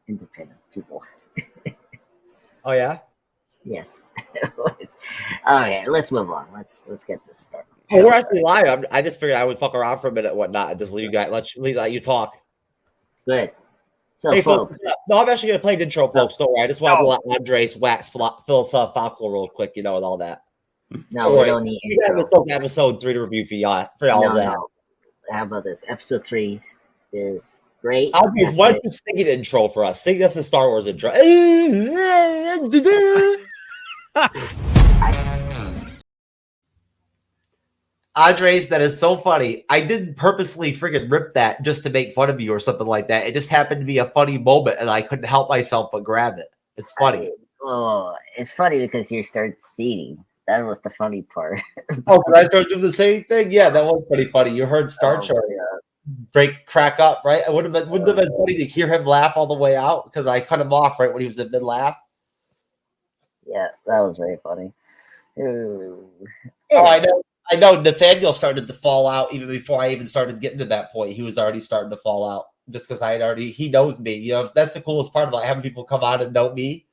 Independent people. Oh yeah. Yes. Okay, let's move on. Let's get this started. Oh, we're actually live. I just figured I would fuck around for a minute and whatnot and just leave you guys, let you talk. Good. So, hey, folks. No, I'm actually gonna play the intro, folks. Don't worry. I just want to let Andres wax philosophical real quick, and all that. No, we don't need intro. Episode 3 to review for all of that. No. How about this? Episode 3 is great. Andres, why don't you sing an intro for us? Sing us the Star Wars intro. Andres, that is so funny. I didn't purposely freaking rip that just to make fun of you or something like that. It just happened to be a funny moment, and I couldn't help myself but grab it. It's funny. It's funny because you started seeing. That was the funny part. Oh, because I started doing the same thing? Yeah, that was pretty funny. You heard Star Trek crack up, right? It wouldn't have been funny to hear him laugh all the way out because I cut him off right when he was in mid-laugh. Yeah, that was very funny. Oh, I know. Nathaniel started to fall out even before I even started getting to that point. He was already starting to fall out just because he knows me. That's the coolest part about having people come on and know me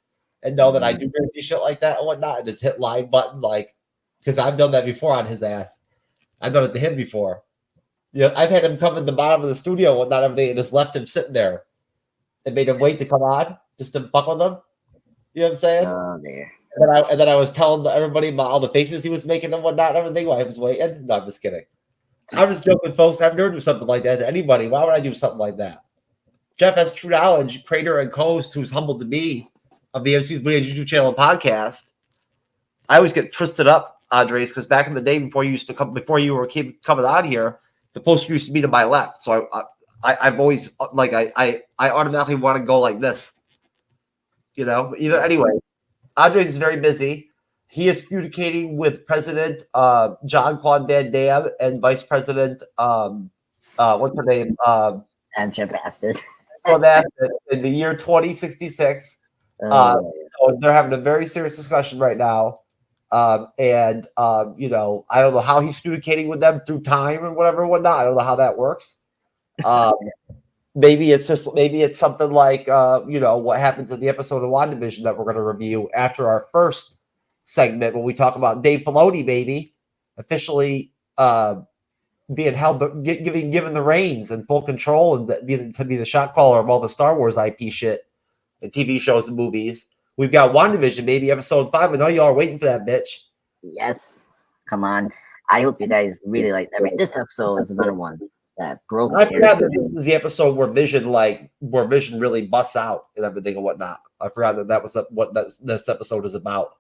and know that I do crazy shit like that and whatnot and just hit live button because I've done that before on his ass. I've done it to him before. I've had him come in the bottom of the studio and whatnot, everything, and just left him sitting there and made him wait to come on just to fuck with him. You know what I'm saying? Oh, there. And then I was telling everybody about all the faces he was making and whatnot and everything while I was waiting. No, I'm just kidding. I'm just joking, folks. I've never done something like that to anybody. Why would I do something like that? Jeff has true knowledge, creator and co-host, who's humble to me of the MCU'S YouTube channel and podcast. I always get twisted up, Andres, because back in the day before you were coming out here, the poster used to be to my left. So I've always I automatically want to go like this. Anyway. Andres is very busy. He is communicating with President Jean-Claude Van Damme and Vice President what's her name? Angela Bassett. In the year 2066. So they're having a very serious discussion right now. I don't know how he's communicating with them through time and whatnot. I don't know how that works. Maybe it's something like what happens in the episode of WandaVision that we're going to review after our first segment when we talk about Dave Filoni, baby, officially being held, given the reins and full control and to be the shot caller of all the Star Wars IP shit and TV shows and movies. We've got WandaVision, baby, episode 5. I know y'all are waiting for that, bitch. Yes, come on. I hope you guys really like that. I mean, this episode is another one that broke. I forgot that this is the episode where Vision really busts out and everything and whatnot. I forgot that was what this episode is about.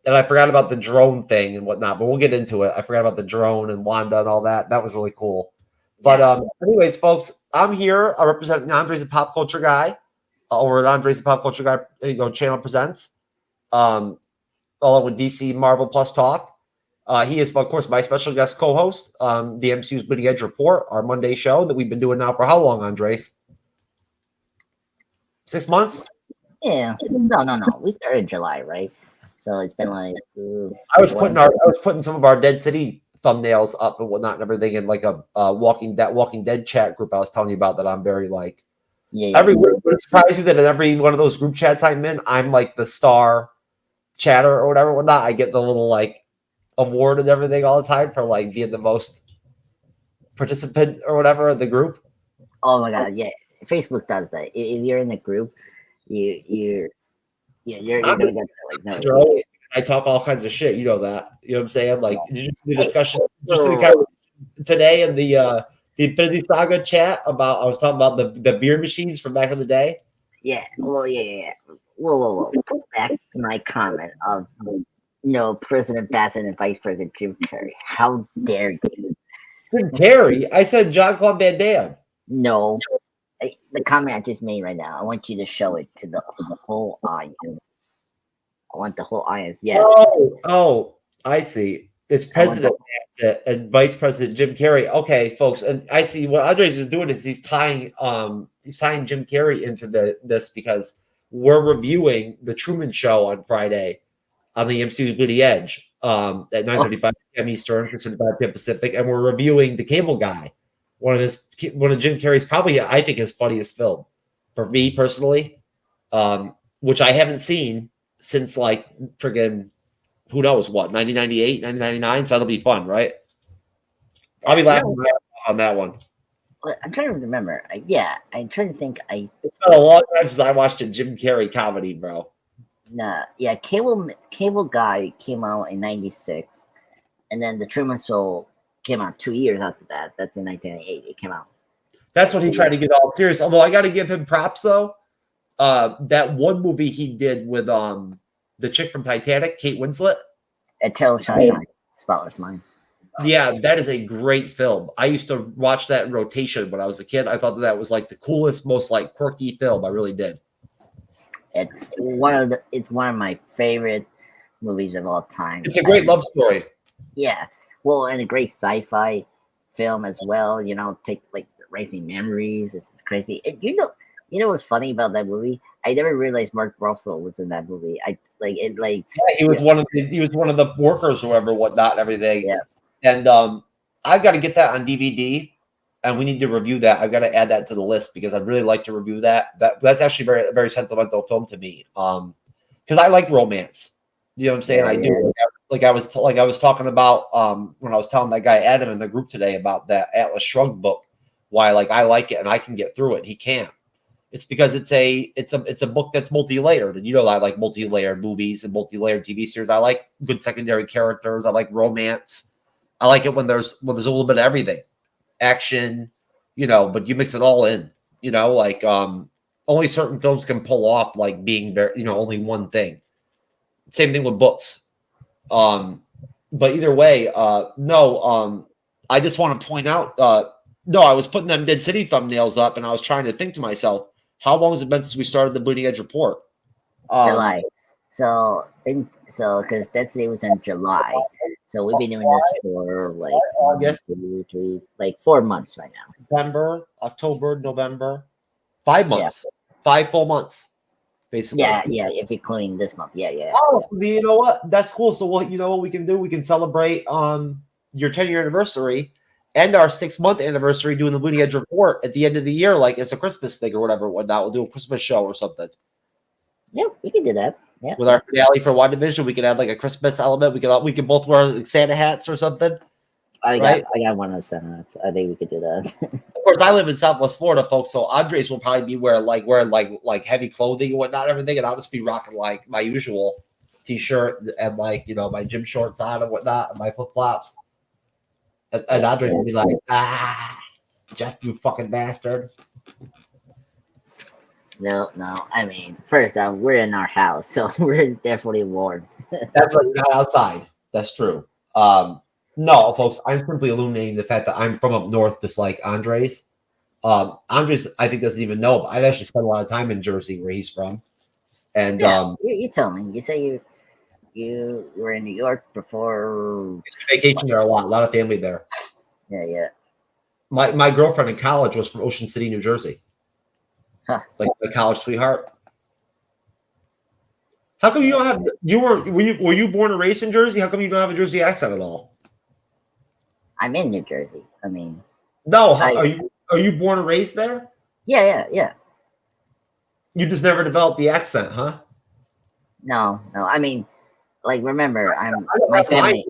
And I forgot about the drone thing and whatnot, but we'll get into it. I forgot about the drone and Wanda and all that. That was really cool. But anyways, folks, I'm here. I represent Andres the Pop Culture Guy over at Andres the Pop Culture Guy channel presents. Along with DC Marvel Plus Talk. He is, of course, my special guest co-host, the MCU'S Bleeding Edge Report, our Monday show that we've been doing now for how long, Andres? 6 months? Yeah. No. We started in July, right? So it's been like. I was putting some of our Dead City thumbnails up and whatnot and everything in like a Walking Dead chat group I was telling you about that I'm very like. Yeah. Every week, would it surprise you that in every one of those group chats I'm in, I'm like the star chatter or whatever, I get the little like award and everything all the time for like being the most participant or whatever in the group. Oh my god, yeah. Facebook does that. If you're in a group, you're gonna get like no. I talk all kinds of shit, you know that. You know what I'm saying? Like did you see the discussion today in the Infinity Saga chat about I was talking about the beer machines from back in the day? Yeah. Well, yeah. Whoa. Put back my comment of President Bassett and Vice President Jim Carrey. How dare you? Jim Carrey? I said Jean-Claude Van Damme. No. The comment I just made right now. I want you to show it to the whole audience. I want the whole audience. Yes. Oh, I see. It's President and Vice President Jim Carrey. Okay, folks, and I see what Andres is doing is he's tying Jim Carrey into this because we're reviewing the Truman Show on Friday on the MCU's Bleeding Edge at 9:35 p.m. Eastern, 6:35 p.m. Pacific, and we're reviewing The Cable Guy, one of Jim Carrey's probably I think his funniest film for me personally, which I haven't seen since like friggin' who knows what 1998, 1999. So that'll be fun, right? I'll be laughing on that one. I'm trying to remember. I'm trying to think. It's been a long time since I watched a Jim Carrey comedy, bro. Nah, yeah, Cable Guy came out in '96, and then The Truman Show came out 2 years after that. That's in 1998. It came out. That's when he tried to get all serious. Although I got to give him props though. That one movie he did with the chick from Titanic, Kate Winslet. Eternal Sunshine, Spotless Mind. Yeah, that is a great film. I used to watch that in rotation when I was a kid. I thought that was like the coolest, most like quirky film. I really did. It's one of my favorite movies of all time. It's a great love story. Yeah, well, and a great sci-fi film as well. You know, take like Racing Memories. It's crazy. You know what's funny about that movie? I never realized Mark Ruffalo was in that movie. He was one of the workers, or whatever, whatnot, and everything. Yeah. And I've got to get that on DVD, and we need to review that. I've got to add that to the list because I'd really like to review that. That's actually very very sentimental film to me. Because I like romance. You know what I'm saying? I do. Like I was talking about when I was telling that guy Adam in the group today about that Atlas Shrugged book. Why I like it and I can get through it. He can't. It's because it's a book that's multi-layered, and I like multi-layered movies and multi-layered TV series. I like good secondary characters. I like romance. I like it when there's a little bit of everything, action, but you mix it all in. Only certain films can pull off like being very, only one thing. Same thing with books. But either way, no. I just want to point out. No, I was putting them Dead City thumbnails up, and I was trying to think to myself, how long has it been since we started the Bleeding Edge report? July. So because Dead City was in July, so we've been doing this for like 1, 2, 3, like 4 months right now. September, October, November, 5 months, 5 full months, basically. Yeah, if you're including this month, yeah. Oh, you know what? That's cool. So what we can do? We can celebrate your 10-year anniversary. And our 6-month anniversary doing the Bleeding Edge report at the end of the year, like it's a Christmas thing or whatever, whatnot. We'll do a Christmas show or something. Yeah, we can do that. Yeah. With our finale for WandaVision, we can add like a Christmas element. We can both wear like Santa hats or something. I got one of the Santa hats. I think we could do that. Of course, I live in Southwest Florida, folks. So Andres will probably be wearing heavy clothing and whatnot, everything, and I'll just be rocking like my usual t-shirt and my gym shorts on and whatnot, and my flip flops. And Andre would be like, Jeff, you fucking bastard. No. I mean, first off, we're in our house, so we're definitely warm. That's right. You're not outside. That's true. No, folks, I'm simply illuminating the fact that I'm from up north, just like Andres. Andres, I think, doesn't even know, but I've actually spent a lot of time in Jersey, where he's from. And you tell me. You say you were in New York before. Vacation there a lot of family there. Yeah. My girlfriend in college was from Ocean City, New Jersey. Huh. Like my college sweetheart. How come you don't have? Were you born and raised in Jersey? How come you don't have a Jersey accent at all? I'm in New Jersey. I mean, no. Are you born and raised there? Yeah. You just never developed the accent, huh? No. I mean, like, remember, my family.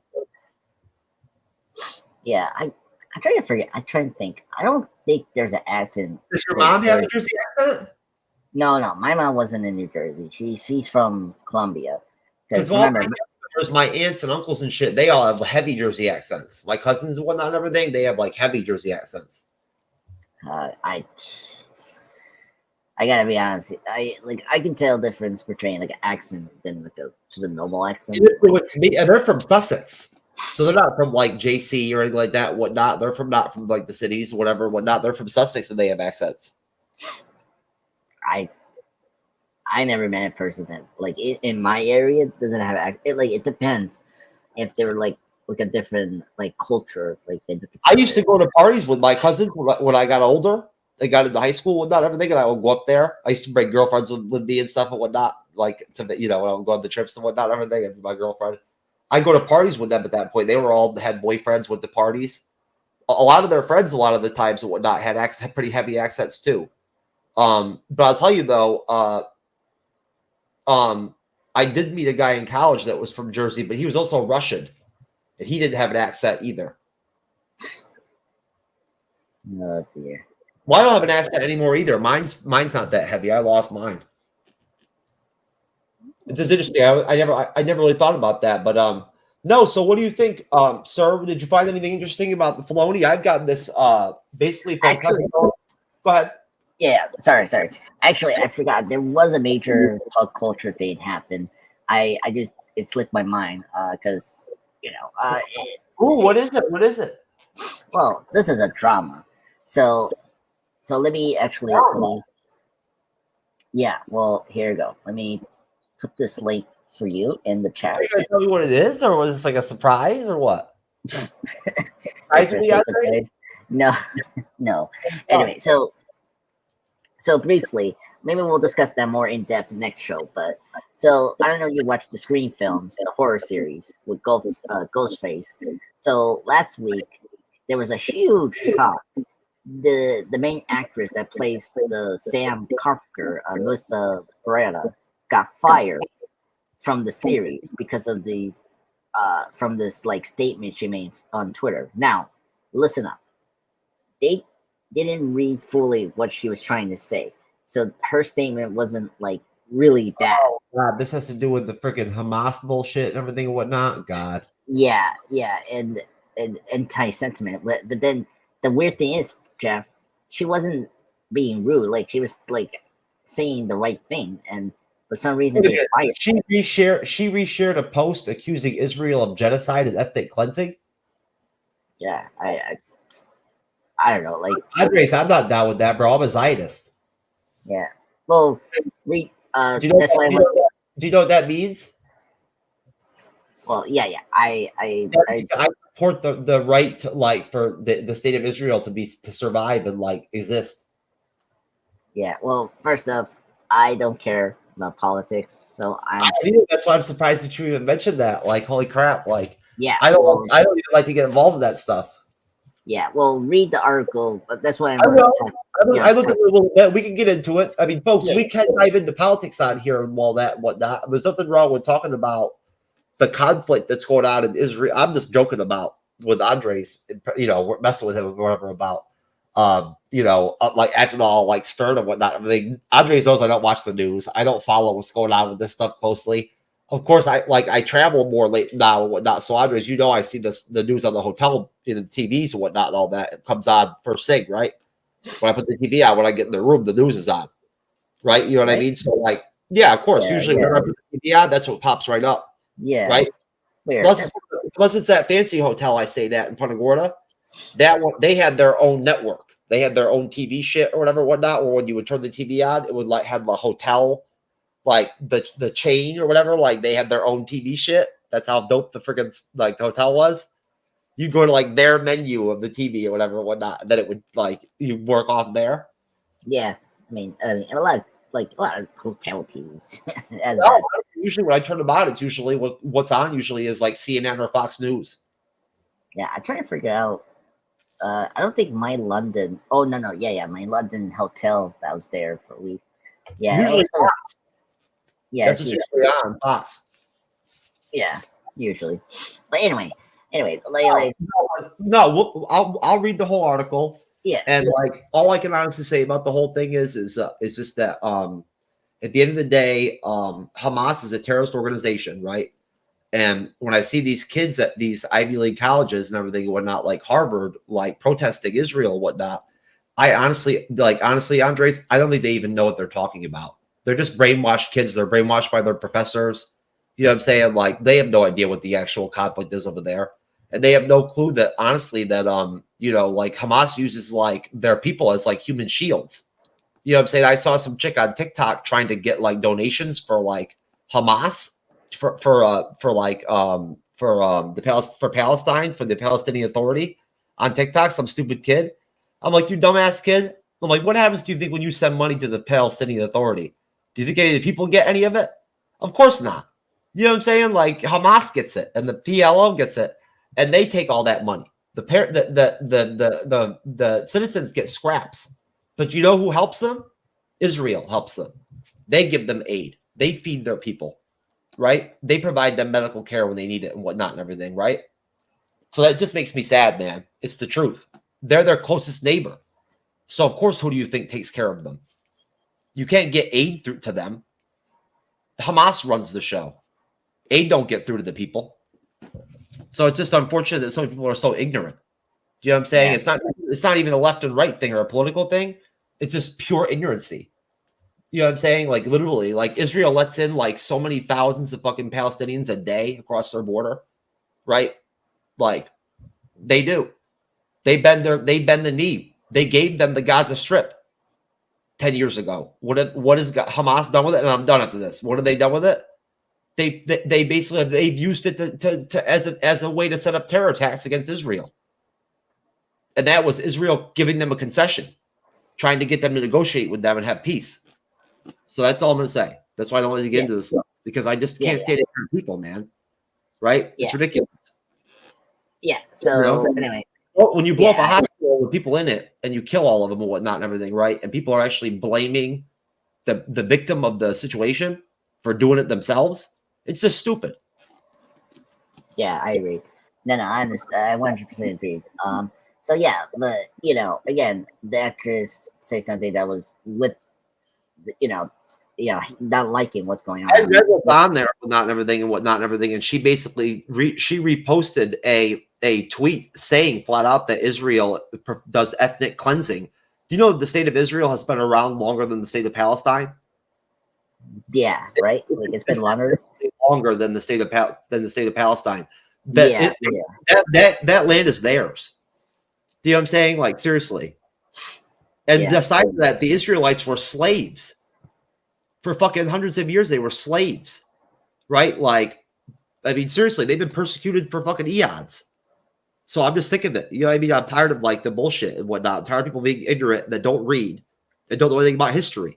Yeah, I'm trying to forget. I'm trying to think. I don't think there's an accent. Does your mom have a Jersey accent? No. My mom wasn't in New Jersey. She's from Columbia. Because remember, my aunts and uncles and shit, they all have heavy Jersey accents. My cousins and whatnot and everything, they have like heavy Jersey accents. I gotta be honest. I can tell the difference between like an accent than like just a normal accent. And they're from Sussex, so they're not from like JC or anything like that. Whatnot. They're not from like the cities, whatever, whatnot. They're from Sussex, and they have accents. I I never met a person that like in my area doesn't have it. Like it depends if they're like a different like culture. Like they look I at used to go to parties with my cousins when I got older. They got into high school and whatnot, everything, and I would go up there. I used to bring girlfriends with me and stuff and whatnot, like to the, when I would go on the trips and whatnot, everything. And my girlfriend, I go to parties with them at that point. They were all had boyfriends, went to parties. A lot of their friends, a lot of the times and whatnot, had pretty heavy accents too. But I'll tell you though, I did meet a guy in college that was from Jersey, but he was also Russian, and he didn't have an accent either. oh dear. Well, I don't have an accent anymore either. Mine's not that heavy. I lost mine. It's just interesting. I never really thought about that. But no. So what do you think, sir? Did you find anything interesting about the Filoni? I've got this basically from Actually, Go ahead. yeah. Sorry. Actually, I forgot there was a major pop culture thing happen. I just it slipped my mind because Ooh, what is it? What is it? well, this is a drama. So let me actually yeah. Well, here you go. Let me put this link for you in the chat. Are you gonna tell me what it is, or was this like a surprise, or what? No, no. Anyway, so briefly, maybe we'll discuss that more in depth next show. But so I don't know, you watched the Scream films, the horror series with Ghostface. So last week there was a huge shock. The main actress that plays the Sam Carpenter, Melissa Barrera, got fired from the series because of these from this like statement she made on Twitter. Now, listen up. They didn't read fully what she was trying to say. So her statement wasn't like really bad. Oh, God, this has to do with the freaking Hamas bullshit and everything and whatnot. God. Yeah, and anti-sentiment. But then the weird thing is, Jeff, she wasn't being rude. Like she was like saying the right thing, and for some reason they fired. She reshared a post accusing Israel of genocide and ethnic cleansing. Yeah, I don't know. Like Andres, I'm not down with that, bro. I'm a Zionist. yeah. Well, do you know that's why. Do you know what that means? Well, yeah. I support the right to for the state of Israel to survive and exist. Yeah. Well, first off, I don't care about politics, so that's why I'm surprised that you even mentioned that. Like, holy crap! Like, yeah, I don't even like to get involved in that stuff. Yeah, well, read the article, but that's why I looked at it a little bit. We can get into it. I mean, folks, we can dive into politics on here and all that and whatnot. There's nothing wrong with talking about the conflict that's going on in Israel. I'm just joking about with Andres, we're messing with him or whatever about, acting all stern and whatnot. I mean, Andres knows I don't watch the news. I don't follow what's going on with this stuff closely. Of course, I travel more late now and whatnot. So, Andres, I see the news on the hotel, in the TVs and whatnot and all that. It comes on first thing, right? When I put the TV on, when I get in the room, the news is on, right? You know what I mean? So, yeah, of course. Usually when I put the TV on, that's what pops right up. Yeah. Right? Unless it's that fancy hotel I stayed at in Punta Gorda. That one, they had their own network. They had their own TV shit or whatever, whatnot. Or when you would turn the TV on, it would have the hotel, the chain or whatever. They had their own TV shit. That's how dope the freaking the hotel was. You go to their menu of the TV or whatever, whatnot. And then it would you work off there. Yeah, I mean, a lot of hotel TVs. Usually when I turn them on, it's usually what's on. Usually is CNN or Fox News. Yeah, I'm trying to figure out. I don't think my London. Oh no, yeah, my London hotel that was there for a week. Yeah, usually Fox. Yeah, that's usually on Fox. Yeah, usually. But anyway, no, I'll read the whole article. Yeah, and all I can honestly say about the whole thing is just that at the end of the day, Hamas is a terrorist organization, right? And when I see these kids at these Ivy League colleges and everything and whatnot, like Harvard, protesting Israel and whatnot, I honestly, Andres, I don't think they even know what they're talking about. They're just brainwashed kids. They're brainwashed by their professors. You know what I'm saying? They have no idea what the actual conflict is over there. And they have no clue that, honestly, that, Hamas uses, their people as, human shields. You know what I'm saying? I saw some chick on TikTok trying to get like donations for like Hamas for Palestine, for the Palestinian Authority on TikTok, some stupid kid. I'm like, you dumbass kid. I'm like, what happens, do you think, when you send money to the Palestinian Authority? Do you think any of the people get any of it? Of course not. You know what I'm saying? Like Hamas gets it and the PLO gets it, and they take all that money. The citizens get scraps. But you know who helps them? Israel helps them. They give them aid. They feed their people, right? They provide them medical care when they need it and whatnot and everything, right? So that just makes me sad, man. It's the truth. They're their closest neighbor. So, of course, who do you think takes care of them? You can't get aid through to them. Hamas runs the show. Aid don't get through to the people. So it's just unfortunate that so many people are so ignorant. Do you know what I'm saying? Yeah. It's not even a left and right thing or a political thing. It's just pure ignorancy. You know what I'm saying? Like literally, like Israel lets in like so many thousands of fucking Palestinians a day across their border, right? Like they do. They bend the knee. They gave them the Gaza Strip 10 years ago. What has Hamas done with it? And I'm done after this. What have they done with it? They basically they've used it to as a way to set up terror attacks against Israel. And that was Israel giving them a concession, trying to get them to negotiate with them and have peace. So that's all I'm going to say. That's why I don't like to get into this stuff, because I just can't stand it for people, man. Right? It's ridiculous. Yeah. So anyway, when you blow up a hospital with people in it and you kill all of them and whatnot and everything, right? And people are actually blaming the victim of the situation for doing it themselves. It's just stupid. Yeah, I agree. No, I understand. I 100% agree. So yeah, but again, the actress said something that was with, not liking what's going on. I read what's on there, whatnot and everything, and she basically she reposted a tweet saying flat out that Israel does ethnic cleansing. Do you know the state of Israel has been around longer than the state of Palestine? Yeah, right. Like it's been longer than the state of Palestine. That land is theirs. Do you know what I'm saying? Like seriously. And aside from that, the Israelites were slaves for fucking hundreds of years. They were slaves, right? Like, I mean, seriously, they've been persecuted for fucking eons. So I'm just sick of it. You know what I mean? I'm tired of like the bullshit and whatnot. I'm tired of people being ignorant that don't read and don't know anything about history.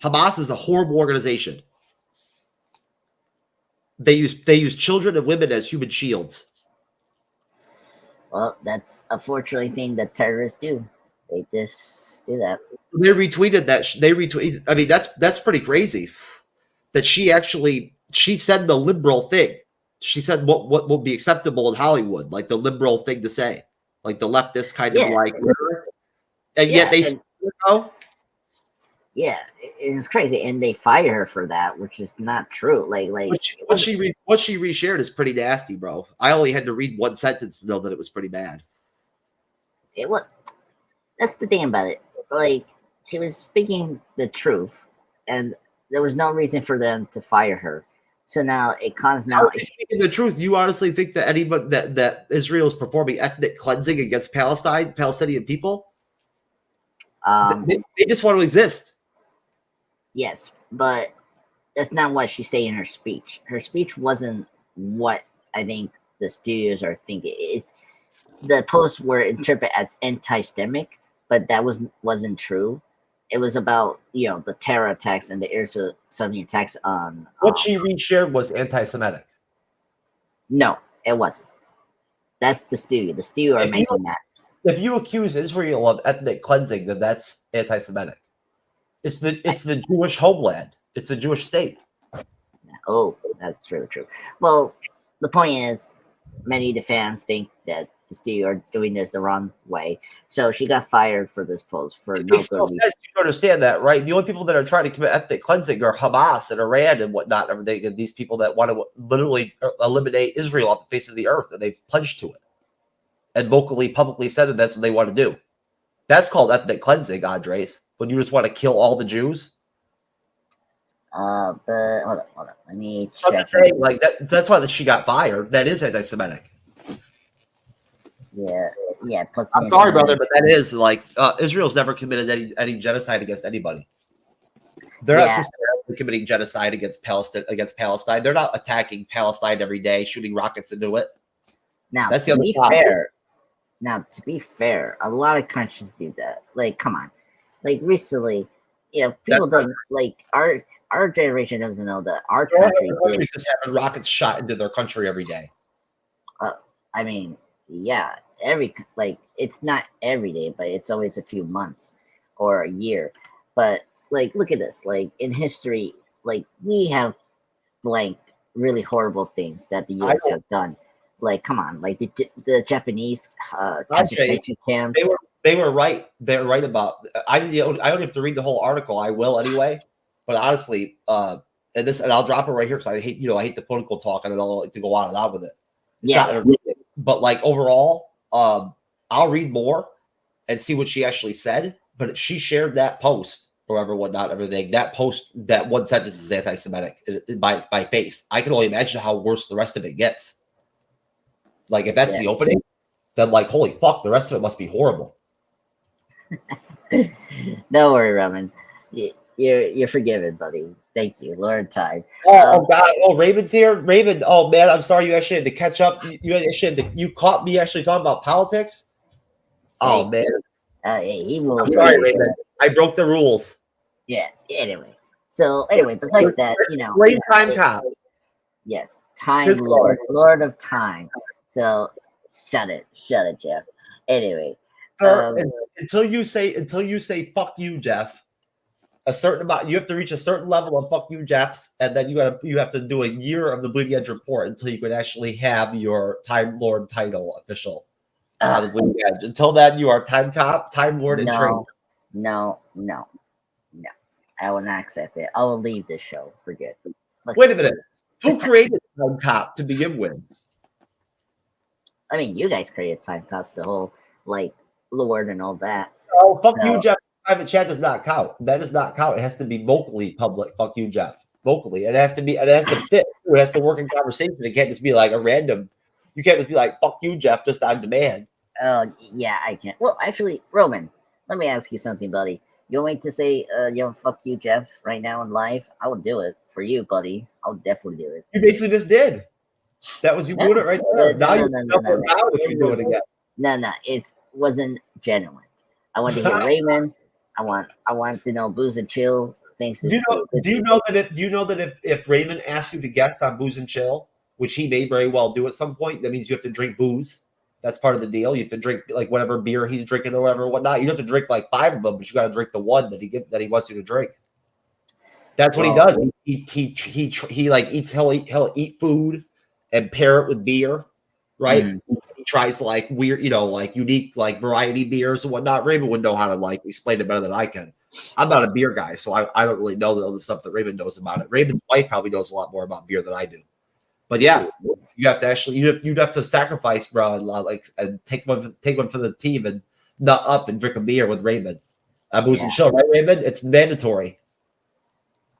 Hamas is a horrible organization. They use children and women as human shields. Well, that's unfortunately thing that terrorists do. They just do that. They retweeted that. I mean, that's pretty crazy. That she said the liberal thing. She said what will be acceptable in Hollywood, like the liberal thing to say, like the leftist kind of like. And yet they. Yeah, it's crazy, and they fire her for that, which is not true. Like what she reshared is pretty nasty, bro. I only had to read one sentence to know that it was pretty bad. That's the thing about it. Like she was speaking the truth, and there was no reason for them to fire her. So now it comes now. Speaking the truth, you honestly think that anybody that Israel is performing ethnic cleansing against Palestinian people? They just want to exist. Yes, but that's not what she said in her speech. Her speech wasn't what I think the studios are thinking. The posts were interpreted as anti-Semitic, but that wasn't true. It was about the terror attacks and the air Sunni attacks on. What she reshared was anti-Semitic. No, it wasn't. That's the studio. The studio are making that. If you accuse Israel of ethnic cleansing, then that's anti-Semitic. It's the Jewish homeland. It's a Jewish state. Oh, that's true. Well, the point is, many of the fans think that the studio are doing this the wrong way. So she got fired for this post for no good reason. You understand that, right? The only people that are trying to commit ethnic cleansing are Hamas and Iran and whatnot, and everything. And these people that want to literally eliminate Israel off the face of the earth, and they've pledged to it, and vocally, publicly said that that's what they want to do. That's called ethnic cleansing, Andres. When you just want to kill all the Jews. But hold on. Let me check. Saying, like that's why she got fired. That is anti-Semitic. Yeah. I'm sorry, brother, but that is like Israel's never committed any genocide against anybody. They're not supposed to be committing genocide against Palestine. They're not attacking Palestine every day, shooting rockets into it. Now, that's the to other be problem. fair. Now, to be fair, a lot of countries do that. Like, come on. Like recently, people don't like our generation doesn't know that our country is just having rockets shot into their country every day. I mean, yeah, it's not every day, but it's always a few months or a year. But like, look at this. Like in history, like we have blank really horrible things that the U.S. has done. Like, come on, like the Japanese concentration camps. They were right. They're right about. I don't have to read the whole article. I will anyway. But honestly, and I'll drop it right here because I hate the political talk and I don't like to go on and on with it. But like overall, I'll read more and see what she actually said. But she shared that post or whatnot, everything. That post, that one sentence is anti-Semitic by face. I can only imagine how worse the rest of it gets. Like if that's the opening, then like holy fuck, the rest of it must be horrible. Don't worry, Roman. You're forgiven, buddy. Thank you, Lord Time. Oh God! Oh, Raven's here. Raven. Oh man, I'm sorry. You actually had to catch up. You caught me actually talking about politics. Oh man. He will. I'm sorry, Raven. I broke the rules. Yeah. Anyway. Besides that, Great time cop. Yes, Time Lord, Lord of Time. So, shut it, Jeff. Anyway, until you say fuck you, Jeff. A certain amount, you have to reach a certain level of fuck you, Jeffs, and then you have to do a year of the Bleeding Edge report until you can actually have your Time Lord title official. The Bleeding Edge. Until then, you are Time Cop, Time Lord, and trained. No. I will not accept it. I will leave this show. Forget. Wait a minute. Who created Time Cop to begin with? I mean, you guys created Time Cop, the whole like Lord and all that. Oh, fuck you, Jeff. Private chat does not count. That does not count. It has to be vocally public. Fuck you, Jeff. Vocally. It has to fit. It has to work in conversation. It can't just be like a random. You can't just be like, fuck you, Jeff, just on demand. Oh, yeah, I can't. Well, actually, Roman, let me ask you something, buddy. You want me to say, fuck you, Jeff, right now in live? I will do it for you, buddy. I'll definitely do it. You basically just did. That was you doing it right there. Now you if you do it again. No, it wasn't genuine. I want to hear Raymond. I want to know Booze and Chill. Thanks. Do you know that if Raymond asks you to guest on Booze and Chill, which he may very well do at some point, that means you have to drink booze. That's part of the deal. You have to drink like whatever beer he's drinking or whatnot. You don't have to drink like 5 of them, but you got to drink the one that he wants you to drink. That's what he does. He like eats. He'll eat food and pair it with beer, right? Mm-hmm. He tries like weird, like unique, like variety beers and whatnot. Raven would know how to like explain it better than I can. I'm not a beer guy, so I don't really know the stuff that Raven knows about it. Raven's wife probably knows a lot more about beer than I do. But yeah, you have to actually you'd have to sacrifice, bro, and take one for the team and nut up and drink a beer with Raven. Booze and Chill, right, Raven? It's mandatory.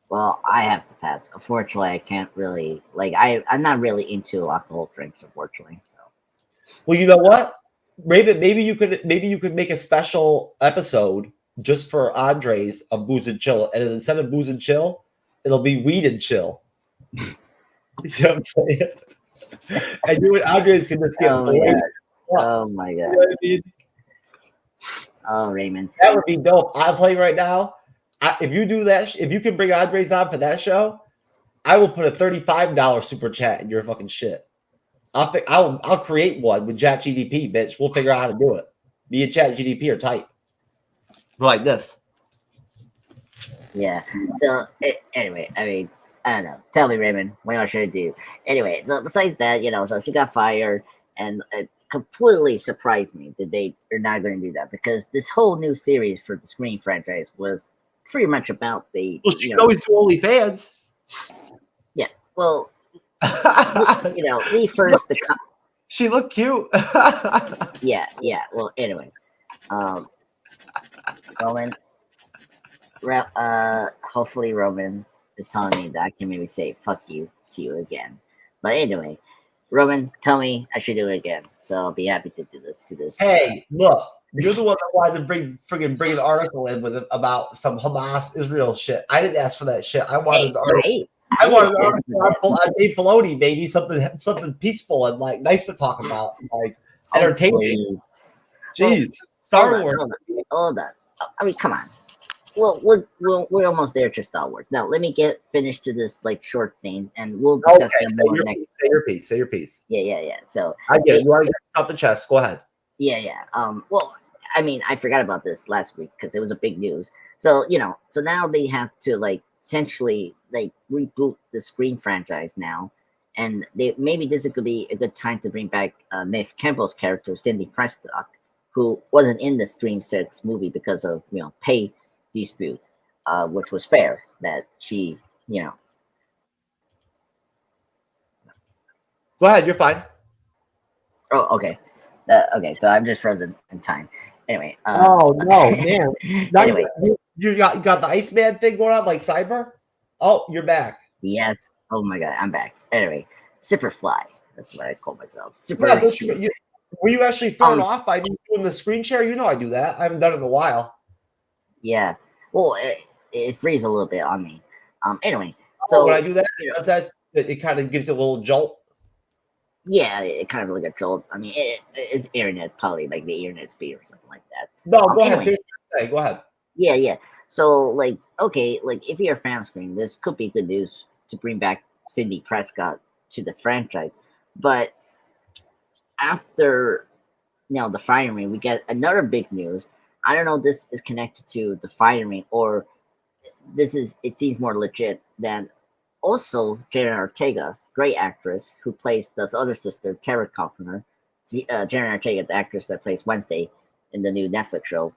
Well, I have to pass. Unfortunately, I can't really I'm not really into alcohol drinks, unfortunately. So. Well, you know what, Raven? Maybe you could make a special episode just for Andres of Booze and Chill, and instead of Booze and Chill, it'll be Weed and Chill. You know what I'm saying? And you and Andres can just get Oh my god! You know what I mean? Oh, Raymond, that would be dope. I'll tell you right now. If you do that, if you can bring Andres on for that show, I will put a $35 super chat in your fucking shit. I'll create one with ChatGDP, bitch. We'll figure out how to do it. Me and ChatGDP are tight. We're like this. Yeah. So anyway, I mean, I don't know. Tell me, Raymond, what else should I do? Anyway, so besides that, so she got fired, and it completely surprised me that they are not going to do that, because this whole new series for the Scream franchise was pretty much about the. Well, she always do OnlyFans. Yeah. Well, leave first the. She looked cute. Yeah. Well, anyway, Roman. Hopefully, Roman is telling me that I can maybe say "fuck you" to you again. But anyway, Roman, tell me I should do it again. So I'll be happy to do this. Hey, look, you're the one that wanted to bring an article in with it about some Hamas Israel shit. I didn't ask for that shit. I wanted Hey, the article. I wanted an article on Dave Filoni, maybe something peaceful and like nice to talk about, like entertaining. Please. Jeez, Well, Star Wars. Hold on. I mean, come on. Well, we're almost there to Star Wars. Now, let me get finished to this like short thing, and we'll discuss that more next. Say your piece. Yeah. So I get it. You want to get off the chest? Go ahead. Yeah. Well, I mean, I forgot about this last week because it was a big news. So so now they have to like essentially like reboot the Scream franchise now, and maybe this could be a good time to bring back Neve Campbell's character Cindy Prescott, who wasn't in the Scream 6 movie because of pay dispute, which was fair that she Go ahead, you're fine. Oh, okay. Okay, so I'm just frozen in time. Anyway. Oh no, man! Anyway, you got the Iceman thing going on like Cyber. Oh, you're back. Yes. Oh my god, I'm back. Anyway, Superfly. That's what I call myself. Super. Yeah, were you actually thrown off by me doing the screen share? You know I do that. I haven't done it in a while. Yeah. Well, it frees a little bit on me. Anyway, so when I do that, does that it kind of gives you a little jolt. Yeah, it kind of like a jolt. I mean, it's internet, probably like the internet speed or something like that. No, go ahead. Go ahead. Yeah. So, like, okay, like if you're a fan screen, this could be good news to bring back Cindy Prescott to the franchise. But after the firing, we get another big news. I don't know if this is connected to the firing or it seems more legit than also Jenna Ortega, great actress who plays this other sister, Tara Carpenter. Jenna Ortega, the actress that plays Wednesday in the new Netflix show,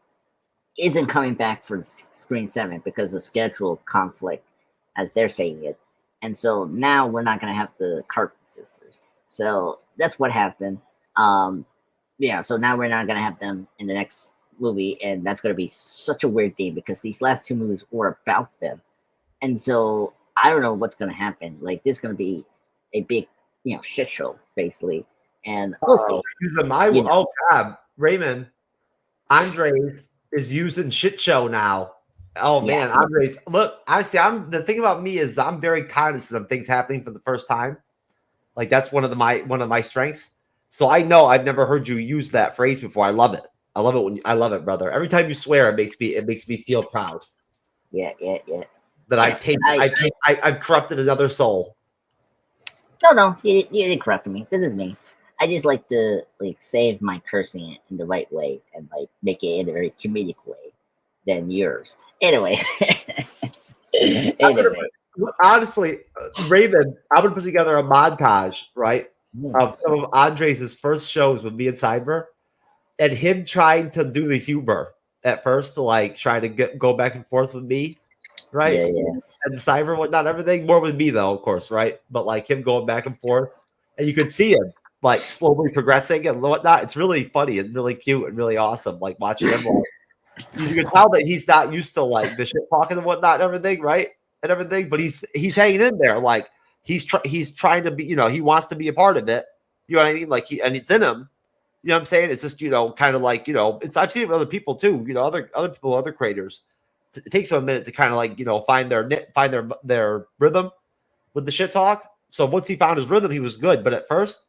isn't coming back for Screen 7 because of schedule conflict, as they're saying it. And so now we're not going to have the Carpenter sisters. So that's what happened. So now we're not going to have them in the next movie, and that's going to be such a weird thing because these last two movies were about them. And so I don't know what's going to happen. Like, this is going to be a big, shit show, basically. And we'll see. Oh, God. Raymond, Andres is using shit show now. Oh, man. Andres, look, honestly, the thing about me is I'm very cognizant of things happening for the first time. Like, that's one of my strengths. So I know I've never heard you use that phrase before. I love it. I love it, brother. Every time you swear, it makes me feel proud. Yeah. That I've corrupted another soul. No, you didn't corrupt me. This is me. I just like to save my cursing in the right way and make it in a very comedic way than yours. Anyway. Honestly, Raven, I'm gonna put together a montage, right, of some of Andres' first shows with me and Cyber, and him trying to do the humor at first, to try to go back and forth with me, right? Yeah. And Cyber, whatnot, everything more with me though, of course, right? But him going back and forth, and you could see him slowly progressing and whatnot. It's really funny and really cute and really awesome. Watching him, you can tell that he's not used to the shit talking and whatnot and everything, right? And everything, but he's hanging in there. He's trying to be, he wants to be a part of it. You know what I mean? And it's in him. You know what I'm saying? It's just, kind of it's, I've seen it with other people too, other people, other creators. It takes them a minute to kind of find their rhythm with the shit talk. So once he found his rhythm, he was good. But at first,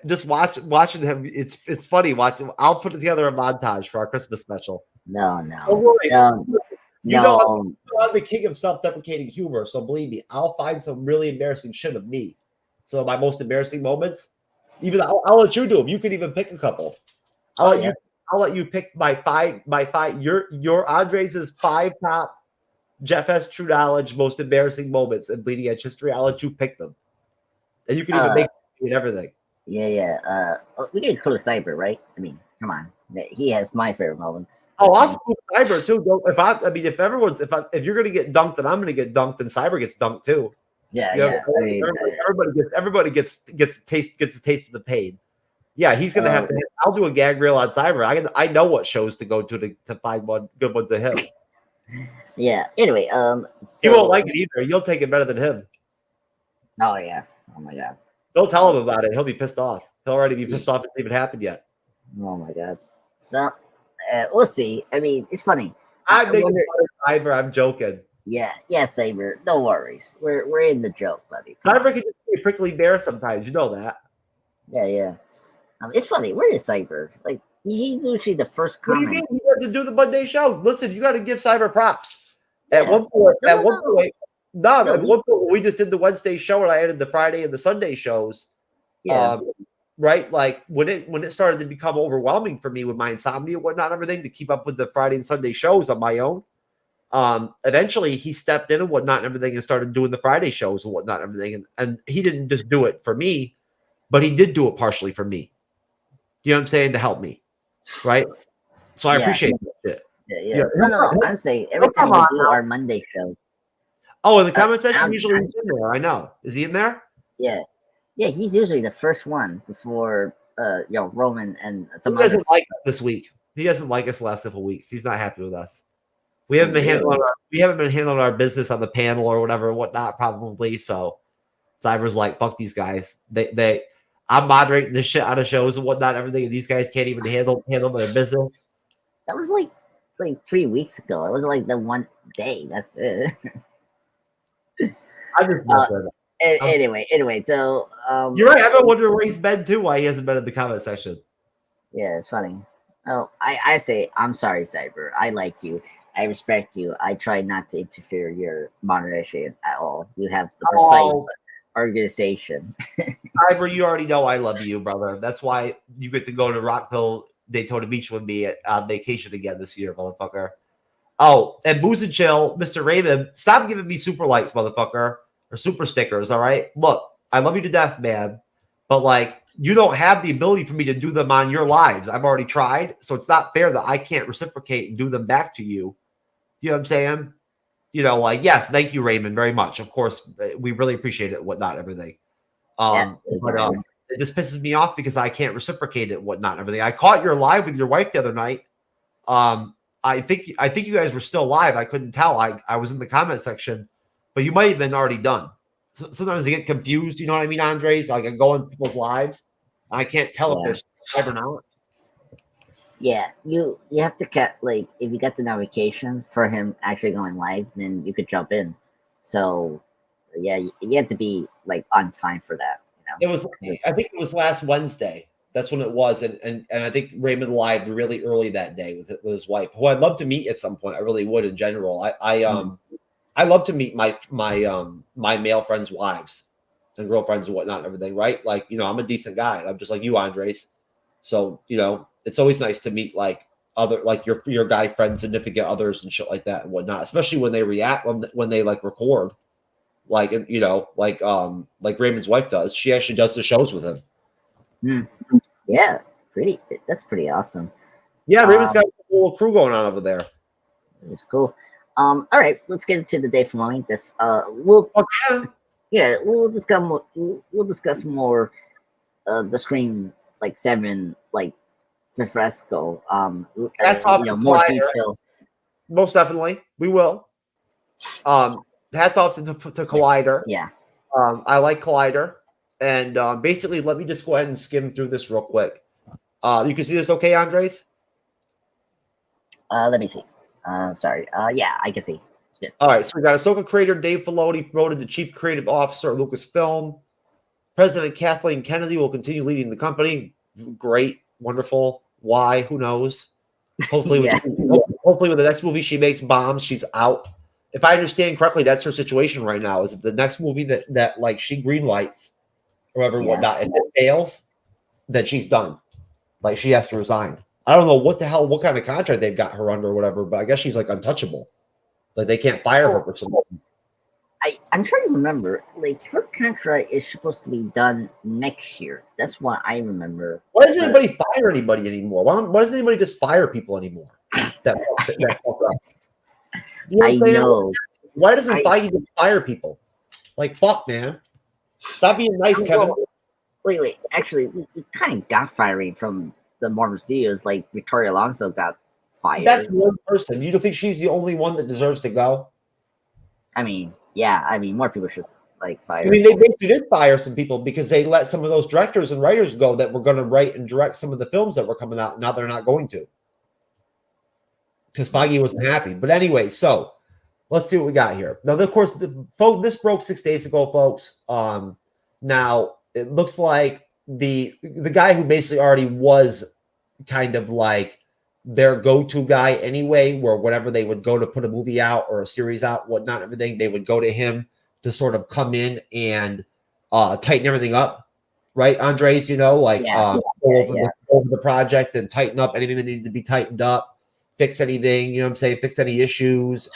just watching him, it's funny watching. I'll put together a montage for our Christmas special. No. Don't worry. No. I'm the king of self-deprecating humor, so believe me, I'll find some really embarrassing shit of me. So my most embarrassing moments, even I'll let you do them. You can even pick a couple. I'll let you pick my five. Your Andres' 5 top Jeff S. True Knowledge most embarrassing moments in Bleeding Edge history. I'll let you pick them, and you can even make and everything. Yeah. We can include Cyber, right? I mean, come on, he has my favorite moments. Oh, I'll include Cyber too. If you're gonna get dunked, and I'm gonna get dunked, and Cyber gets dunked too. Yeah. Everybody gets a taste of the pain. Yeah, he's gonna have to. I'll do a gag reel on Cyber. I know what shows to go to find good ones of him. Yeah. Anyway, he won't like it either. You'll take it better than him. Oh yeah. Oh my god. Don't tell him about it. He'll be pissed off. He'll already be pissed off. It hasn't even happened yet. Oh my god. So we'll see. I mean, it's funny. I'm making fun of Cyber. I'm joking. Yeah, Saber. No worries. We're in the joke, buddy. Cyber can just be a prickly bear sometimes. You know that. Yeah. It's funny. Where is Cyber? Like he's usually the first What do comment. you mean? You have to do the Monday show. Listen, you got to give Cyber props. Yeah. At one point, No, we just did the Wednesday show, and I added the Friday and the Sunday shows. Yeah. Right, like when it started to become overwhelming for me with my insomnia and whatnot, everything to keep up with the Friday and Sunday shows on my own. Eventually he stepped in and whatnot and everything and started doing the Friday shows and whatnot and everything. And he didn't just do it for me, but he did do it partially for me. You know what I'm saying? To help me. Right. So I appreciate it. Yeah. No. I'm saying every time we do our Monday show. Oh, in the comment section, usually he's in there. I know. Is he in there? Yeah. Yeah, he's usually the first one before Roman and some He doesn't like us this week. He doesn't like us the last couple of weeks. He's not happy with us. We haven't been handling our business on the panel or whatever and whatnot, probably. So Cyber's like, fuck these guys. I'm moderating this shit out of shows and whatnot, everything, and these guys can't even handle their business. That was like 3 weeks ago. It was like the one day. That's it. I just Anyway, so you're right. I've been wondering where he's been too. Why he hasn't been in the comment section? Yeah, it's funny. Oh, I say I'm sorry, Cyber. I like you. I respect you. I try not to interfere your moderation at all. You have the precise organization. Cyber, you already know I love you, brother. That's why you get to go to Rockville, Daytona Beach with me on vacation again this year, motherfucker. Oh, and Booze and Chill, Mr. Raven, stop giving me super likes, motherfucker. Or super stickers, all right? Look, I love you to death, man. But, like, you don't have the ability for me to do them on your lives. I've already tried, so it's not fair that I can't reciprocate and do them back to you. You know what I'm saying? You know, like, yes, thank you, Raymond, very much. Of course, we really appreciate it, whatnot, everything. But it just pisses me off because I can't reciprocate it, whatnot, everything. I caught your live with your wife the other night. I think you guys were still live. I couldn't tell. I was in the comment section. But you might have been already done. So, sometimes I get confused. You know what I mean, Andres? Like I go on people's lives. I can't tell if they're live or not. Yeah, you have to get like if you get the notification for him actually going live, then you could jump in. So yeah, you have to be like on time for that. You know? I think it was last Wednesday. That's when it was, and I think Raymond live really early that day with his wife, who I'd love to meet at some point. I really would in general. I love to meet my male friends' wives and girlfriends and whatnot and everything, right? Like, you know, I'm a decent guy. I'm just like you, Andres. So, you know, it's always nice to meet like other like your guy friends, significant others and shit like that and whatnot, especially when they react when they like record. Like, you know, like Raymond's wife does. She actually does the shows with him. Yeah, that's pretty awesome. Yeah, Raymond's got a whole crew going on over there. It's cool. All right, let's get into the day for a moment. That's we'll discuss more the Scream like 7 like fresco. That's more detail. Most definitely, we will. Hats off to Collider. Yeah. I like Collider, and basically, let me just go ahead and skim through this real quick. You can see this, okay, Andres? Let me see. Sorry. Yeah, I can see. It's good. All right, so we got Ahsoka creator Dave Filoni promoted to chief creative officer of Lucasfilm. President Kathleen Kennedy will continue leading the company. Great, wonderful. Why? Who knows? Hopefully, hopefully, with the next movie she makes bombs, she's out. If I understand correctly, that's her situation right now. Is that the next movie that like she greenlights or whatnot, if it fails, then she's done. Like she has to resign. I don't know what kind of contract they've got her under or whatever, but I guess she's like untouchable. Like they can't fire her for something. I'm trying to remember. Like her contract is supposed to be done next year. That's what I remember. Why doesn't anybody fire anybody anymore? Why doesn't anybody just fire people anymore? I know. Why doesn't Feige just fire people? Like fuck, man. Stop being nice, Kevin. Wait. Actually, we kind of got firing from the Marvel Studios. Like Victoria Alonso got fired. That's one person. You don't think she's the only one that deserves to go? I mean, yeah. I mean, more people should like I fire. mean, they basically did fire some people because they let some of those directors and writers go that were going to write and direct some of the films that were coming out. Now they're not going to because Feige wasn't happy. But anyway, so let's see what we got here. Now, of course, this broke 6 days ago, folks. Now it looks like the guy who basically already was kind of like their go-to guy anyway, where whenever they would go to put a movie out or a series out, whatnot, everything, they would go to him to sort of come in and tighten everything up, right, Andres? Like go over the project and tighten up anything that needed to be tightened up, fix anything, you know what I'm saying, fix any issues.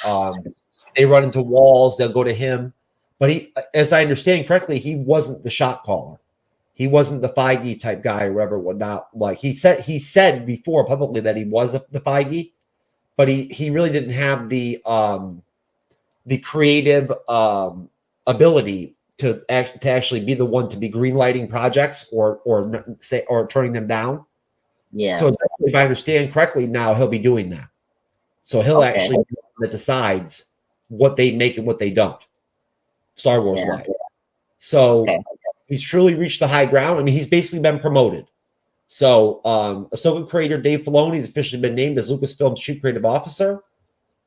They run into walls, they'll go to him. But he, as I understand correctly, he wasn't the shot caller. He wasn't the Feige type guy or whatever, whatnot. Like he said before publicly that he was the Feige, but he really didn't have the creative ability to actually be the one to be greenlighting projects or turning them down. Yeah. So if I understand correctly, now he'll be doing that. So he'll actually be the one that decides what they make and what they don't, Star Wars wise. So he's truly reached the high ground. I mean, he's basically been promoted. So Ahsoka creator Dave Filoni has officially been named as Lucasfilm's chief creative officer.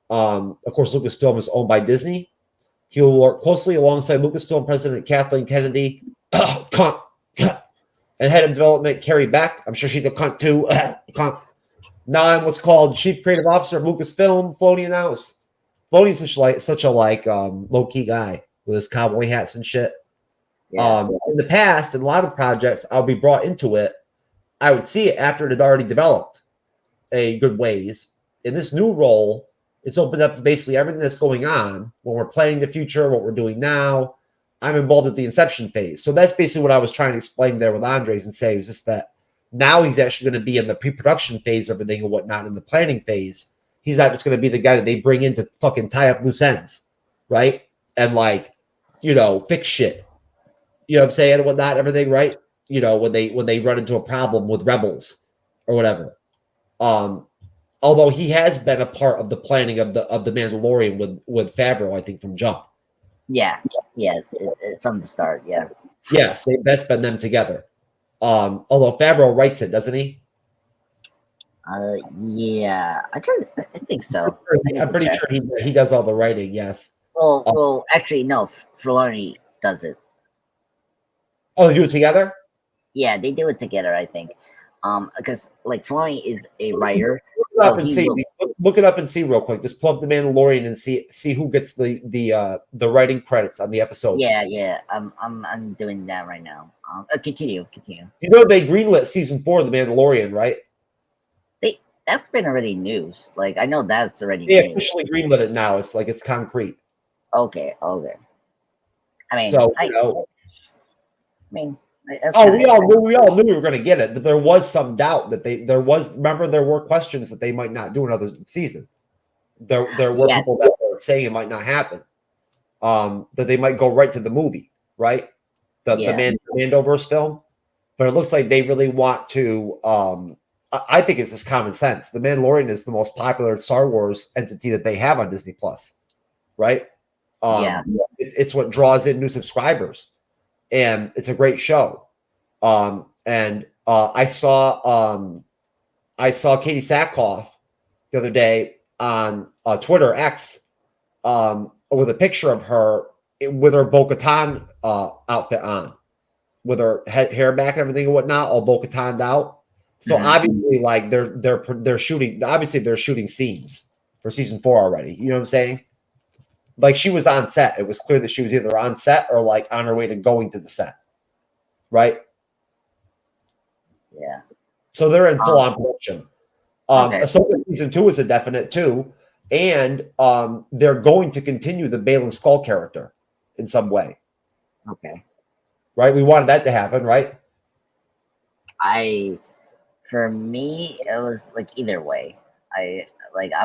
Of course, Lucasfilm is owned by Disney. He will work closely alongside Lucasfilm president Kathleen Kennedy and head of development Carrie Beck. I'm sure she's a cunt too. Now I'm what's called chief creative officer of Lucasfilm. Filoni announced. Filoni's such a low key guy with his cowboy hats and shit. Yeah. In the past, in a lot of projects, I'll be brought into it. I would see it after it had already developed a good ways. In this new role, it's opened up to basically everything that's going on when we're planning the future, what we're doing now. I'm involved at the inception phase. So that's basically what I was trying to explain there with Andres and say was just that now he's actually going to be in the pre-production phase of everything and whatnot, in the planning phase. He's not just going to be the guy that they bring in to fucking tie up loose ends, right? And fix shit. You know what I'm saying? And whatnot, everything, right? When they run into a problem with Rebels or whatever. Although he has been a part of the planning of the Mandalorian with Favreau, I think, from jump. Yeah, from the start, yeah. Yes, that's been them together. Although Favreau writes it, doesn't he? Yeah, I think so. I'm pretty sure he does all the writing. Yes. Well, actually, no. Filoni does it. Oh, they do it together? Yeah, they do it together, I think. Because Filoni is a writer. Look it up and see real quick. Just pull up the Mandalorian and see who gets the writing credits on the episode. Yeah. I'm doing that right now. Continue. They greenlit season 4 of the Mandalorian, right? That's been already news. I know that's already. They officially greenlit it now. It's concrete. Okay. I mean, so we all knew we were going to get it, but there was some doubt that there were questions that they might not do another season. There were people that were saying it might not happen. That they might go right to the movie, right? The Mandoverse film, but it looks like they really want to. I think it's just common sense. The Mandalorian is the most popular Star Wars entity that they have on Disney Plus, right? It's what draws in new subscribers, and it's a great show. And I saw Katie Sackhoff the other day on Twitter X with a picture of her with her Bo-Katan outfit on, with her hair back and everything and whatnot, all Bo-Katan'd out. So obviously, they're shooting. Obviously, they're shooting scenes for season 4 already. You know what I'm saying? She was on set. It was clear that she was either on set or on her way to going to the set, right? Yeah. So they're in full on production. Ahsoka season 2 is a definite too, and they're going to continue the Balin Skull character in some way. Okay. Right. We wanted that to happen, right? For me, it was either way. I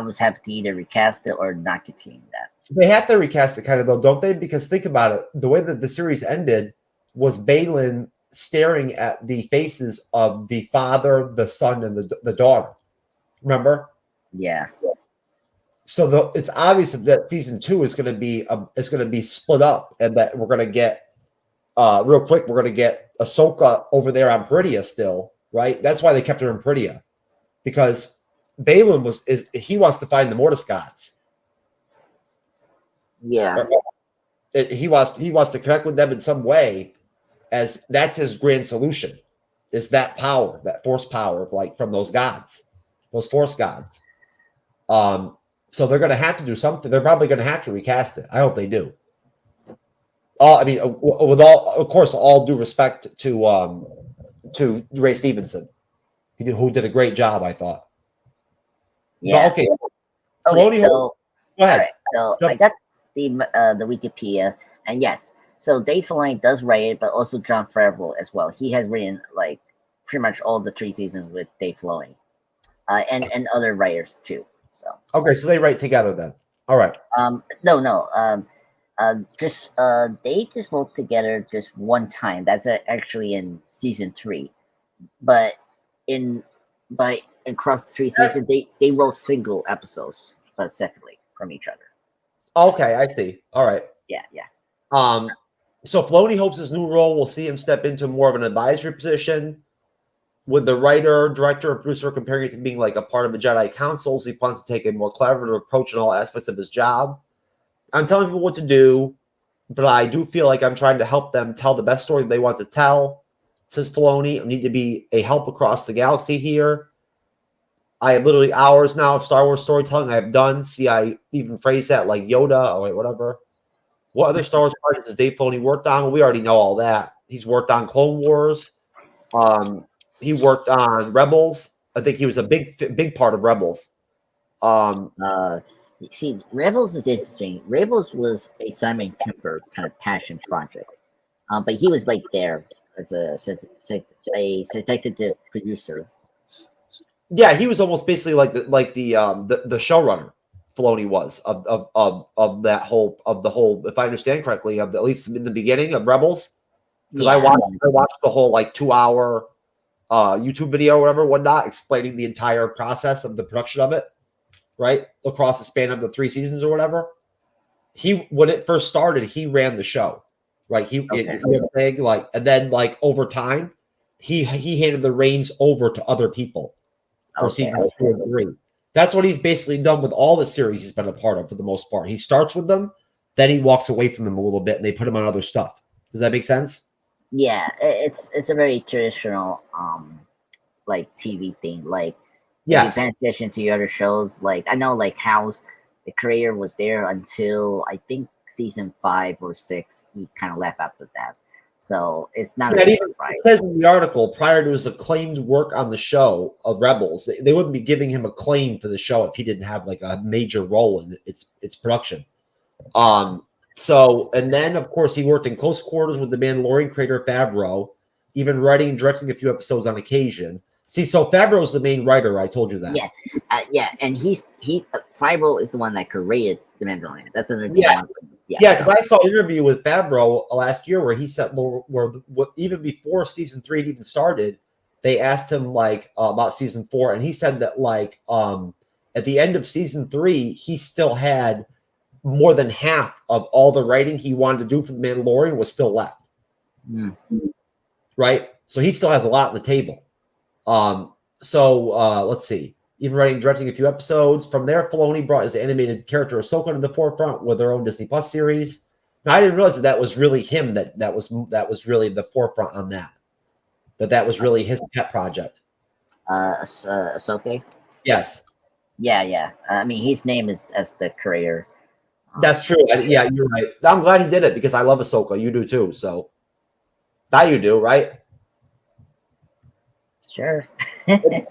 was happy to either recast it or not continue that. They have to recast it, kind of though, don't they? Because think about it, the way that the series ended was Balin staring at the faces of the father, the son, and the daughter. Remember? Yeah. So it's obvious that season 2 is going to be split up, and that we're going to get real quick. We're going to get Ahsoka over there on Peridia still, right? That's why they kept her in Peridia, because Balin he wants to find the Mortis gods. Yeah. He wants to connect with them in some way, as that's his grand solution, is that power, that force power, like from those gods, those force gods. So they're going to have to do something. They're probably going to have to recast it. I hope they do. I mean, with all, of course, all due respect to Ray Stevenson, who did a great job, I thought. Yeah. But, okay. Okay. So go ahead. All right. So I got the Wikipedia, and yes, so Dave Filoni does write it, but also Jon Favreau as well. He has written like pretty much all the 3 seasons with Dave Filoni, and other writers too. So okay, so they write together then. All right. No. They just wrote together just one time. That's actually in season 3, but across the 3 seasons, they wrote single episodes, but separately from each other. Okay, I see. All right. Yeah. So Filoni hopes his new role will see him step into more of an advisory position, with the writer, director, and producer comparing it to being like a part of the Jedi councils. He plans to take a more collaborative approach in all aspects of his job. I'm telling people what to do, but I do feel like I'm trying to help them tell the best story they want to tell. Says Filoni, I need to be a help across the galaxy here. I have literally hours now of Star Wars storytelling I have done. See, I even phrase that like Yoda. Oh, wait, whatever. What other Star Wars projects has Dave Filoni worked on? Well, we already know all that. He's worked on Clone Wars. He worked on Rebels. I think he was a big part of Rebels. See, Rebels is interesting. Rebels was a Simon Kemper kind of passion project, but he was like there as a executive producer. Yeah, he was almost basically like the showrunner. Filoni was of that whole, if I understand correctly, of at least in the beginning of Rebels, because I watched the whole like 2-hour YouTube video or whatnot, explaining the entire process of the production of it, right, across the span of the 3 seasons or whatever. When it first started, he ran the show, right? And then like over time, he handed the reins over to other people for season 4 and 3. That's what he's basically done with all the series he's been a part of for the most part. He starts with them, then he walks away from them a little bit, and they put him on other stuff. Does that make sense? Yeah, it's a very traditional like TV thing. Like, if you pay attention to your other shows, like I know like House, the creator was there until I think season 5 or 6. He kind of left after that. So it's not a surprise. It says in the article, prior to his acclaimed work on the show of Rebels, they wouldn't be giving him acclaim for the show if he didn't have like a major role in its production. So, and then of course he worked in close quarters with the Mandalorian creator Favreau, even writing and directing a few episodes on occasion. See, so Favreau's the main writer. I told you that. Yeah, and Favreau is the one that created the Mandalorian. That's another thing. Because I saw an interview with Favreau last year where he said, even before season 3 even started, they asked him like about season 4, and he said that like at the end of season 3, he still had more than half of all the writing he wanted to do for the Mandalorian was still left. Right, so he still has a lot on the table. Let's see. Even writing and directing a few episodes. From there, Filoni brought his animated character Ahsoka to the forefront with their own Disney Plus series. Now, I didn't realize that was really him. That was really the forefront on that. That was really his pet project. Ahsoka. Yes. Yeah. I mean, his name is as the creator. That's true. Yeah, you're right. I'm glad he did it because I love Ahsoka. You do too. So that you do, right? Sure. Admit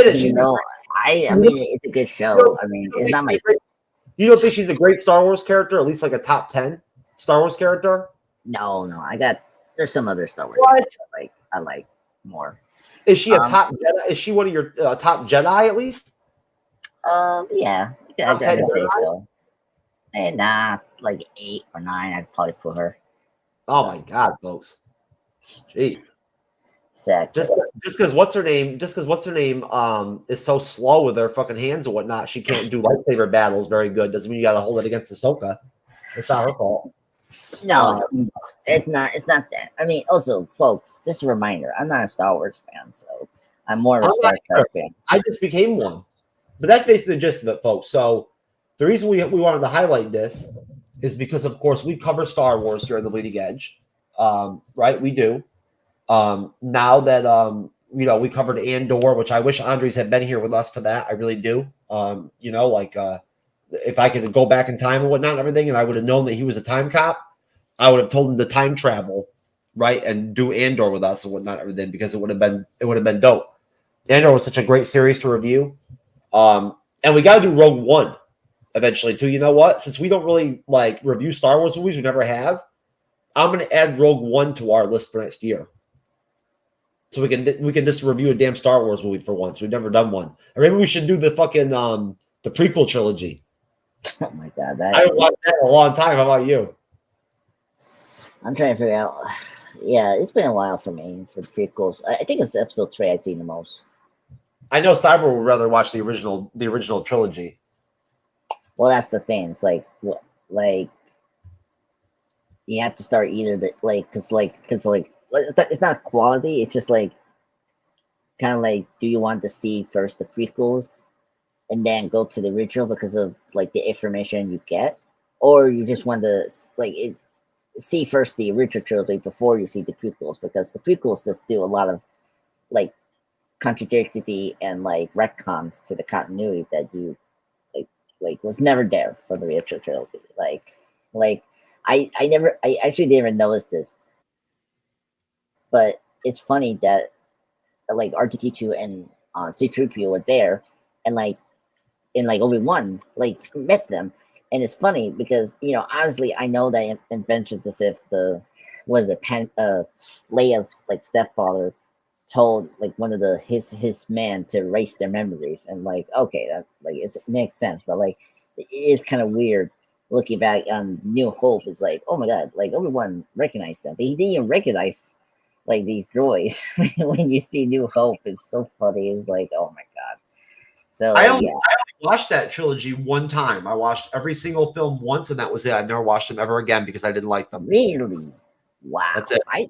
it. You know, I mean, it's a good show. I mean, it's not my. You don't think she's a great Star Wars character? At least like a top 10 Star Wars character? No. There's some other Star Wars I like more. Is she a top Jedi? Is she one of your top Jedi at least? Yeah, I gotta say so. Nah, like 8 or 9. I'd probably put her. Oh my God, folks! Jeez. Exactly. Just because what's her name? Is so slow with her fucking hands and whatnot. She can't do lightsaber battles very good. Doesn't mean you got to hold it against Ahsoka. It's not her fault. No, it's not. It's not that. I mean, also, folks, just a reminder: I'm not a Star Wars fan, so I'm more of a Star Trek fan. I just became one, but that's basically the gist of it, folks. So the reason we wanted to highlight this is because, of course, we cover Star Wars here on the Bleeding Edge, right? We do. Now that we covered Andor, which I wish Andres had been here with us for that. I really do. If I could go back in time and whatnot and everything, and I would have known that he was a time cop, I would have told him to time travel, right, and do Andor with us and whatnot and everything, because it would have been dope. Andor was such a great series to review. And we got to do Rogue One eventually too. You know what? Since we don't really review Star Wars movies, we never have. I'm going to add Rogue One to our list for next year, so we can just review a damn Star Wars movie for once. We've never done one. Or maybe we should do the fucking the prequel trilogy. Oh my god, I haven't watched that in a long time. How about you? I'm trying to figure out. Yeah, it's been a while for me for prequels. I think it's episode 3 I've seen the most. I know Cyber would rather watch the original trilogy. Well, that's the thing. It's like you have to start either because it's not quality. It's just kind of do you want to see first the prequels and then go to the original because of the information you get, or you just want to see first the original trilogy before you see the prequels, because the prequels just do a lot of contradictory and retcons to the continuity that you was never there for the original trilogy. I actually didn't even notice this, but it's funny that R2D2 and C-3PO were there, and in Obi-Wan met them, and it's funny because honestly I know that inventions as if Leia's stepfather told one of his men to erase their memories, and okay, that it makes sense, but it is kind of weird looking back on New Hope. Is oh my god, Obi-Wan recognized them, but he didn't even recognize these droids. When you see New Hope, it's so funny. It's oh my god. So I only watched that trilogy one time. I watched every single film once, and that was it. I've never watched them ever again because I didn't like them. Really? Wow. That's it. I've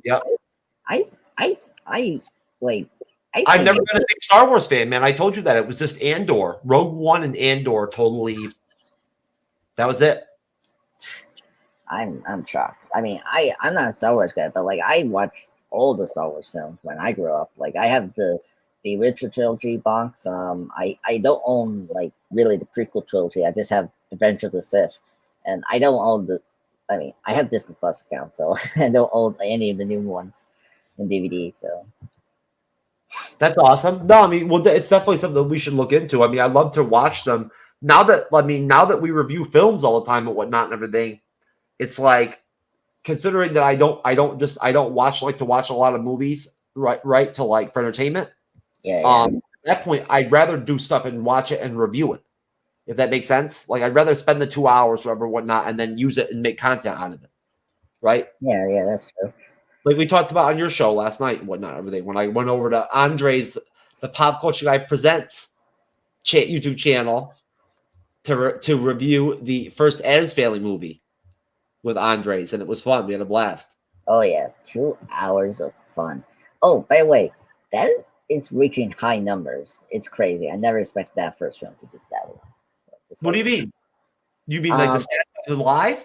never been a big Star Wars fan, man. I told you that. It was just Andor. Rogue One and Andor totally. That was it. I'm shocked. I mean, I'm not a Star Wars guy, but I watched all the Star Wars films when I grew up. I have the original trilogy box. I don't own really the prequel trilogy. I just have Revenge of the Sith, and I don't own I have Disney Plus account, so I don't own any of the new ones in DVD. So that's awesome. No, I mean, well, it's definitely something that we should look into. I mean, I'd love to watch them now that we review films all the time and whatnot and everything. It's considering that I don't watch to watch a lot of movies, right to for entertainment. Yeah. At that point, I'd rather do stuff and watch it and review it, if that makes sense. I'd rather spend the 2 hours or whatnot and then use it and make content out of it, right? Yeah, that's true. We talked about on your show last night and whatnot, everything. When I went over to Andres, the Pop Culture Guy Presents YouTube channel to review the first Addams Family movie with Andres, and it was fun. We had a blast. Oh yeah, 2 hours of fun. Oh, by the way, that is reaching high numbers. It's crazy. I never expected that first film to be that long. So what do you mean? You mean the live?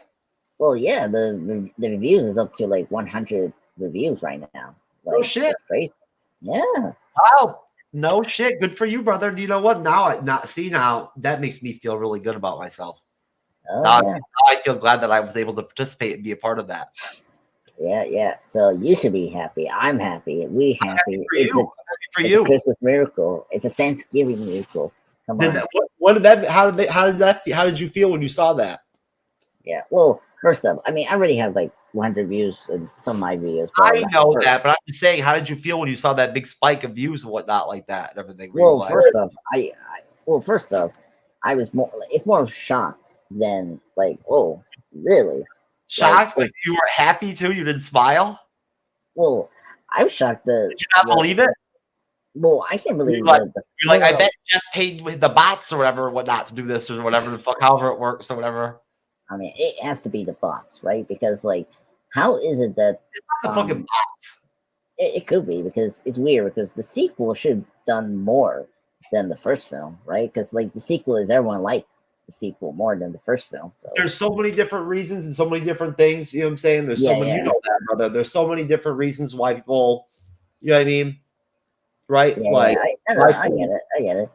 Well, yeah, the reviews is up to 100 reviews right now. Oh shit! That's crazy. Yeah. Wow. No shit. Good for you, brother. You know what? Now that makes me feel really good about myself. Now I feel glad that I was able to participate and be a part of that. Yeah. So you should be happy. I'm happy. We happy. It's a Christmas miracle. It's a Thanksgiving miracle. Come on. How did you feel when you saw that? Yeah. Well, first up, I mean, I already have 100 views in some of my videos. I know that, but I'm just saying, how did you feel when you saw that big spike of views and whatnot like that and everything? Well, first off, I was more. It's more of shock than oh, really? Shocked? You were happy too? You didn't smile? Well, I was shocked that. Did you not believe it? Well, I can't believe You're like, no, I no. bet Jeff paid with the bots or whatever, whatnot, to do this or whatever the fuck, however it works or whatever. I mean, it has to be the bots, right? Because like, how is it that It's not the fucking bots. it could be because it's weird because the sequel should have done more than the first film, right? Because like the sequel is everyone liked the sequel more than the first film. So There's so many different reasons and so many different things. You know what I'm saying? There's so Yeah, many. yeah. You know that, brother. There's so many different reasons why people. You know what I mean? Right? yeah, Like, I get it. I get it.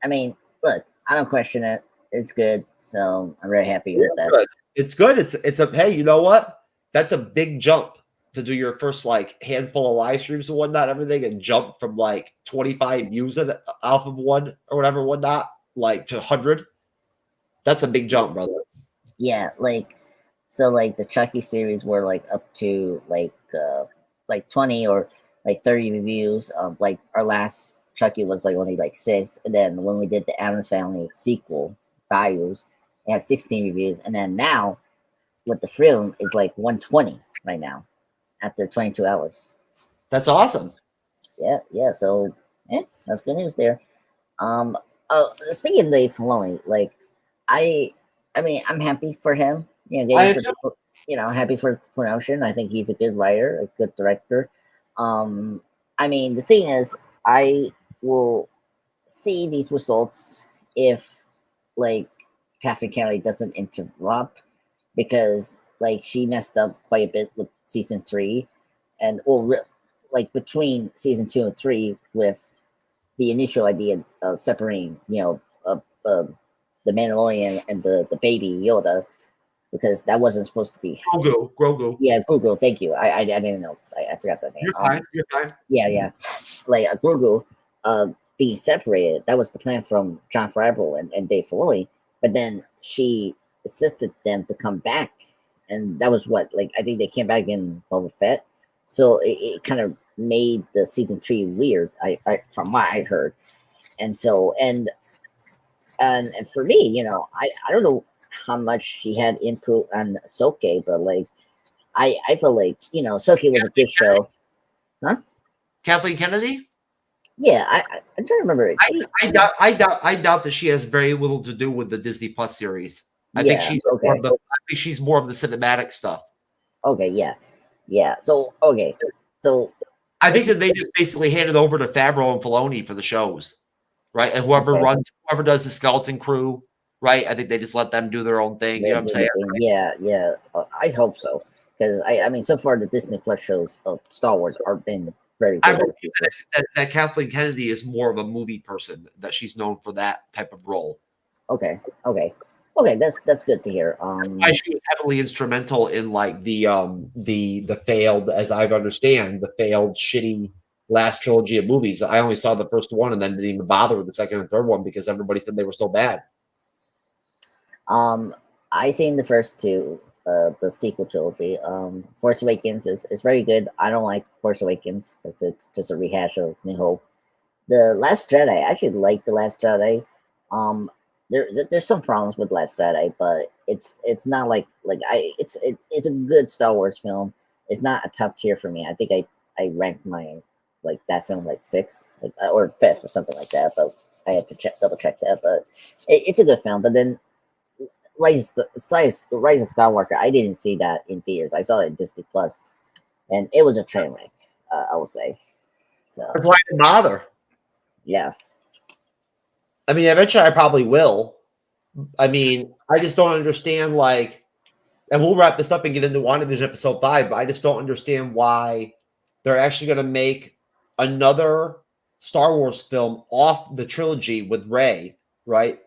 I mean, look, I don't question it. It's good, so I'm very happy with that. good. It's good. It's a hey. You know what? That's a big jump to do your first like handful of live streams and whatnot, everything, and jump from like 25 views off of one or whatever, whatnot, like to 100. That's a big jump, brother. Yeah, like so, like the Chucky series were like up to like 20 or like 30 reviews. Like our last Chucky was like only like 6, and then when we did the Addams Family sequel, Values, it had 16 reviews, and then now with the film is like 120 right now after 22 hours. That's awesome. Yeah, yeah. So yeah, that's good news there. Speaking of Dave Filoni, like I, I mean, I'm happy for him. Happy for the promotion. I think he's a good writer, a good director. I mean, the thing is, I will see these results if like Catherine Kelly doesn't interrupt because like she messed up quite a bit with season 3 and like between season 2 and 3 with the initial idea of separating the Mandalorian and the baby Yoda because that wasn't supposed to be Grogu. yeah, Grogu. Thank you. I didn't know. I forgot that name. You're fine. You're fine. Yeah. Like Grogu being separated. That was the plan from John Favreau and Dave Filoni. But then she assisted them to come back, and that was what I think they came back in Boba Fett. So it kind of made the season 3 weird. I from what I heard, and so and for me, I don't know how much she had input on Soke, but like I feel like Soke was a good show, huh? Kathleen Kennedy. Yeah, I'm trying to remember. I doubt that she has very little to do with the Disney Plus series. I think she's more of the cinematic stuff. Okay, yeah. So I think that they just basically handed over to Favreau and Filoni for the shows, right? And whoever does the skeleton crew, right? I think they just let them do their own thing. You know what I'm saying? Yeah. I hope so because I mean, so far the Disney Plus shows of Star Wars are been very good. I believe that Kathleen Kennedy is more of a movie person, that she's known for that type of role. Okay. That's good to hear. She was heavily instrumental in like the failed, as I understand, the failed shitty last trilogy of movies. I only saw the first one and then didn't even bother with the second and third one because everybody said they were so bad. I seen the first 2, the sequel trilogy. Force Awakens is very good. I don't like Force Awakens because it's just a rehash of New Hope. The Last Jedi, I actually like The Last Jedi. There's some problems with Last Jedi, but it's not it's a good Star Wars film. It's not a top tier for me. I think I ranked my that film 6 or 5th or something like that. But I had to double check that. But it's a good film. But then Rise of Skywalker, I didn't see that in theaters. I saw it in Disney Plus, and it was a train wreck. I will say. So that's why I didn't bother. Yeah. I mean, eventually I probably will. I mean, I just don't understand, and we'll wrap this up and get into WandaVision episode 5, but I just don't understand why they're actually going to make another Star Wars film off the trilogy with Rey, right?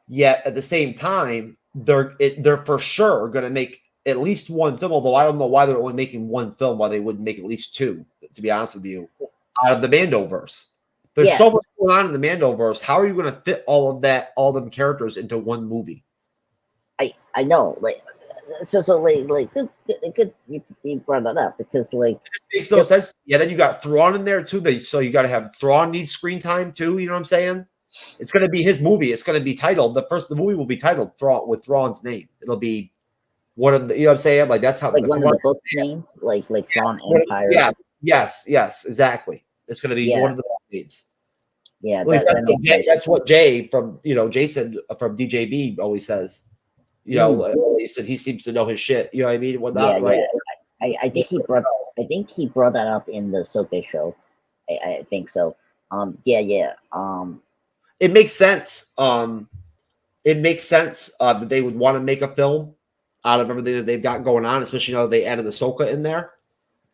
Yet at the same time, they're for sure going to make at least one film, although I don't know why they're only making one film, why they wouldn't make at least 2, to be honest with you, out of the Mandoverse. There's so much going on in the Mandoverse. How are you going to fit all them characters into one movie? I know, good you brought that up because it makes no sense. Yeah, then you got Thrawn in there too. So you got to have Thrawn need screen time too. You know what I'm saying? It's going to be his movie. It's going to be titled the movie will be titled Thrawn with Thrawn's name. It'll be one of the, you know what I'm saying? Like that's how one of the book names, like Thrawn Empire. Yeah, Yes, exactly. It's going to be one Yeah, of the games. yeah, At least that makes sense. that's what Jay from Jason from DJB always says. Mm, He said he seems to know his shit. You know what I mean? yeah, Whatnot, right? yeah. I think he brought that up in the Soke show. I think so. Yeah, yeah. It makes sense. It makes sense that they would want to make a film out of everything that they've got going on, especially they added the Ahsoka in there.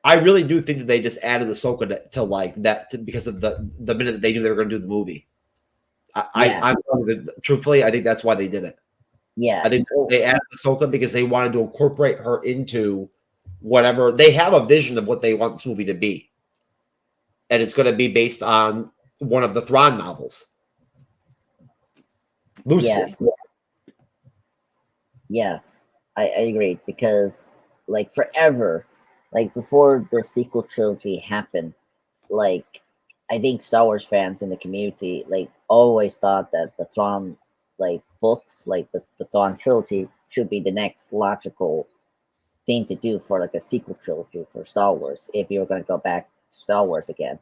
I really do think that they just added the Ahsoka to like that because of the minute that they knew they were going to do the movie. Yeah, Truthfully, I think that's why they did it. yeah. I think Well, they added Ahsoka because they wanted to incorporate her into whatever they have a vision of what they want this movie to be, and it's going to be based on one of the Thrawn novels, yeah, loosely. yeah. I agree because like forever, like before the sequel trilogy happened, like I think Star Wars fans in the community like always thought that the Thrawn like books, like the Thrawn trilogy, should be the next logical thing to do for like a sequel trilogy for Star Wars if you were gonna go back to Star Wars again.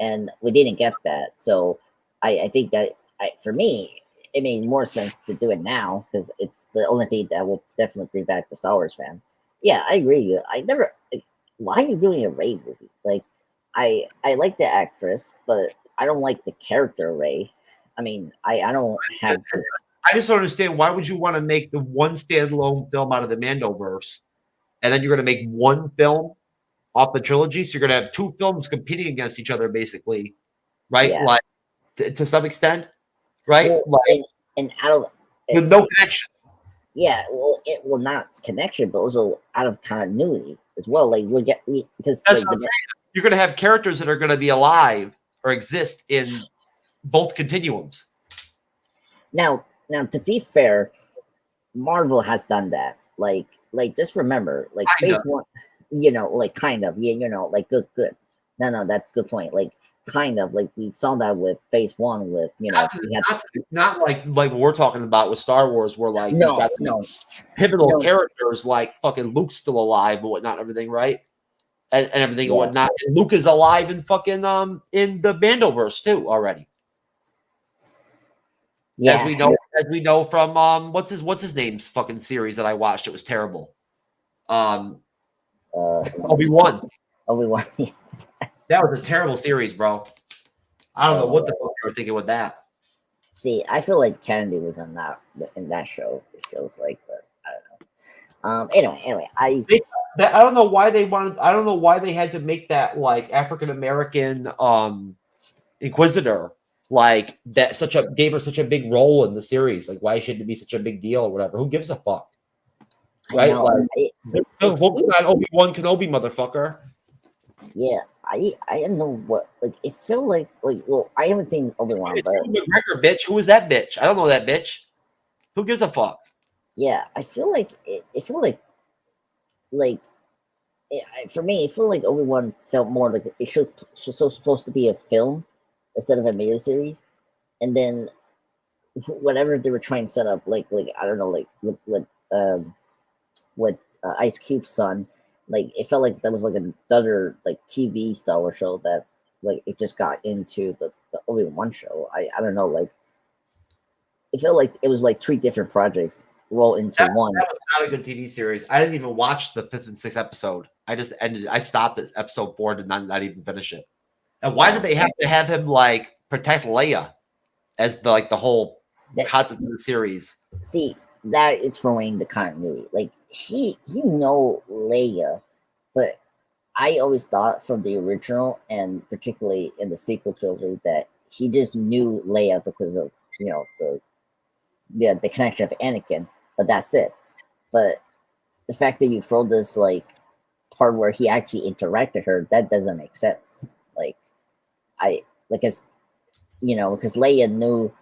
And we didn't get that. So I think that for me, it made more sense to do it now because it's the only thing that will definitely bring back the Star Wars fan. Yeah, I agree. I never. Like, why are you doing a Ray movie? Like, I like the actress, but I don't like the character Ray. I mean, I don't have this. I just don't understand why would you want to make the one standalone film out of the Mandoverse, and then you're going to make one film off the trilogy, so you're going to have two films competing against each other, basically, right? Yeah. Like to some extent, right? Well, Like and out of with no connection. yeah, well, it will not connection, but also out of continuity as well. Like because That's like what I'm saying. You're going to have characters that are going to be alive or exist in both continuums. now to be fair, Marvel has done that. Like just remember, like Kinda. Phase One, like kind of, yeah, like good. No, that's a good point. Like kind of, like we saw that with Phase One, with we had Not like what we're talking about with Star Wars, where like you've got no, pivotal no, characters like fucking Luke's still alive and whatnot, everything, right? And everything and yeah, whatnot. And Luke is alive in fucking in the Mandoverse too already. yeah, As we know from what's his name's fucking series that I watched. It was terrible. Obi-Wan. Obi-Wan. That was a terrible series, bro. I don't know what Yeah. the fuck you were thinking with that. See, I feel like Kennedy was in that show. It feels like, but I don't know. Anyway, I don't know why they wanted. I don't know why they had to make that like African American Inquisitor like that. Gave her such a big role in the series. Like, why should it be such a big deal or whatever? Who gives a fuck? Right? Like, focus on Obi-Wan Kenobi, motherfucker. Yeah, I don't know what like it felt like well I haven't seen Obi-Wan, but McGregor, bitch. Who is that bitch? I don't know that bitch. Who gives a fuck? yeah, I feel like it felt like for me it felt like Obi-Wan felt more like it should so supposed to be a film instead of a mini series, and then whatever they were trying to set up like I don't know like with Ice Cube's son, like it felt like that was like another like TV Star Wars show that like it just got into the Obi-Wan show. I don't know, like it felt like it was like three different projects roll into one. That was not a good TV series. I didn't even watch the fifth and sixth episode. I stopped at episode 4 to not even finish it. And why did they have to have him like protect Leia as the whole concept of the series? See, that is throwing the continuity. Like he know Leia, but I always thought from the original and particularly in the sequel trilogy that he just knew Leia because of the connection of Anakin, but that's it. But the fact that you throw this like part where he actually interacted her, that doesn't make sense. Like I like as because Leia knew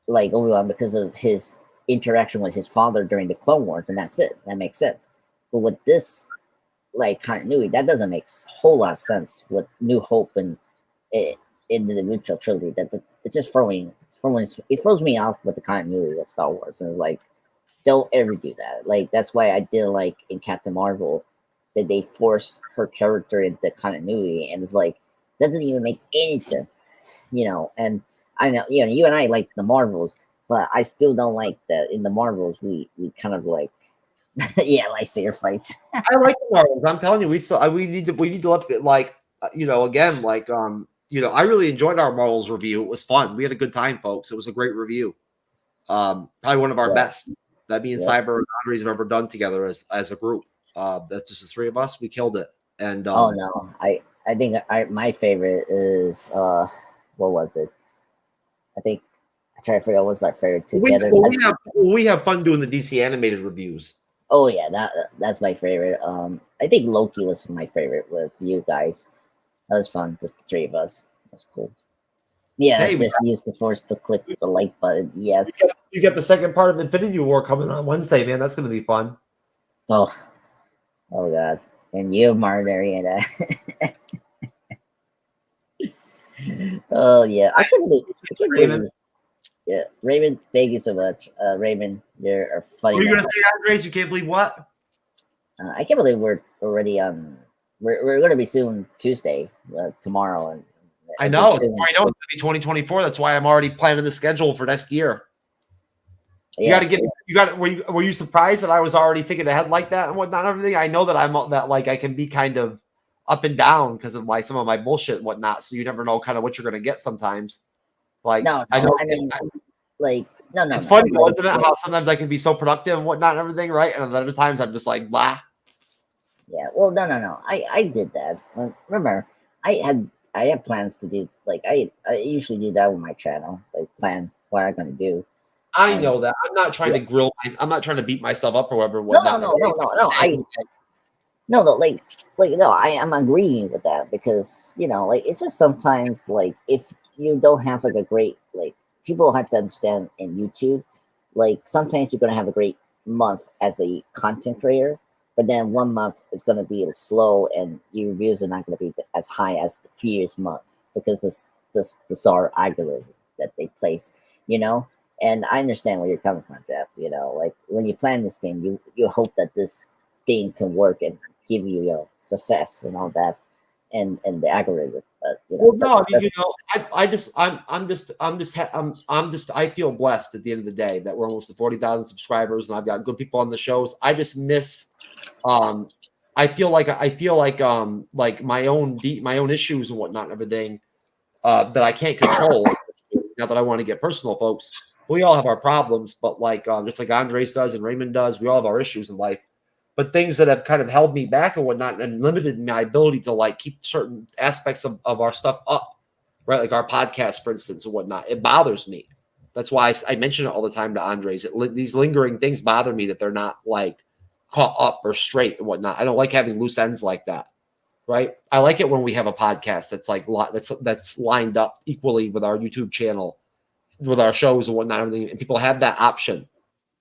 like Obi-Wan because of his interaction with his father during the Clone Wars, and that's it. That makes sense. But with this like continuity, that doesn't make a whole lot of sense with New Hope and in the original trilogy. It's just it throws me off with the continuity of Star Wars, and it's like don't ever do that. Like that's why I did like in Captain Marvel, that they force her character into continuity, and it's like doesn't even make any sense, you know. And I know, you know, you and I like the Marvels, but I still don't like that in the Marvels we kind of like yeah, lightsaber fights. I like the Marvels. I'm telling you, we need to look at like you know, again, like you know, I really enjoyed our Marvels review. It was fun. We had a good time, folks. It was a great review. Probably one of our Yeah, best that me and yeah. Cyber and Andres have ever done together as a group. That's just the three of us. We killed it. And Oh no, I think my favorite is what was it? I think I try to figure out what's our favorite together. we have fun doing the DC animated reviews. Oh yeah, that's my favorite. I think Loki was my favorite with you guys. That was fun, just the three of us. That's cool. Yeah, Hey, just use the force to click the like button. Yes. you got the second part of Infinity War coming on Wednesday, man. That's going to be fun. Oh, oh god. And you, Mariana. Oh yeah, I can't believe Raymond, this. Yeah, Raymond, thank you so much. Raymond, you're a funny what are you man. going to say, Andres? You can't believe what? I can't believe we're already we're gonna be soon Tuesday tomorrow and I I think know. soon. I know it's going to be 2024. That's why I'm already planning the schedule for next year. You Yeah, got to get. You got. Were you surprised that I was already thinking ahead like that and whatnot? And everything. I know that like I can be kind of up and down because of some of my bullshit and whatnot. So you never know kind of what you're going to get sometimes. Like no, I no, know I mean, like no, it's funny, like, isn't it? How sometimes I can be so productive and whatnot and everything, right? And other times I'm just like blah. yeah, well, no. I did that. Remember, I had plans to do like I usually do that with my channel, like plan what I'm gonna do. I And know that. I'm not trying yeah, to grill. I'm not trying to beat myself up or whatever, no, no, whatnot. no, no, no, no. No, like no, I'm agreeing with that because you know, like it's just sometimes like if you don't have like a great like people have to understand in YouTube, like sometimes you're gonna have a great month as a content creator, but then one month is gonna be slow and your views are not gonna be as high as the previous month because it's the star algorithm that they place, you know. And I understand where you're coming from, Jeff. You know, like when you plan this thing, you hope that this thing can work and give you your success and all that and the algorithm but you know Well, no, I mean, you know, I feel blessed at the end of the day that we're almost to 40,000 subscribers and I've got good people on the shows. I just miss, um, I feel like my own issues and whatnot and everything, that I can't control. Not that I want to get personal, folks. We all have our problems, but just like Andres does and Raymond does, we all have our issues in life. But things that have kind of held me back and whatnot and limited my ability to like keep certain aspects of our stuff up, right? Like our podcast, for instance, and whatnot. It bothers me. That's why I mention it all the time to Andres. These lingering things bother me that they're not like caught up or straight and whatnot. I don't like having loose ends like that, right? I like it when we have a podcast that's like that's lined up equally with our YouTube channel, with our shows and whatnot, everything, and people have that option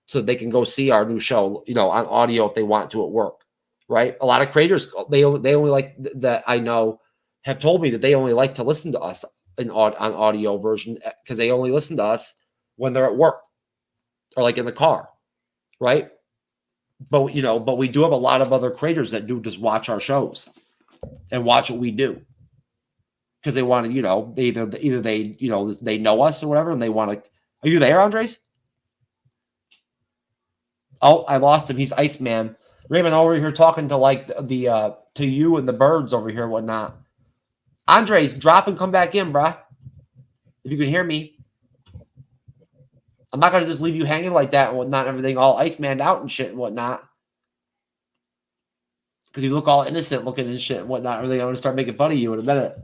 so they can go see our new show, you know, on audio if they want to at work, right? A lot of creators, they only like that I know have told me that they only like to listen to us on audio version because they only listen to us when they're at work or like in the car, right? But you know, but we do have a lot of other creators that do just watch our shows and watch what we do because they want to, you know, either they you know they know us or whatever, and they want to. Are you there, Andres? Oh, I lost him. He's Iceman. Raymond over here talking to like the to you and the birds over here and whatnot. Andres, drop and come back in, bruh. If you can hear me. I'm not gonna just leave you hanging like that and whatnot, everything all Iceman out and shit and whatnot. Because you look all innocent looking and shit and whatnot, everything. I'm gonna start making fun of you in a minute.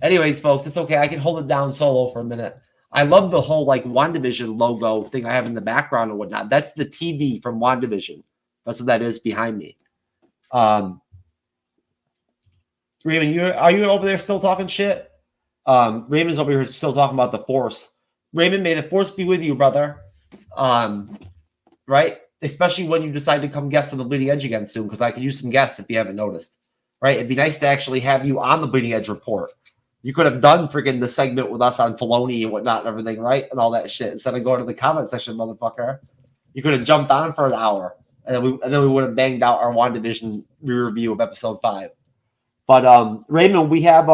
Anyways, folks, it's okay. I can hold it down solo for a minute. I love the whole like WandaVision logo thing I have in the background and whatnot. That's the TV from WandaVision. That's what that is behind me. Raymond, are you over there still talking shit? Raymond's over here still talking about the Force. Raymond, may the Force be with you, brother. Right? Especially when you decide to come guest on the Bleeding Edge again soon, because I could use some guests if you haven't noticed. Right? It'd be nice to actually have you on the Bleeding Edge report. You could have done freaking the segment with us on Filoni and whatnot and everything, right? And all that shit. Instead of going to the comment section, motherfucker. You could have jumped on for an hour and then we would have banged out our WandaVision review of episode 5. But Raymond, we have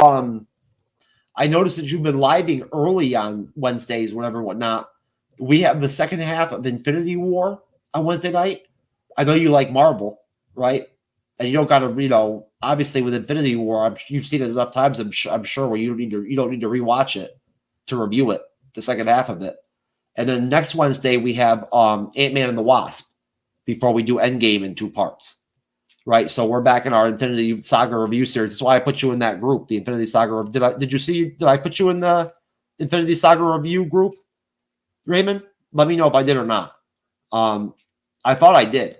I noticed that you've been living early on Wednesdays, whatever, whatnot. We have the second half of Infinity War on Wednesday night. I know you like Marvel, right? And you don't got to, obviously with Infinity War, you've seen it enough times. I'm sure where you don't need to rewatch it to review it, the second half of it. And then next Wednesday we have Ant-Man and the Wasp before we do Endgame in 2 parts. Right, so we're back in our Infinity Saga review series. That's why I put you in that group, the Infinity Saga. Did I put you in the Infinity Saga review group, Raymond? Let me know if I did or not. I thought I did.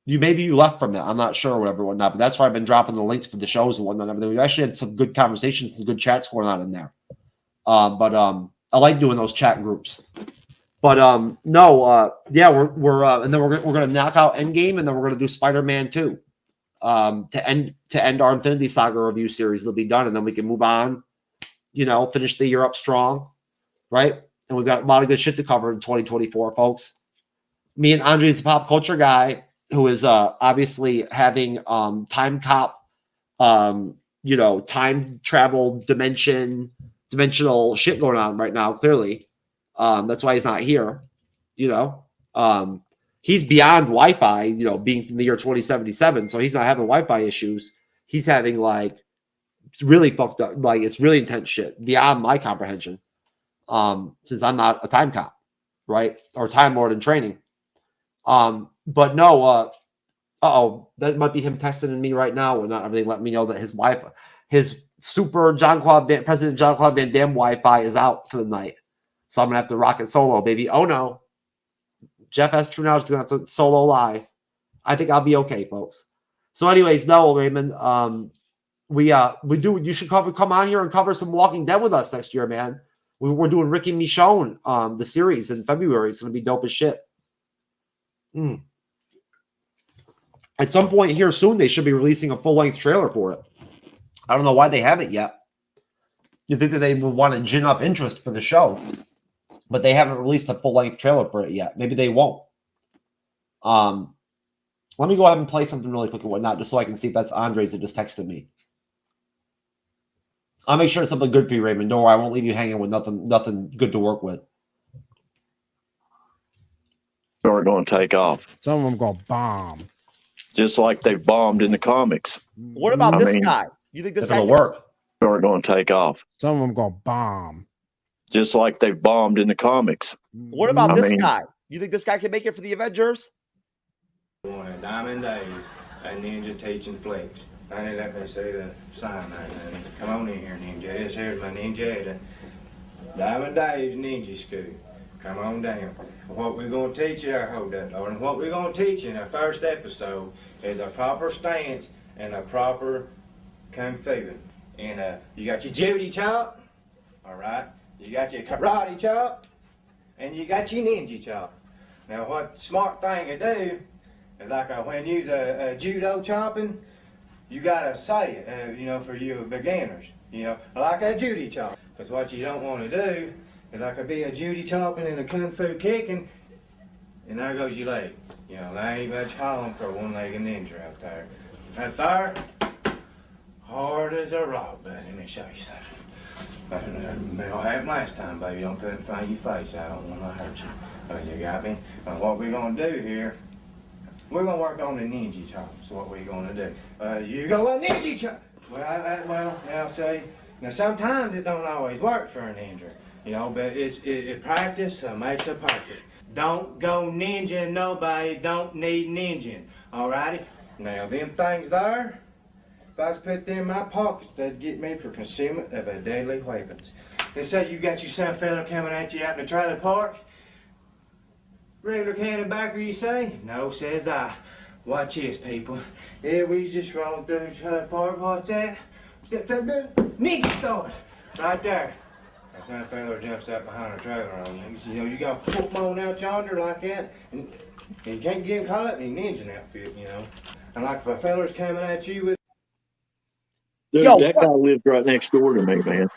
Maybe you left from it. I'm not sure, whatever, whatnot. But that's why I've been dropping the links for the shows and whatnot. We actually had some good conversations, some good chats going on in there. But I like doing those chat groups. But yeah, we're and then we're gonna knock out Endgame, and then we're gonna do Spider-Man 2 to end our Infinity Saga review series. It'll be done, and then we can move on. Finish the year up strong, right? And we've got a lot of good shit to cover in 2024, folks. Me and Andre's the pop culture guy, who is obviously having time cop, time travel dimensional shit going on right now. Clearly. That's why he's not here, he's beyond Wi-Fi, being from the year 2077. So he's not having Wi-Fi issues. He's having really fucked up, it's really intense shit beyond my comprehension. Since I'm not a time cop, right? Or time lord in training. But no, that might be him texting me right now and not everything. Let me know that his super President John Claude Van Damme Wi-Fi is out for the night. So I'm going to have to rock it solo, baby. Oh, no. Jeff S. True now is going to have to solo live. I think I'll be okay, folks. So anyways, no, Raymond, you should come on here and cover some Walking Dead with us next year, man. We're doing Ricky Michonne, the series in February. It's going to be dope as shit. At some point here soon, they should be releasing a full-length trailer for it. I don't know why they haven't yet. You think that they would want to gin up interest for the show, but they haven't released a full-length trailer for it yet. Maybe they won't. Let me go ahead and play something really quick and whatnot, just so I can see if that's Andres that just texted me. I'll make sure it's something good for you, Raymond. Don't worry, I won't leave you hanging with nothing good to work with. Are going to take off. Some of them going to bomb. Just like they've bombed in the comics. What about this guy? You think this guy will work? Are going to take off. Some of them going to bomb. Just like they've bombed in the comics. What about this guy? You think this guy can make it for the Avengers? Diamond Days, a ninja teaching flicks. I didn't let me see the sign there. Come on in here, ninja. Here's my ninja. Diamond Days Ninja School. Come on down. What we're going to teach you, hold that, Lord. And what we're going to teach you in our first episode is a proper stance and a proper kung fu. And you got your Judy chop, all right? You got your karate chop, and you got your ninja chop. Now, what smart thing to do is when you use a judo chopping, you gotta say it, for you beginners, like a Judy chop. Because what you don't want to do is be a Judy chopping and a kung fu kicking, and there goes your leg. There ain't much home for a one-legged ninja out there. Right there, hard as a rock, buddy. Let me show you something. I'll have last time, baby. Don't put it in front of your face. I don't want to hurt you. You got me? What we're going to do here, we're going to work on the ninja chops. What we're going to do. You go a ninja chop. Now see, now sometimes it don't always work for a ninja. But practice makes it perfect. Don't go ninja nobody. Don't need ninja. Alrighty? Now them things there, if I was put them in my pockets, that'd get me for concealment of a deadly weapons. It says you got your son fella coming at you out in the trailer park. Regular cannon you say? No, says I. Watch this, people. Yeah, we just rolling through the trailer park. What's that? Ninja start. Right there. That son fella jumps up behind a trailer on you. You got to put them on out yonder like that. And you can't get him caught up in your ninja outfit, And like if a feller's coming at you with... Dude, that guy lived right next door to me, man.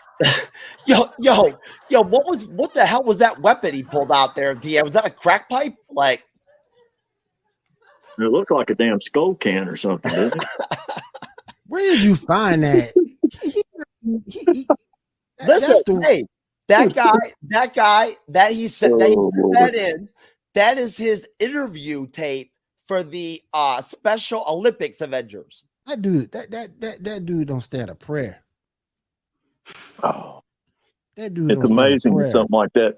Yo, what the hell was that weapon he pulled out there, DM? Was that a crack pipe? It looked like a damn skull can or something, didn't it? Where did you find that? Listen, hey, that guy that he said that in, that is his interview tape for the Special Olympics Avengers. That dude don't stand a prayer. Oh, That dude. it's amazing something like that.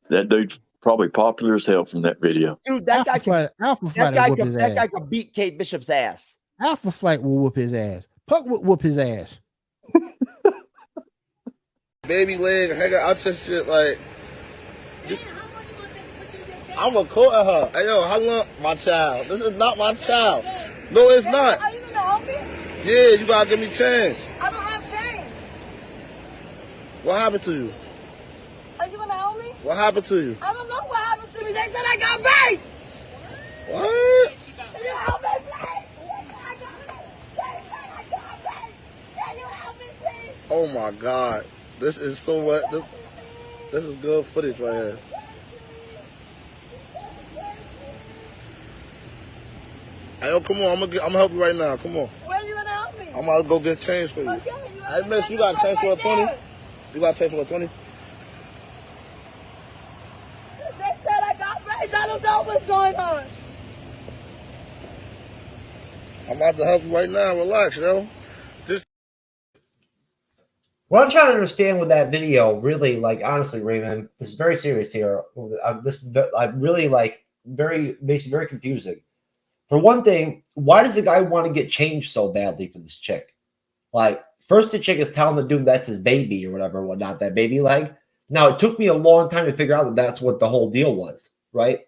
That dude's probably popular as hell from that video. Dude, that guy could beat Kate Bishop's ass. Alpha Flight will whoop his ass. Puck will whoop his ass. Baby leg, hang out your shit like. I'm recording her. Hey yo, how long? My child. This is not my child. No, it's not. Are you gonna help me? Yeah, you gotta give me change. I don't have change. What happened to you? Are you gonna help me? What happened to you? I don't know what happened to me. They said I got raped. What? Can you help me, please? They said I got raped. They said I got raped. Can you help me, please? Oh my God. This is so what? This is good footage right here. Hey, yo, come on. I'm gonna help you right now. Come on. Where are you gonna help me? I'm gonna go get change for you. Okay, Hey, miss, you got change for a 20? You got change for a 20? They said I got raped. I don't know what's going on. I'm about to help you right now. Relax, yo. What I'm trying to understand with that video, really, like, honestly, Raymond, this is very serious here. I'm really, like, makes it very confusing. For one thing, why does the guy want to get changed so badly for this chick? Like, first the chick is telling the dude that's his baby or whatever, whatnot, that baby leg. Now, it took me a long time to figure out that that's what the whole deal was, right?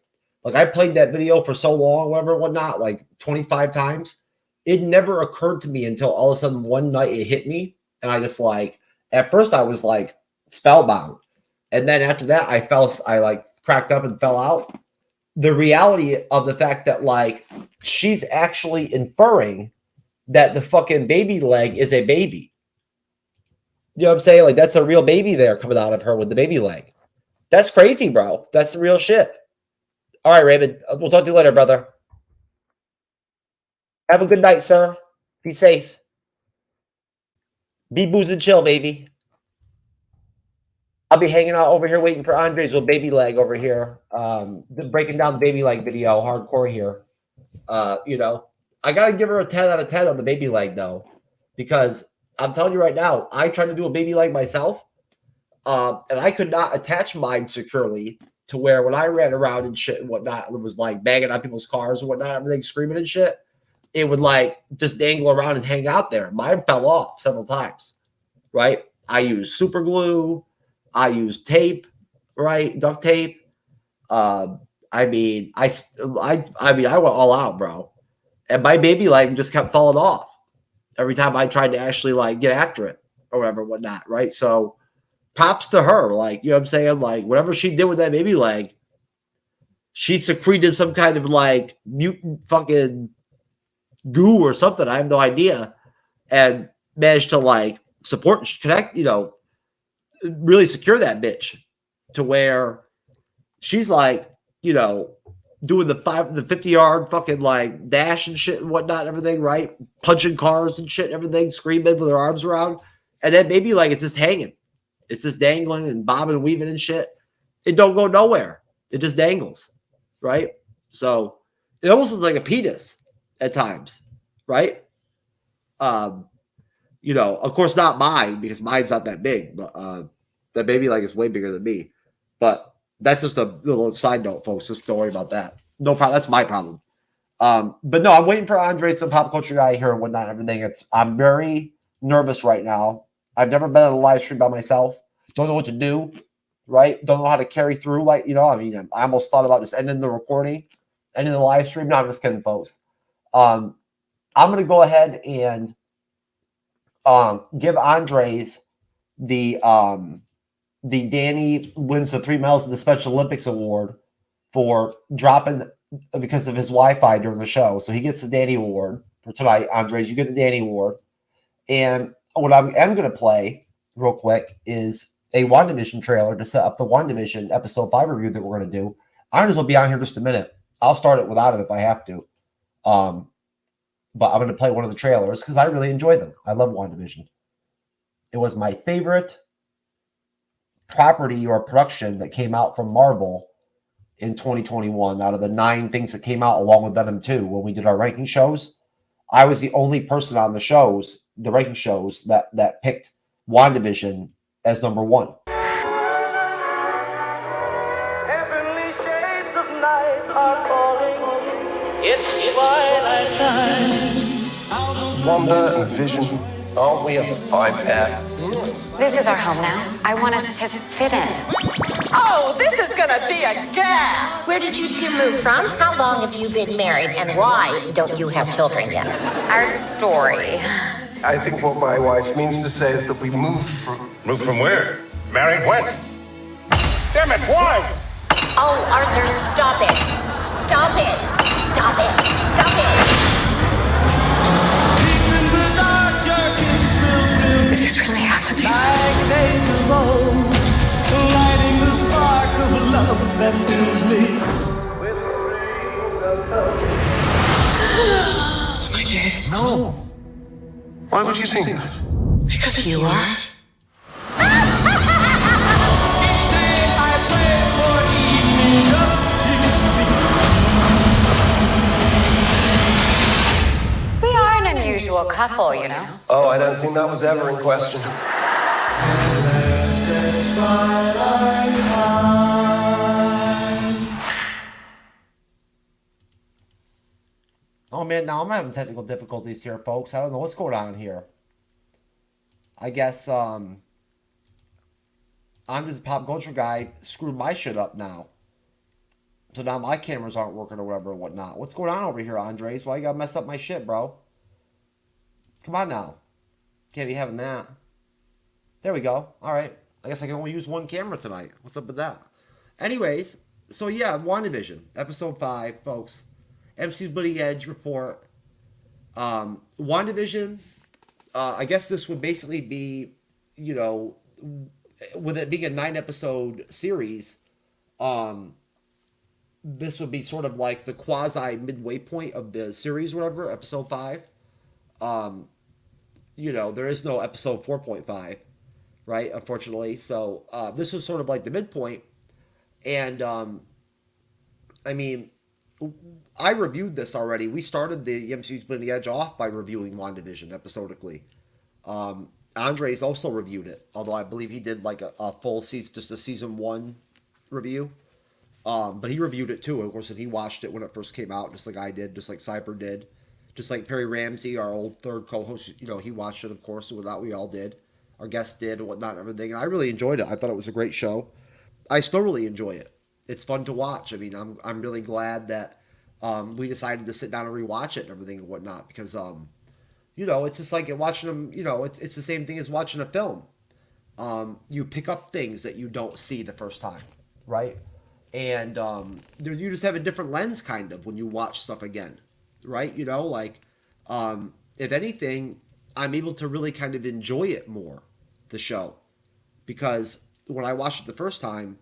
Like, I played that video for so long, whatever, whatnot, like 25 times. It never occurred to me until all of a sudden one night it hit me, and I just, like, at first I was, like, spellbound. And then after that, I like, cracked up and fell out. The reality of the fact that, like, she's actually inferring that the fucking baby leg is a baby. You know what I'm saying? Like, that's a real baby there coming out of her with the baby leg. That's crazy, bro. That's the real shit. All right, Raymond. We'll talk to you later, brother. Have a good night, sir. Be safe. Be booze and chill, baby. I'll be hanging out over here waiting for Andre's little baby leg over here. Breaking down the baby leg video, hardcore here. You know, I got to give her a 10 out of 10 on the baby leg, though, because I'm telling you right now, I tried to do a baby leg myself, and I could not attach mine securely to where when I ran around and shit and whatnot, it was like banging on people's cars and whatnot, everything screaming and shit. It would like just dangle around and hang out there. Mine fell off several times, right? I used super glue. I used tape, right? Duct tape. I mean, I went all out, bro. And my baby leg just kept falling off every time I tried to actually like get after it or whatever, whatnot, right? So props to her. Like, you know what I'm saying? Like, whatever she did with that baby leg, she secreted some kind of like mutant fucking goo or something. I have no idea. And managed to like support and connect, you know, really secure that bitch to where she's like, you know, doing the 50-yard fucking like dash and shit and whatnot, everything, right? Punching cars and shit, everything, screaming with her arms around. And then maybe like it's just hanging. It's just dangling and bobbing and weaving and shit. It don't go nowhere. It just dangles, right? So it almost looks like a penis at times, right? You know, of course not mine because mine's not that big, but that baby leg is way bigger than me. But that's just a little side note, folks. Just don't worry about that. No problem. That's my problem. But no, I'm waiting for Andre, some pop culture guy here and whatnot, and everything. I'm very nervous right now. I've never been on a live stream by myself. Don't know what to do, right? Don't know how to carry through. Like, you know, I mean, I almost thought about just ending the recording, ending the live stream. No, I'm just kidding, folks. I'm going to go ahead and give Andres the Danny wins the 3 miles of the Special Olympics award for dropping because of his Wi-Fi during the show. So he gets the Danny award for tonight. Andres, you get the Danny award. And what I am going to play real quick is a WandaVision trailer to set up the WandaVision episode 5 review that we're going to do. Andres will be on here just a minute. I'll start it without him if I have to. But I'm going to play one of the trailers because I really enjoy them. I love WandaVision. It was my favorite property or production that came out from Marvel in 2021 out of the 9 things that came out along with Venom 2 when we did our ranking shows. I was the only person on the ranking shows that picked WandaVision as number 1. Heavenly shades of night are calling. It's twilight time. Wanda and Vision, aren't we a 5-pack? This is our home now. I want us to fit in. Oh, this is gonna be a gas! Where did you two move from? How long have you been married? And why don't you have children yet? Our story. I think what my wife means to say is that we moved from... Moved from where? Married when? Damn it, why? Oh, Arthur, stop it. Stop it. Stop it. Stop it. Is this really happening? Like days of old, lighting the spark of love that fills me. I did. No. Why would you think that? Because you are. Each day I pray for evening just to be. We are an unusual couple, you know. Oh, I don't think that was ever in question. Oh man, now I'm having technical difficulties here, folks. I don't know what's going on here. I guess I'm just a pop culture guy, screwed my shit up now. So now my cameras aren't working or whatever and whatnot. What's going on over here, Andres? Why you gotta mess up my shit, bro? Come on now. Can't be having that. There we go. All right. I guess I can only use one camera tonight. What's up with that? Anyways, so yeah, WandaVision, episode 5, folks. MCU's Bleeding Edge report. WandaVision, I guess this would basically be, you know, with it being a 9-episode series, this would be sort of like the quasi midway point of the series, whatever, episode 5. You know, there is no episode 4.5, right? Unfortunately. So this was sort of like the midpoint. And I mean, I reviewed this already. We started the MCU's Bleeding Edge off by reviewing WandaVision episodically. Andres also reviewed it, although I believe he did like a full season, just a season 1 review. But he reviewed it too, of course, and he watched it when it first came out, just like I did, just like Cyber did. Just like Perry Ramsey, our old third co-host, you know, he watched it, of course, and whatnot. We all did. Our guests did and whatnot and everything. And I really enjoyed it. I thought it was a great show. I still really enjoy it. It's fun to watch. I mean, I'm really glad that we decided to sit down and rewatch it and everything and whatnot because, you know, it's just like watching them, you know, it's the same thing as watching a film. You pick up things that you don't see the first time, right? And you just have a different lens kind of when you watch stuff again. Right? You know, like, if anything, I'm able to really kind of enjoy it more, the show. Because when I watched it the first time,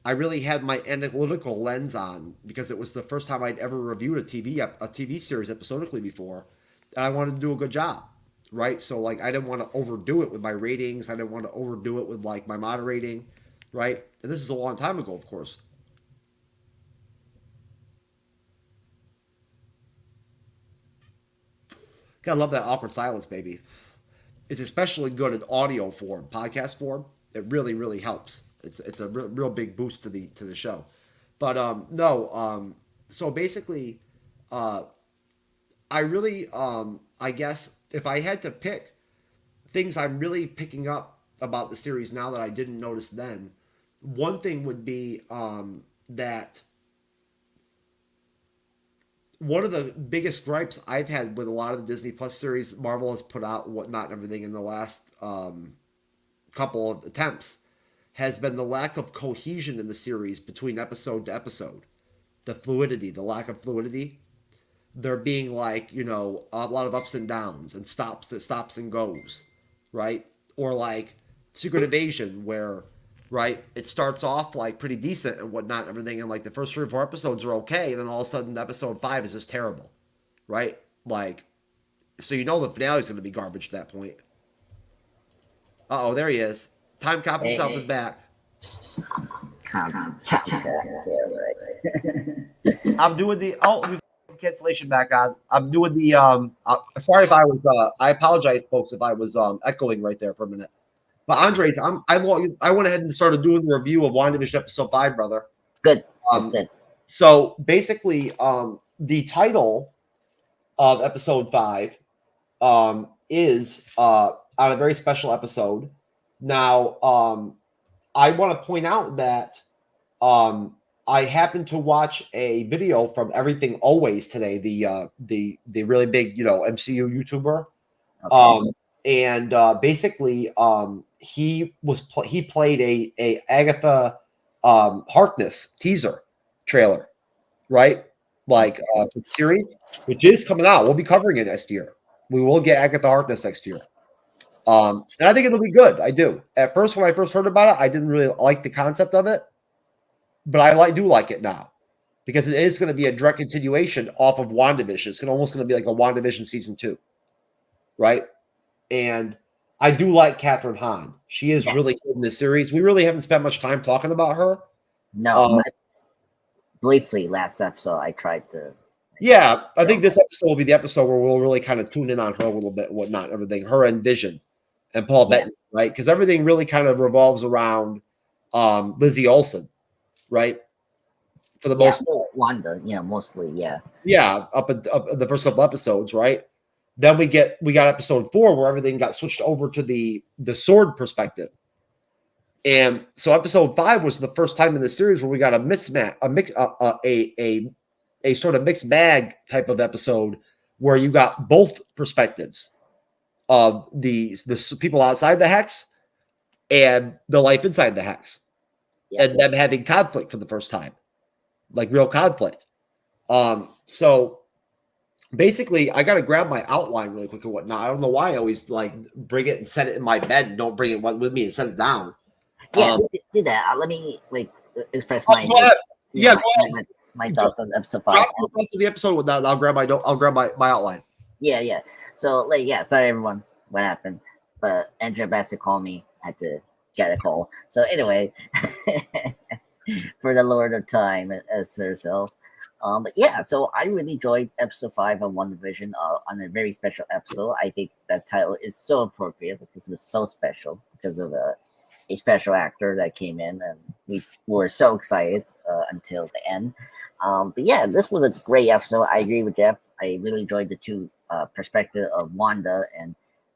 I really had my analytical lens on because it was the first time I'd ever reviewed a TV series episodically before. And I wanted to do a good job, right? So, like, I didn't want to overdo it with my ratings. I didn't want to overdo it with, like, my moderating, right? And this is a long time ago, of course. Gotta love that awkward silence, baby. It's especially good in audio form, podcast form. It really, really helps. It's a real big boost to the show. But no. So basically, I really, I guess if I had to pick things I'm really picking up about the series now that I didn't notice then, one thing would be that. One of the biggest gripes I've had with a lot of the Disney Plus series Marvel has put out and whatnot and everything in the last couple of attempts has been the lack of cohesion in the series between episode to episode. The fluidity, the lack of fluidity. There being like, you know, a lot of ups and downs and stops and goes, right? Or like Secret Invasion where, right, it starts off like pretty decent and whatnot and everything, and like the first 3 or 4 episodes are okay, and then all of a sudden episode 5 is just terrible, right? Like, so you know the finale is going to be garbage at that point. Uh-oh, there he is. Time Cop himself is back. I'm doing the cancellation back on. I'm doing the sorry if I was I apologize, folks, if I was echoing right there for a minute. But Andres, I went ahead and started doing the review of WandaVision episode 5, brother. Good. That's good. So basically, the title of episode 5 is on a very special episode. Now, I want to point out that I happened to watch a video from Everything Always today, the really big, MCU YouTuber. Okay. And basically, he played a Agatha Harkness teaser trailer, right? Like series, which is coming out. We'll be covering it next year. We will get Agatha Harkness next year. And I think it'll be good. I do. At first, when I first heard about it, I didn't really like the concept of it, but I do like it now because it is going to be a direct continuation off of WandaVision. It's almost going to be like a WandaVision season 2, right? And I do like Catherine Hahn. She is really good in this series. We really haven't spent much time talking about her. No, briefly last episode I tried to. Yeah, I think this episode will be the episode where we'll really kind of tune in on her a little bit, whatnot, everything. Her and Vision and Paul Bettany, right? Because everything really kind of revolves around Lizzie Olsen, right? For the most part. Wanda, mostly, yeah. Yeah, up the first couple episodes, right? Then we got episode 4 where everything got switched over to the sword perspective. And so episode 5 was the first time in the series where we got a sort of mixed bag type of episode where you got both perspectives of the people outside the Hex and the life inside the Hex, and them having conflict for the first time, like real conflict. So basically, I got to grab my outline really quick and whatnot. I don't know why I always like bring it and set it in my bed and don't bring it with me and set it down. Yeah, do that. Let me express my go ahead. My thoughts on episode 5. Rest of the episode with that. I'll grab my outline. Yeah. So sorry everyone, what happened? But Andrea Bassett called me. I had to get a call. So anyway, for the Lord of Time as herself. But yeah, so I really enjoyed episode 5 of WandaVision on a very special episode. I think that title is so appropriate because it was so special because of a special actor that came in, and we were so excited until the end. But yeah, this was a great episode. I agree with Jeff. I really enjoyed the two perspective of Wanda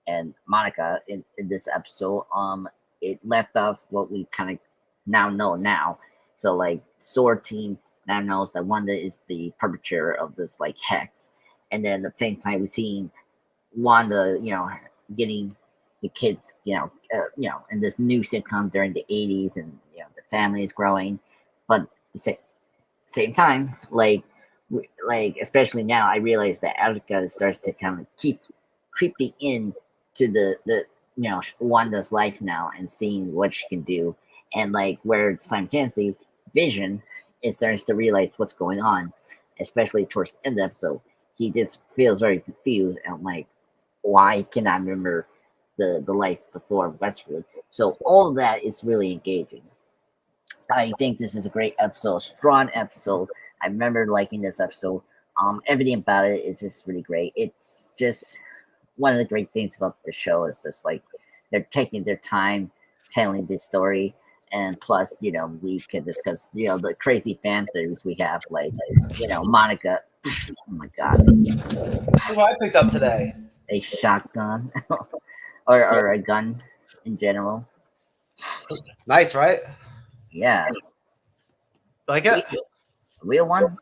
and Monica in this episode. It left off what we kind of now know now. So like Sword Team now knows that Wanda is the perpetrator of this like hex, and then at the same time we're seeing Wanda, getting the kids, in this new sitcom during the 80s, and the family is growing, but at the same time, like especially now, I realize that Erica starts to kind of keep creeping in to the Wanda's life now and seeing what she can do, and like where simultaneously Vision is starting to realize what's going on, especially towards the end of the episode. He just feels very confused and like, why can I remember the life before Westwood? So all of that is really engaging. I think this is a great episode, strong episode. I remember liking this episode. Everything about it is just really great. It's just one of the great things about the show is just like they're taking their time telling this story, and plus, we can discuss, the crazy fan theories we have, like, Monica. Oh my God! What I picked up today? A shotgun, or a gun in general. Nice, right? Yeah. Like it? A real one?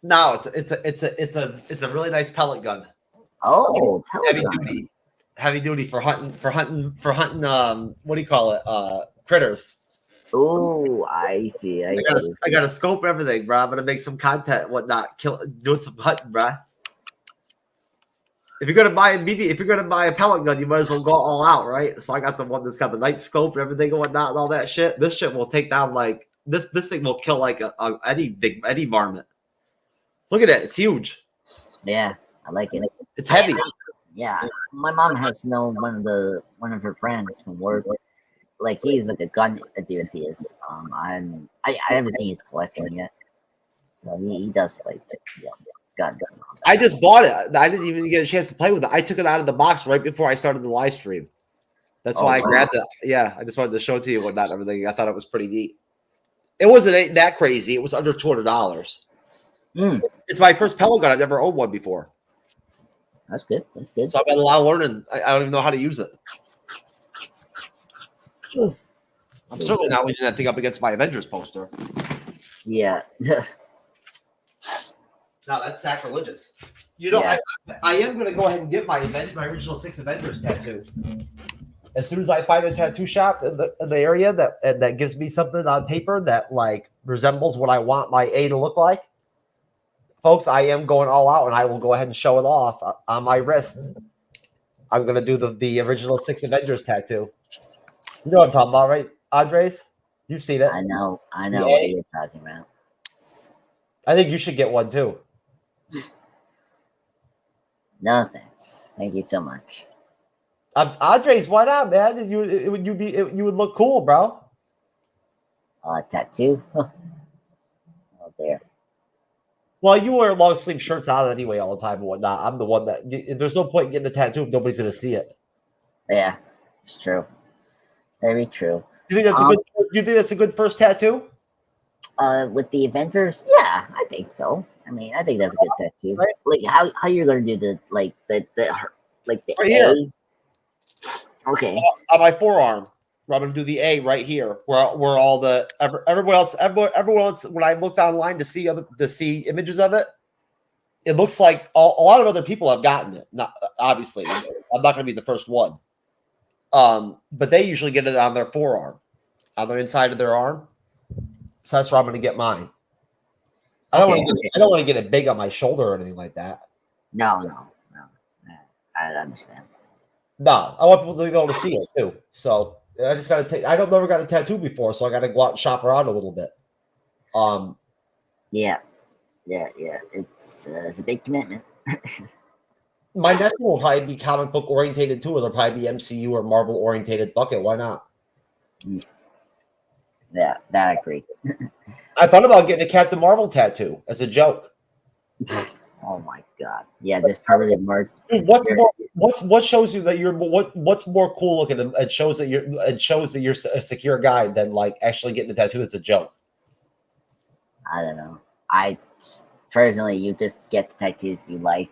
No, it's a really nice pellet gun. Oh, pellet gun. Heavy duty for hunting. What do you call it? Critters. Oh, I see. I got to scope everything, bro. I'm gonna make some content, and whatnot. Doing some hunting, bro. If you're gonna buy a pellet gun, you might as well go all out, right? So I got the one that's got the night scope and everything and whatnot and all that shit. This shit will take down like this thing will kill like any varmint. Look at it, it's huge. Yeah, I like it. It's heavy. Yeah, my mom has known one of her friends from work. Like he's like a gun enthusiast. And I haven't seen his collection yet. So he does like guns. And all that. I just bought it. I didn't even get a chance to play with it. I took it out of the box right before I started the live stream. That's why I grabbed it. Yeah, I just wanted to show it to you and everything. I thought it was pretty neat. It wasn't that crazy. It was under $200. It's my first pellet gun. I've never owned one before. That's good. That's good. So I've got a lot of learning. I don't even know how to use it. I'm certainly not leaving that thing up against my Avengers poster. Yeah. No, that's sacrilegious. You know, I am going to go ahead and get my original 6 Avengers tattoo. As soon as I find a tattoo shop in the area that gives me something on paper that like resembles what I want my A to look like, folks, I am going all out, and I will go ahead and show it off on my wrist. I'm going to do the original 6 Avengers tattoo. You know what I'm talking about, right, Andres? You've seen it. I know what you're talking about. I think you should get one too. No thanks. Thank you so much. Andres, why not, man? You would look cool, bro. Tattoo? Oh, there. Well, you wear long sleeve shirts out anyway all the time and whatnot. I'm the one that there's no point in getting a tattoo if nobody's gonna see it. Yeah, it's true. Very true. You think that's a good? You think that's a good first tattoo? With the Avengers, yeah, I think so. I mean, I think that's a good tattoo. Right? Like how you're gonna do the right A? Here. Okay. On my forearm, I'm gonna do the A right here, where all the everyone else. When I looked online to see images of it, it looks like a lot of other people have gotten it. Not obviously, I'm not gonna be the first one. But they usually get it on their forearm, on the inside of their arm. So that's where I'm going to get mine. I don't want to get it big on my shoulder or anything like that. No. I understand. No, I want people to be able to see it too. So I just got to take. I don't never got a tattoo before, so I got to go out and shop around a little bit. Yeah. It's a big commitment. My next one will probably be comic book orientated too, or they'll probably be MCU or Marvel orientated. Bucket, why not? Yeah, that I agree. I thought about getting a Captain Marvel tattoo as a joke. Oh my god! Yeah, this probably more. What shows you that you're what's more cool looking and shows that you're a secure guy than like actually getting a tattoo as a joke? I don't know. I personally, you just get the tattoos you like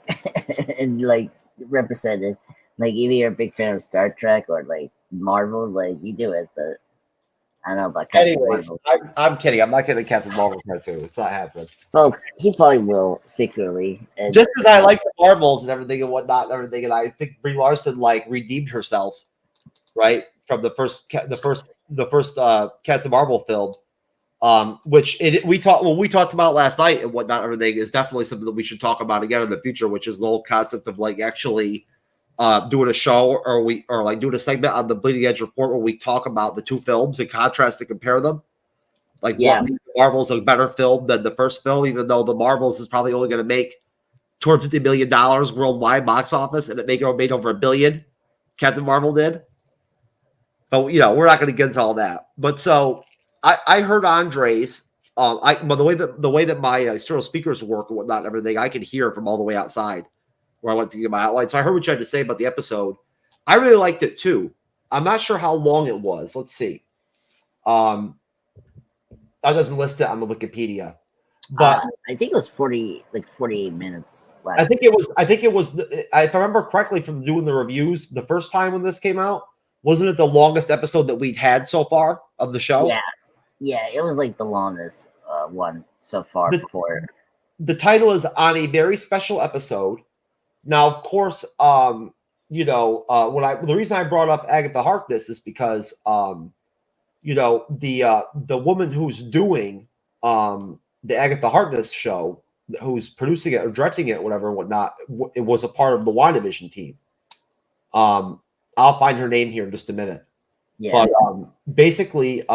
and like represent it. Like if you're a big fan of Star Trek or like Marvel, like you do it, but. I don't know about Captain Marvel. I'm kidding. I'm not getting a Captain Marvel tattoo. It's not happening. Folks, he probably will secretly. Just because I like the Marvels and everything and whatnot and everything, and I think Brie Larson like redeemed herself, right, from the first Captain Marvel film, which we talked about last night and whatnot. Everything is definitely something that we should talk about again in the future, which is the whole concept of like actually. Doing a show or like doing a segment on the Bleeding Edge Report where we talk about the two films and contrast and compare them. Like, what Marvel's a better film than the first film, even though the Marvels is probably only going to make $250 million worldwide box office, and it made over $1 billion. Captain Marvel did, but we're not going to get into all that. But so I heard Andres. But the way that my stereo speakers work and whatnot and everything, I can hear from all the way outside. Where I went to get my outline. So I heard what you had to say about the episode. I really liked it too. I'm not sure how long it was. Let's see. That doesn't list it on the Wikipedia. But I think it was 48 minutes last. I think it was if I remember correctly from doing the reviews the first time when this came out, wasn't it the longest episode that we'd had so far of the show? Yeah, it was like the longest one so far before. The title is On a Very Special Episode. Now, of course, the reason I brought up Agatha Harkness is because, the woman who's doing the Agatha Harkness show, who's producing it or directing it, whatever and whatnot, it was a part of the WandaVision team. I'll find her name here in just a minute. Yeah. But basically,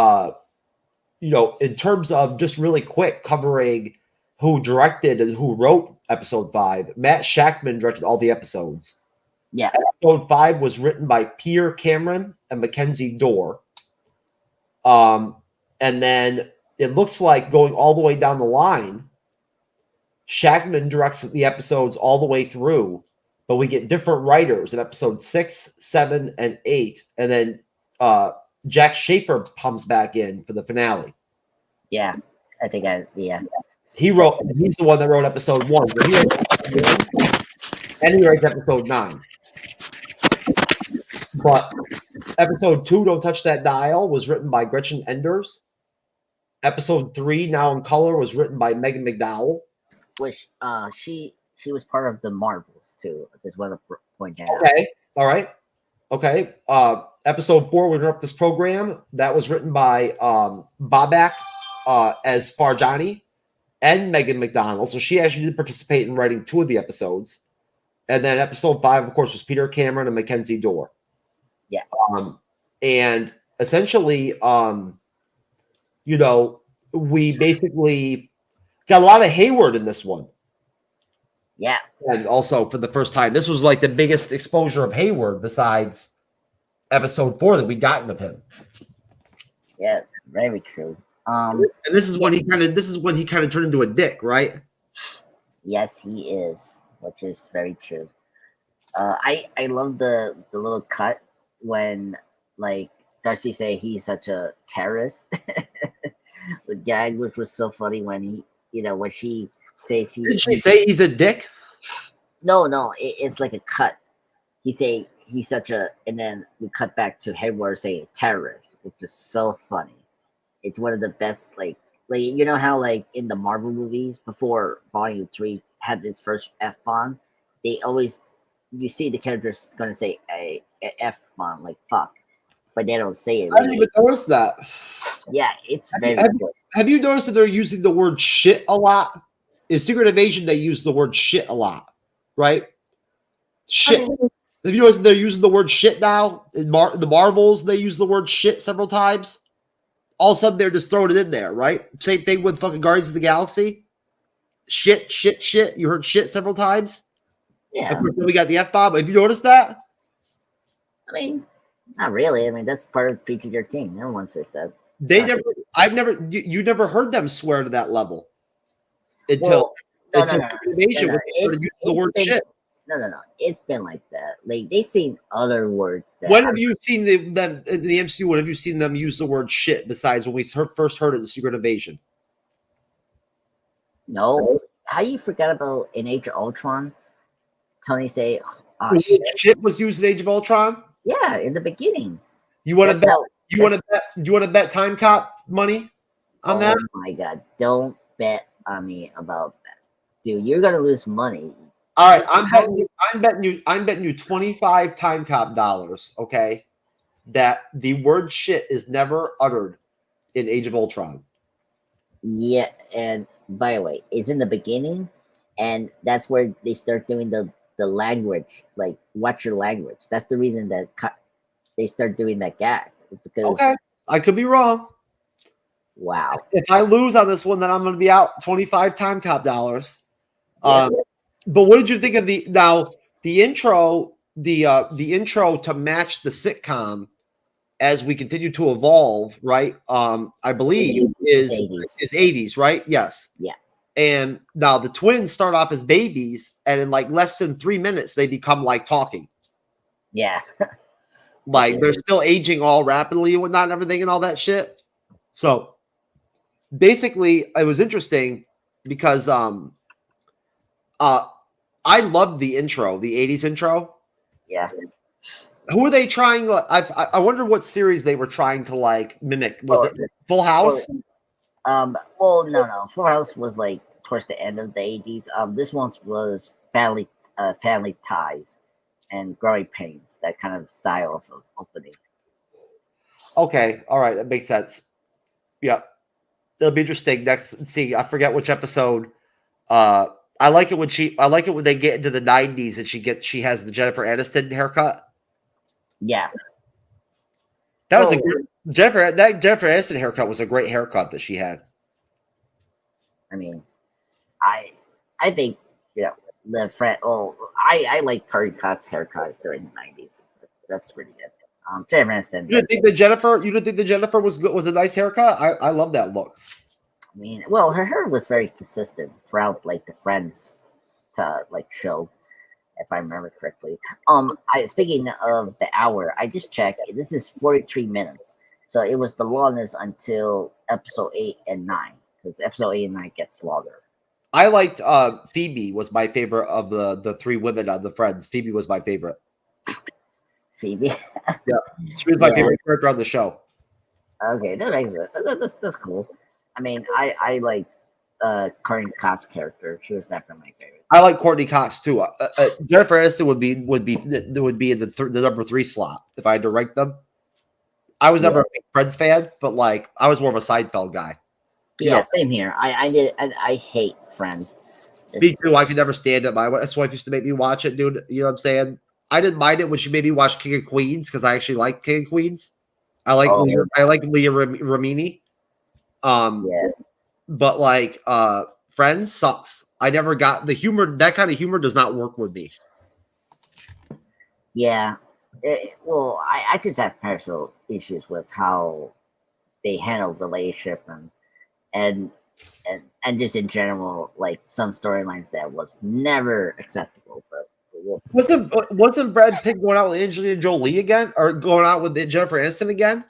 in terms of just really quick covering who directed and who wrote episode 5. Matt Shackman directed all the episodes. Yeah. Episode 5 was written by Peter Cameron and Mackenzie Dorr. And then it looks like going all the way down the line, Shackman directs the episodes all the way through, but we get different writers in episode 6, 7, and 8. And then Jack Schaefer comes back in for the finale. Yeah. I think yeah. He's the one that wrote episode 1. But he writes episode 9. But episode 2, Don't Touch That Dial, was written by Gretchen Enders. Episode 3, Now in Color, was written by Megan McDowell. Which she was part of the Marvels too. I just want to point out. Okay. All right. Okay. Episode 4, we interrupt this program. That was written by Babak as Farjani and Megan McDonald. So she actually did participate in writing 2 of the episodes. And then episode 5, of course, was Peter Cameron and Mackenzie Dorr. Yeah. And essentially, we basically got a lot of Hayward in this one. Yeah. And also for the first time, this was like the biggest exposure of Hayward besides episode 4 that we gotten of him. Yeah, very true. And this is when he kind of turned into a dick, right? Yes, he is, which is very true. I love the little cut when like Darcy say he's such a terrorist. The gag, which was so funny when when she says he. Did she say he's a dick? No, it's like a cut. He say he's such a, and then we cut back to Hayward saying terrorist, which is so funny. It's one of the best, like how like in the Marvel movies before Volume 3 had this first F-bomb, they always you see the characters gonna say a F-bomb like fuck, but they don't say it. I didn't even notice that. Yeah, it's very good. Have you noticed that they're using the word shit a lot? In Secret Invasion, they use the word shit a lot, right? Shit. Have you noticed they're using the word shit now? In the Marvels, they use the word shit several times. All of a sudden, they're just throwing it in there, right? Same thing with fucking Guardians of the Galaxy. Shit. You heard shit several times. Yeah. Of course, then we got the F-bomb. Have you noticed that? I mean, not really. I mean, that's part of PG-13. Everyone says that. You never heard them swear to that level until Invasion. The word shit. No. It's been like that. Like they've seen other words. When have you seen them in the MCU? When have you seen them use the word shit besides when we first heard it in Secret Invasion? No. How you forgot about in Age of Ultron? Tony say, shit was used in Age of Ultron. Yeah, in the beginning. You want to bet? You want to bet time cop money on that? Oh my god! Don't bet on me about that, dude. You're gonna lose money. All right, I'm betting you 25 time cop dollars. Okay, that the word shit is never uttered in Age of Ultron. Yeah, and by the way, it's in the beginning, and that's where they start doing the language, like watch your language. That's the reason that they start doing that gag. It's because I could be wrong. Wow. If I lose on this one, then I'm going to be out 25 time cop dollars. Yeah. But what did you think of the intro? The intro to match the sitcom as we continue to evolve, right? I believe is 80s, right? Yes. Yeah. And now the twins start off as babies, and in like less than 3 minutes, they become like talking. Yeah. Like they're still aging all rapidly and whatnot and everything and all that shit. So basically, it was interesting because I loved the intro, the 80s intro. Yeah. Who were they trying? I wonder what series they were trying to like mimic. Was it Full House? Well, no. Full House was like towards the end of the 80s. This one was Family Ties and Growing Pains, that kind of style of opening. Okay, all right, that makes sense. Yeah, it'll be interesting. Next, see, I forget which episode. I like it when they get into the 90s and she has the Jennifer Aniston haircut. Yeah, that was Jennifer Aniston haircut was a great haircut that she had. I mean, I think the friend. Oh, I like Cardi Cott's haircut during the '90s. That's pretty good. Jennifer Aniston. You didn't think that Jennifer? You didn't think that Jennifer was good? Was a nice haircut? I love that look. I mean, well, her hair was very consistent throughout like the Friends to like show, if I remember correctly. Speaking of the hour, I just checked. This is 43 minutes, so it was the longest until episode 8 and 9, because episode 8 and 9 gets longer. I liked Phoebe was my favorite of the three women on the Friends. Phoebe was my favorite. Phoebe. Yeah, she was my favorite character on the show. Okay, that makes it. That's cool. I mean, I like Courtney Cott's character. She was definitely my favorite. I like Courtney Cox too. Jennifer Aniston would be in the number 3 slot if I had to rank them. I was never a big Friends fan, but like I was more of a Seinfeld guy. Yeah, same here. I hate Friends. Me too. I could never stand it. My ex-wife used to make me watch it, dude. You know what I'm saying? I didn't mind it when she made me watch King of Queens because I actually like King of Queens. I like Leah Remini. But like Friends sucks. I never got the humor. That kind of humor does not work with me. Yeah. Well, I just have personal issues with how they handle relationship and just in general, like some storylines that was never acceptable. But wasn't Brad Pitt going out with Angelina Jolie again, or going out with Jennifer Aniston again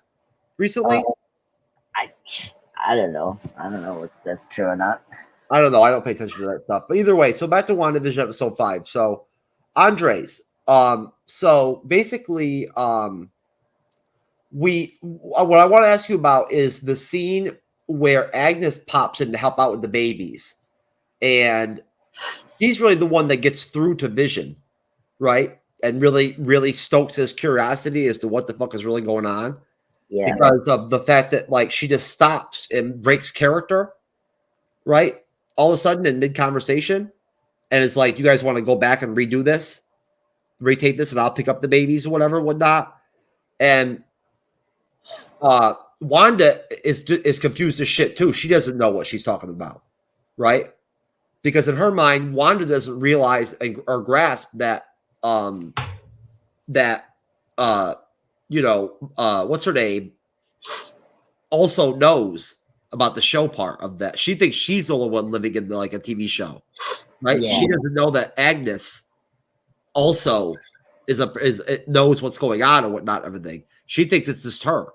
recently? I don't know. I don't know if that's true or not. I don't know. I don't pay attention to that stuff. But either way, so back to WandaVision episode 5. So Andres. So basically, what I want to ask you about is the scene where Agnes pops in to help out with the babies. And he's really the one that gets through to Vision, right? And really, really stokes his curiosity as to what the fuck is really going on. Yeah. Because of the fact that like she just stops and breaks character, right? All of a sudden in mid-conversation. And it's like, you guys want to go back and redo this? Retape this and I'll pick up the babies or whatever, whatnot. And Wanda is confused as shit too. She doesn't know what she's talking about, right? Because in her mind, Wanda doesn't realize or grasp that what's her name also knows about the show part of that. She thinks she's the only one living in like a TV show, right? Yeah. She doesn't know that Agnes also knows what's going on and whatnot, everything. She thinks it's just her,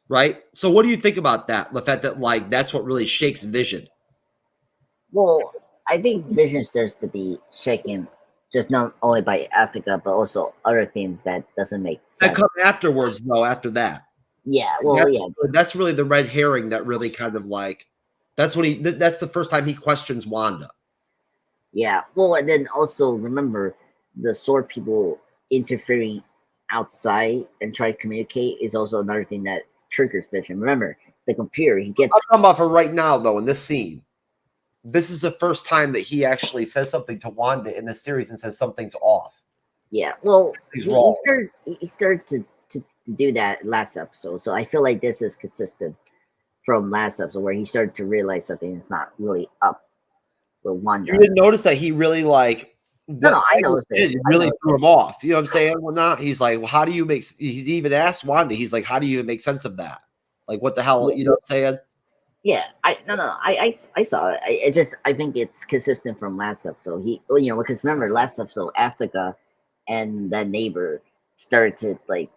right? So what do you think about that? The fact that like that's what really shakes Vision. Well, I think Vision starts to be shaken just not only by Africa, but also other things that doesn't make sense. That comes afterwards, though, after that. Yeah, well, that's really the red herring that really kind of like that's the first time he questions Wanda. Yeah, well, and then also remember the sword people interfering outside and try to communicate is also another thing that triggers Vision. Remember, the computer, he gets. I'm talking about for right now, though, in this scene. This is the first time that he actually says something to Wanda in this series and says something's off. Yeah, well, he started to do that last episode, so I feel like this is consistent from last episode where he started to realize something is not really up with Wanda. You didn't notice that he really like. No, I noticed it. It really threw him off. You know what I'm saying? Well, not. He's like, well, how do you make? He even asked Wanda. He's like, how do you make sense of that? Like, what the hell? You know what I'm saying? Yeah, I saw it. I think it's consistent from last episode. Because remember last episode, Africa and that neighbor started to like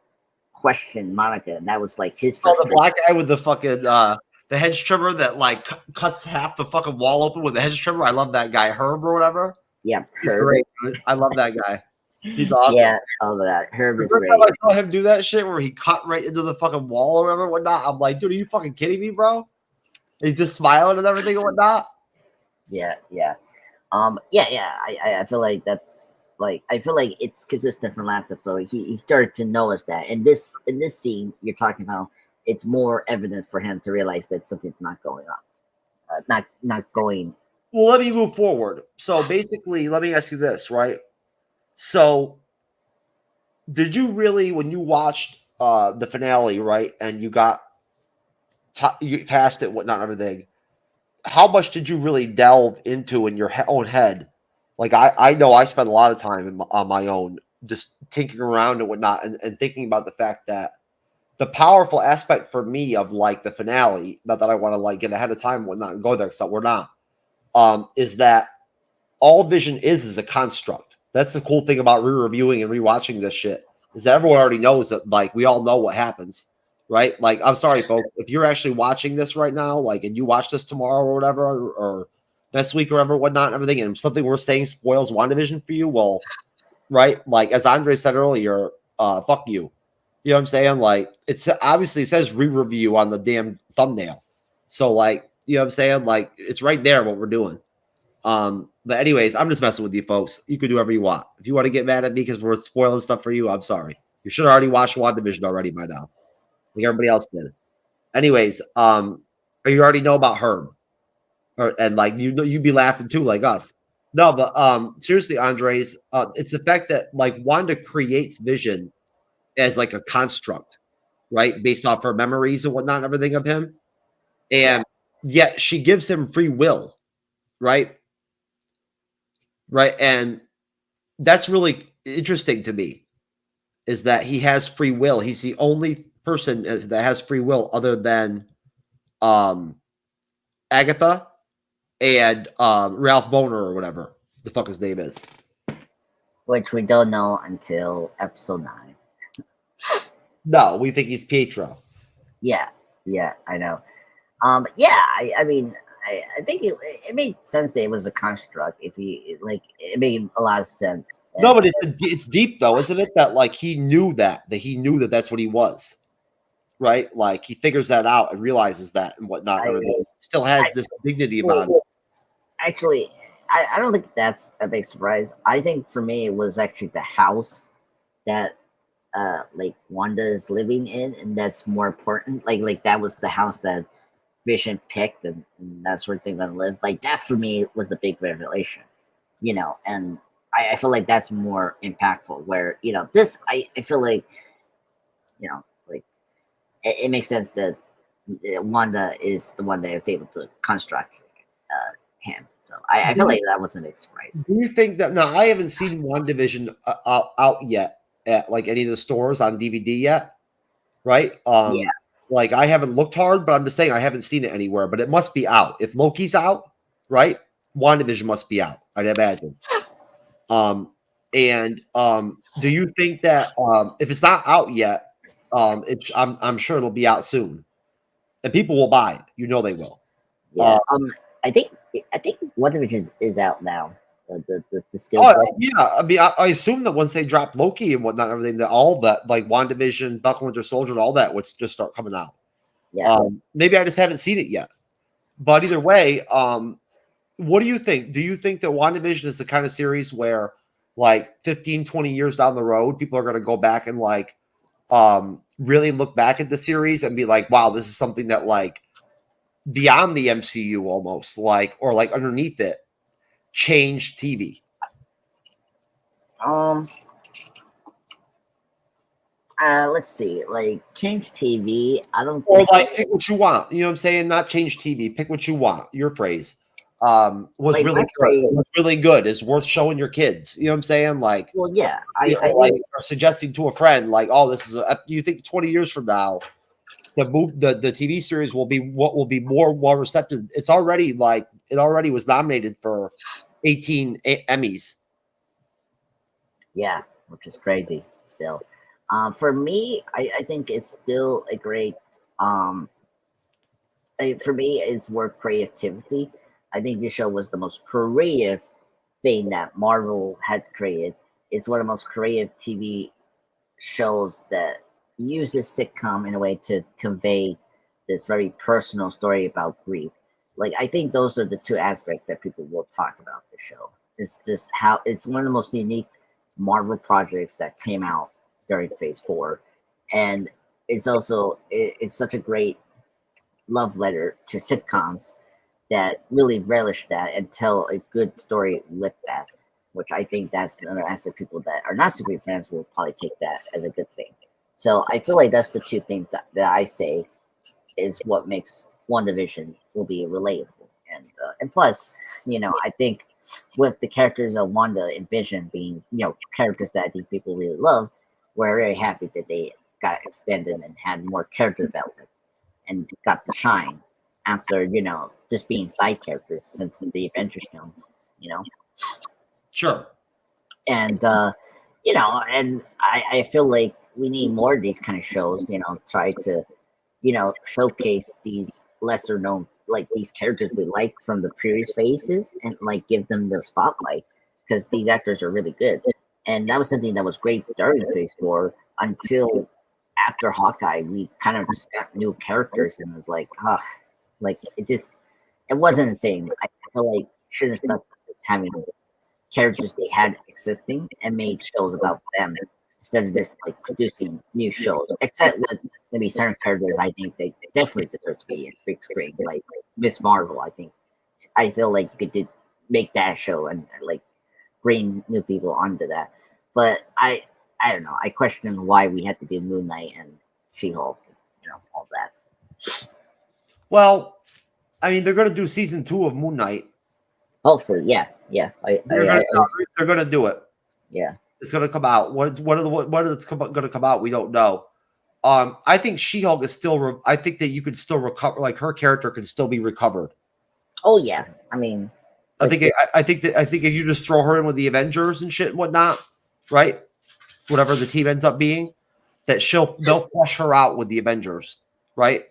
question Monica, and that was like his. The black guy with the fucking the hedge trimmer that like cuts half the fucking wall open with the hedge trimmer. I love that guy, Herb or whatever. Yeah, Herb. Great. I love that guy. He's awesome. Yeah, all of that. Herb is great. I saw him do that shit where he cut right into the fucking wall or whatever, whatnot. I'm like, dude, are you fucking kidding me, bro? He's just smiling and everything and whatnot. Yeah. I feel like that's like I feel like it's consistent from last episode. He started to notice that, and this scene you're talking about, it's more evident for him to realize that something's not going on, not going. Well, let me move forward. So basically, let me ask you this, right? So, did you really, when you watched the finale, right, and you got you passed it, whatnot, everything, how much did you really delve into in your own head? Like I know I spent a lot of time on my own just tinkering around and whatnot, and thinking about the fact that the powerful aspect for me of like the finale, not that I want to like get ahead of time and whatnot and go there, because we're not, is that all Vision is a construct. That's the cool thing about re-reviewing and rewatching this shit, is that everyone already knows that, like, we all know what happens, right? Like, I'm sorry, folks, if you're actually watching this right now, like, and you watch this tomorrow or whatever, or next week or whatever, whatnot, and everything, and something we're saying spoils WandaVision for you, well, right? Like, as Andre said earlier, fuck you. You know what I'm saying? Like, it's obviously, it says re-review on the damn thumbnail. So, like, you know what I'm saying? Like, it's right there what we're doing. But anyways, I'm just messing with you folks. You can do whatever you want. If you want to get mad at me because we're spoiling stuff for you, I'm sorry. You should have already watched WandaVision already by now. Like everybody else did. Anyways, you already know about Herb. And like you'd be laughing too, like us. No, but seriously, Andres, it's the fact that like Wanda creates Vision as like a construct, right? Based off her memories and whatnot and everything of him. And yet she gives him free will, right? Right. And that's really interesting to me, is that he has free will. He's the only person that has free will other than Agatha and Ralph Boner or whatever the fuck his name is. Which we don't know until episode 9. No, we think he's Pietro. Yeah, I know. I mean, I think it made sense that it was a construct. If he like, it made a lot of sense. No, but it's deep though, isn't it? That like he knew that that's what he was, right? Like he figures that out and realizes that and whatnot. Still has this dignity about it. Actually, I don't think that's a big surprise. I think for me it was actually the house that like Wanda is living in, and that's more important. Like that was the house that Vision picked, and that sort of thing that lived. Like that for me was the big revelation, you know. And I feel like that's more impactful. Where this, I feel like, like it makes sense that Wanda is the one that is able to construct him. So I feel like that wasn't a big surprise. Do you think that? No, I haven't seen WandaVision out yet at like any of the stores on DVD yet, right? Yeah. Like I haven't looked hard, but I'm just saying I haven't seen it anywhere. But it must be out. If Loki's out, right? WandaVision must be out, I'd imagine. Do you think that if it's not out yet, I'm sure it'll be out soon, and people will buy it. You know they will. Yeah. I think WandaVision is out now. The still. Yeah. I mean, I assume that once they drop Loki and whatnot, everything, that all that like WandaVision, Falcon Winter Soldier, and all that would just start coming out. Yeah. Maybe I just haven't seen it yet. But either way, what do you think? Do you think that WandaVision is the kind of series where, like 15, 20 years down the road, people are going to go back and like really look back at the series and be like, wow, this is something that like beyond the MCU almost, like, or like underneath it, changed TV? Let's see, like change TV. I don't. Or like pick what you want. You know what I'm saying? Not change TV. Pick what you want. Your phrase was like really good. Was really good. Is worth showing your kids. You know what I'm saying? Like, well, yeah. I like or suggesting to a friend, like, oh, this is. You think 20 years from now, the TV series will be what will be more well receptive? It's already like it already was nominated for 18 Emmys. Yeah, which is crazy still. For me, I think it's still a great. For me, it's more creativity. I think this show was the most creative thing that Marvel has created. It's one of the most creative TV shows that uses sitcom in a way to convey this very personal story about grief. Like I think those are the two aspects that people will talk about the show. It's just how it's one of the most unique Marvel projects that came out during Phase 4, and it's also it's such a great love letter to sitcoms that really relish that and tell a good story with that, which I think that's another aspect. People that are not super fans will probably take that as a good thing. So I feel like that's the two things that I say is what makes WandaVision will be relatable and plus, I think with the characters of Wanda and Vision being, characters that I think people really love, we're very happy that they got extended and had more character development and got to shine after, just being side characters since the Avengers films. Sure. And and I feel like we need more of these kind of shows, try to, showcase these lesser known, like these characters we like from the previous phases and like give them the spotlight because these actors are really good. And that was something that was great during phase 4 until after Hawkeye, we kind of just got new characters and it was like, it wasn't the same. I feel like should have stuck with having characters they had existing and made shows about them instead of just like producing new shows. Except with maybe certain characters, I think they definitely deserve to be in big screen, like Miss Marvel. I feel like you could make that show and like bring new people onto that. But I don't know. I question why we had to do Moon Knight and She-Hulk, all that. Well, I mean, they're going to do season 2 of Moon Knight. Hopefully, yeah. They're going to do it. Yeah, it's going to come out. What is going to come out? We don't know. I think She-Hulk is still. I think that you can still recover. Like her character can still be recovered. Oh yeah, I mean, I think if you just throw her in with the Avengers and shit and whatnot, right? Whatever the team ends up being, that they'll flush her out with the Avengers, right?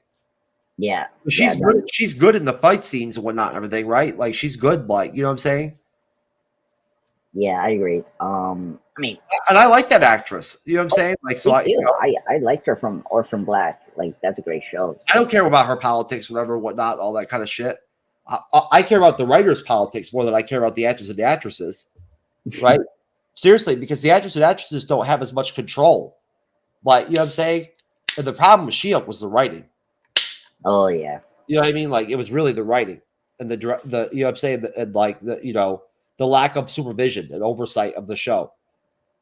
Yeah, she's good. She's good in the fight scenes and whatnot and everything, right? Like she's good. Like you know what I'm saying? Yeah, I agree. I mean, and I like that actress. You know what I'm saying? Like, so I liked her from Orphan Black. Like that's a great show. So. I don't care about her politics, whatever, whatnot, all that kind of shit. I care about the writers' politics more than I care about the actors and the actresses, right? Seriously, because the actors and actresses don't have as much control. Like, you know what I'm saying? And the problem with She-Hulk was the writing. Oh yeah. You know what I mean? Like it was really the writing and the you know what I'm saying, and like the lack of supervision and oversight of the show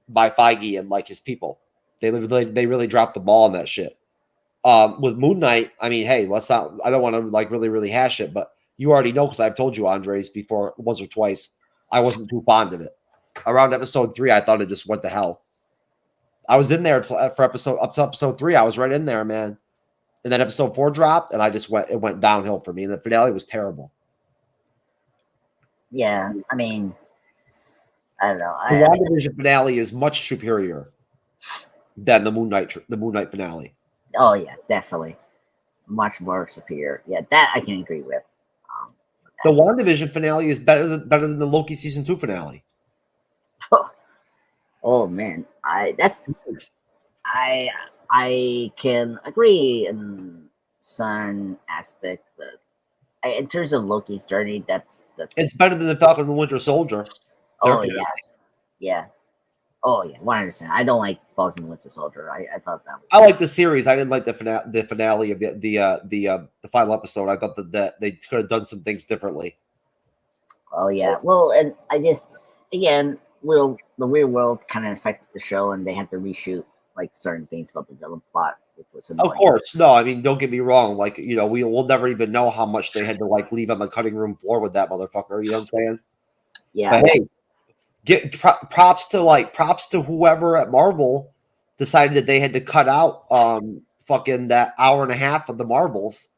by Feige and like his people. They really dropped the ball on that shit. With Moon Knight, I mean, hey, let's not. I don't want to like really hash it, but you already know because I've told you, Andres, before once or twice. I wasn't too fond of it. Around episode 3, I thought it just went to hell. I was in there for up to episode 3. I was right in there, man. And then episode 4 dropped, and it went downhill for me. And the finale was terrible. Yeah, I mean, I don't know. The WandaVision finale is much superior than the Moon Knight finale. Oh yeah, definitely, much more superior. Yeah, that I can agree with. The WandaVision finale is better than the Loki season 2 finale. Oh man, I can agree in certain aspect, but in terms of Loki's journey, that's it's better than the Falcon and the Winter Soldier. Oh yeah. Oh yeah, 100%. I don't like Falcon and Winter Soldier. I thought that. I like the series. I didn't like the finale of the final episode. I thought that they could have done some things differently. Oh yeah, well, and I just again, the real world kind of affected the show, and they had to reshoot like certain things about the villain plot, which was annoying. Of course, no. I mean, don't get me wrong. Like we'll never even know how much they had to like leave on the cutting room floor with that motherfucker. You know what I'm saying? Yeah. But hey, get props to whoever at Marvel decided that they had to cut out fucking that hour and a half of the Marvels,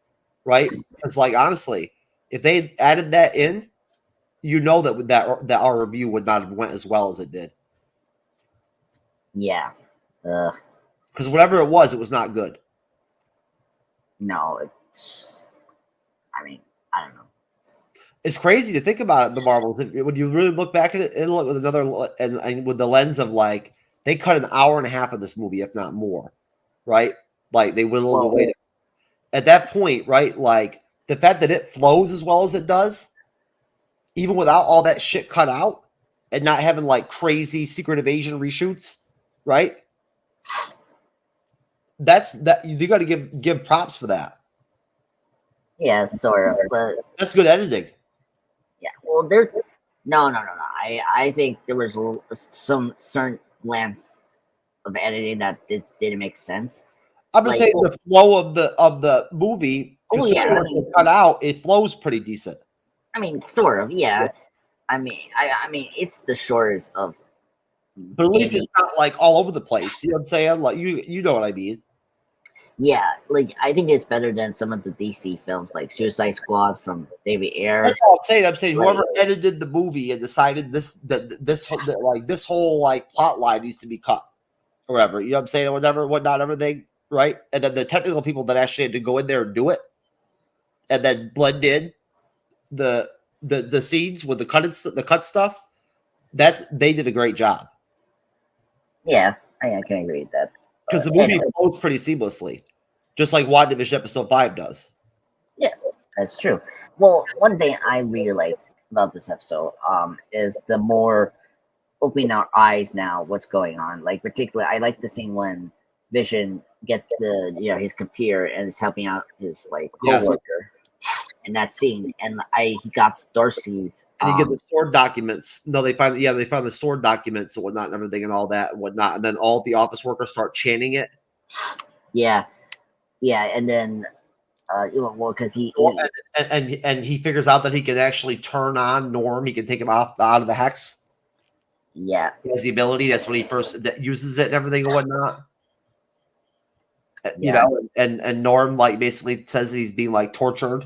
right? Because like honestly, if they added that in, that our review would not have went as well as it did. Yeah. Because whatever it was not good. No, I mean, I don't know. It's crazy to think about it. The Marvels, when you really look back at it and look with another and with the lens of like they cut an hour and a half of this movie, if not more, right? Like they whittled away. At that point, right? Like the fact that it flows as well as it does, even without all that shit cut out, and not having like crazy Secret Invasion reshoots, right? You got to give props for that. Yeah, sort of, but that's good editing. Yeah, well, no. I think there was some certain glance of editing that didn't make sense. I'm just saying the flow of the movie. Oh yeah, cut out. It flows pretty decent. I mean, sort of, yeah. I mean, it's the shores of. But at least it's not like all over the place. You know what I'm saying? Like you know what I mean? Yeah, like I think it's better than some of the DC films, like Suicide Squad from David Ayer. That's all I'm saying. I'm saying Like, whoever edited the movie and decided this whole like plot line needs to be cut, or whatever. You know what I'm saying? Whatnot, everything, right? And then the technical people that actually had to go in there and do it, and then blend in the scenes with the cut stuff. They did a great job. Yeah, I can agree with that. Because the movie flows pretty seamlessly, just like WandaVision episode 5 does. Yeah, that's true. Well, one thing I really like about this episode is the more opening our eyes now what's going on. Like particularly, I like the scene when Vision gets his computer and is helping out his like coworker. In that scene, and he got Darcy's. And you get the stored documents. No, they find the stored documents and whatnot and everything and all that and whatnot. And then all the office workers start chanting it. Yeah, and then because he figures out that he can actually turn on Norm. He can take him out of the hex. Yeah, he has the ability. That's when he first uses it and everything and whatnot. You know, and Norm like basically says he's being like tortured.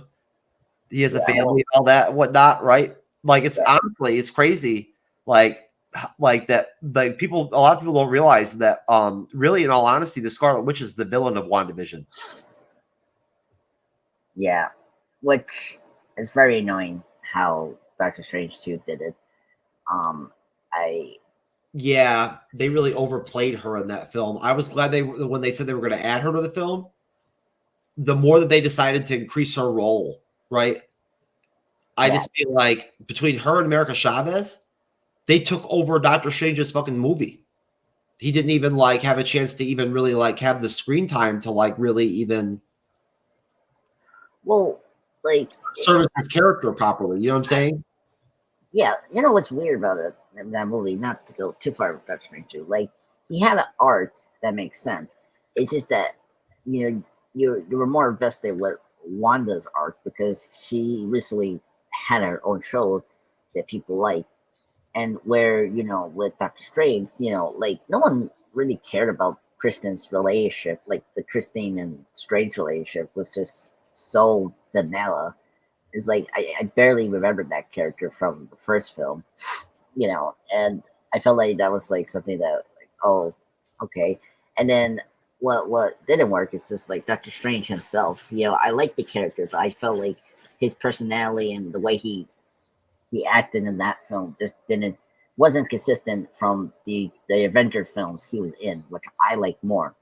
He has a family and all that and whatnot, right? Like it's honestly, it's crazy. Like that. Like a lot of people don't realize that. Really, in all honesty, the Scarlet Witch is the villain of WandaVision. Yeah, which is very annoying how Doctor Strange 2 did it. Yeah, they really overplayed her in that film. I was glad when they said they were going to add her to the film. The more that they decided to increase her role. Right. I just feel like between her and America Chavez, they took over Doctor Strange's fucking movie. He didn't even like have a chance to even really like have the screen time to like really even service his character properly. You know what I'm saying? Yeah, you know what's weird about it that movie, not to go too far with Doctor Strange 2, like he had an arc that makes sense. It's just that you were more invested with Wanda's arc because she recently had her own show that people like, and where with Doctor Strange, like no one really cared about Kristen's relationship. Like the Christine and Strange relationship was just so vanilla. It's like I barely remembered that character from the first film, and I felt like that was like something that like, oh, okay, and then what didn't work is just like Doctor Strange himself. I like the character, but I felt like his personality and the way he acted in that film just wasn't consistent from the Avenger films he was in, which I like more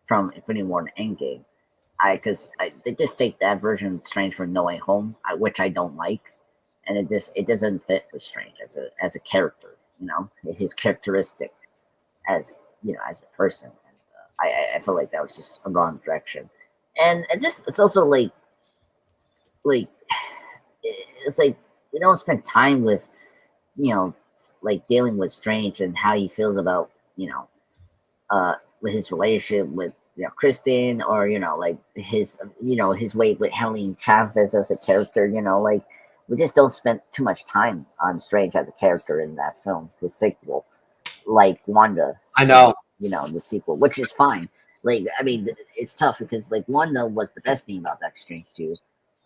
from Infinity War and Endgame. Because they just take that version of Strange from No Way Home, which I don't like, and it doesn't fit with Strange as a character. His characteristic as as a person. I feel like that was just a wrong direction, and it's also like it's like we don't spend time with like dealing with Strange and how he feels about with his relationship with Kristen, or like his his way with handling Chavez as a character. Like we just don't spend too much time on Strange as a character in that film, the sequel, like Wanda. I know. The sequel, which is fine. Like, I mean, it's tough because like Wanda was the best thing about Doctor Strange 2,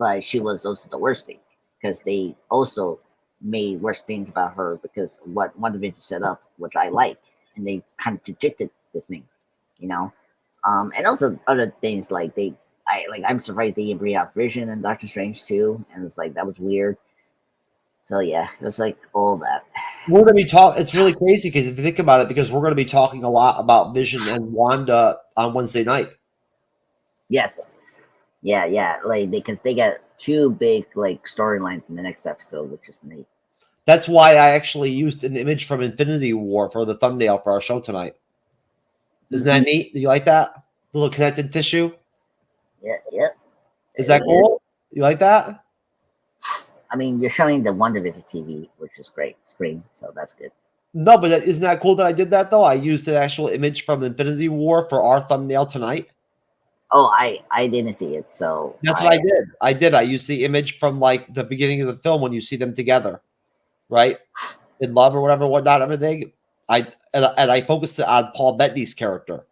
but she was also the worst thing because they also made worse things about her because what WandaVision set up, which I like, and they contradicted the thing, and also other things like I'm surprised they didn't bring out Vision and Doctor Strange 2, and it's like that was weird. So yeah, it was like all that. We're going to be talking. It's really crazy because if you think about it, because we're going to be talking a lot about Vision and Wanda on Wednesday night. Yes. Yeah. Like because they got two big like storylines in the next episode, which is neat. That's why I actually used an image from Infinity War for the thumbnail for our show tonight. Isn't that neat? Do you like that? Little connected tissue? Yeah. Is that cool? You like that? I mean, you're showing the WandaVision TV, which is great screen, so that's good. No, but isn't that cool that I did that, though? I used an actual image from Infinity War for our thumbnail tonight. Oh, I didn't see it, so That's what I did. I used the image from like the beginning of the film when you see them together, right, in love or whatever, whatnot, everything. And I focused on Paul Bettany's character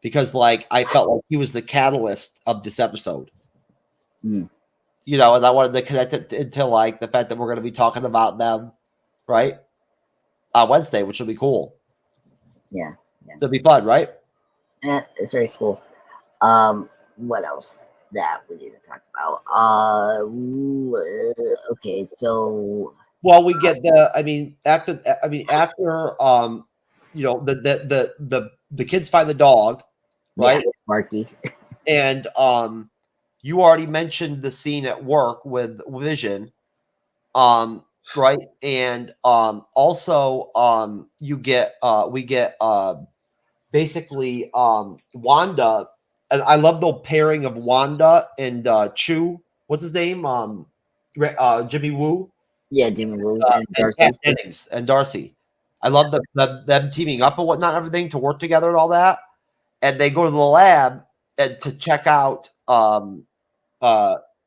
because like I felt like he was the catalyst of this episode. Mm. You know, and I wanted to connect it into like the fact that we're going to be talking about them, right, on Wednesday, which will be cool. Yeah. It'll be fun, right? Yeah, it's very cool. What else that we need to talk about? Okay, so Well, we get after you know, the kids find the dog, right? Yeah, Marky. And you already mentioned the scene at work with Vision, right? And also we get basically Wanda, and I love the pairing of Wanda and Chu. What's his name? Jimmy Woo. Yeah, Jimmy Woo and Darcy. Kat Dennings and Darcy. I love them teaming up and whatnot, everything to work together and all that. And they go to the lab and to check out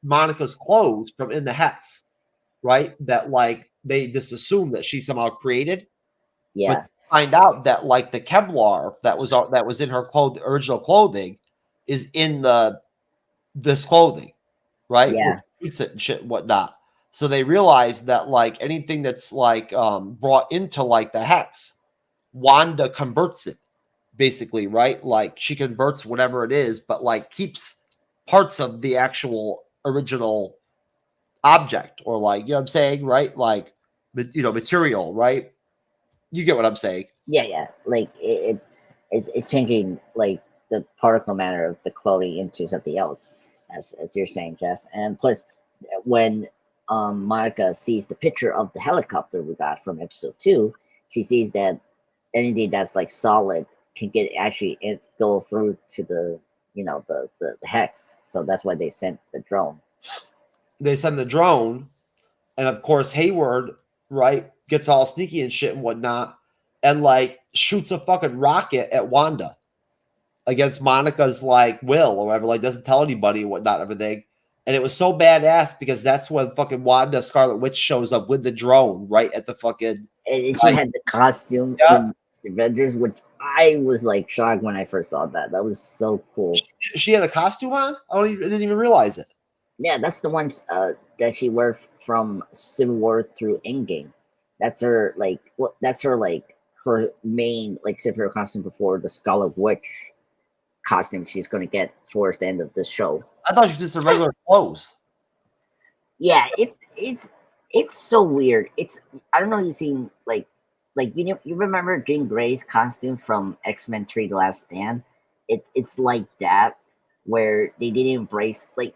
Monica's clothes from in the hex, right? That like they just assume that she somehow created. Yeah. But find out that like the Kevlar that was in her original clothing is in this clothing, right? Yeah. Shoots it and shit and whatnot. So they realize that like anything that's like brought into like the hex, Wanda converts it basically, right? Like she converts whatever it is, but like keeps parts of the actual original object, or like, you know what I'm saying, right? Like, you know, material, right? You get what I'm saying? Yeah. Like it's changing like the particle matter of the clothing into something else, as you're saying, Jeff. And plus, when Monica sees the picture of the helicopter we got from episode 2, she sees that anything that's like solid can go through to the the hex. So that's why they sent the drone. They send the drone, and of course Hayward, right, gets all sneaky and shit and whatnot, and like shoots a fucking rocket at Wanda against Monica's like will or whatever, like doesn't tell anybody and whatnot, everything. And it was so badass because that's when fucking Wanda Scarlet Witch shows up with the drone right at the fucking. And she had the costume in the Avengers, which I was like shocked when I first saw that. That was so cool. She had a costume on? I didn't even realize it. Yeah, that's the one that she wore from Civil War through Endgame. That's her her main like superhero costume before the Scarlet Witch costume she's gonna get towards the end of this show. I thought she was just a regular clothes. Yeah, it's so weird. I don't know if you've seen like you remember Jean Grey's costume from X-Men 3: The Last Stand? It's like that, where they didn't embrace like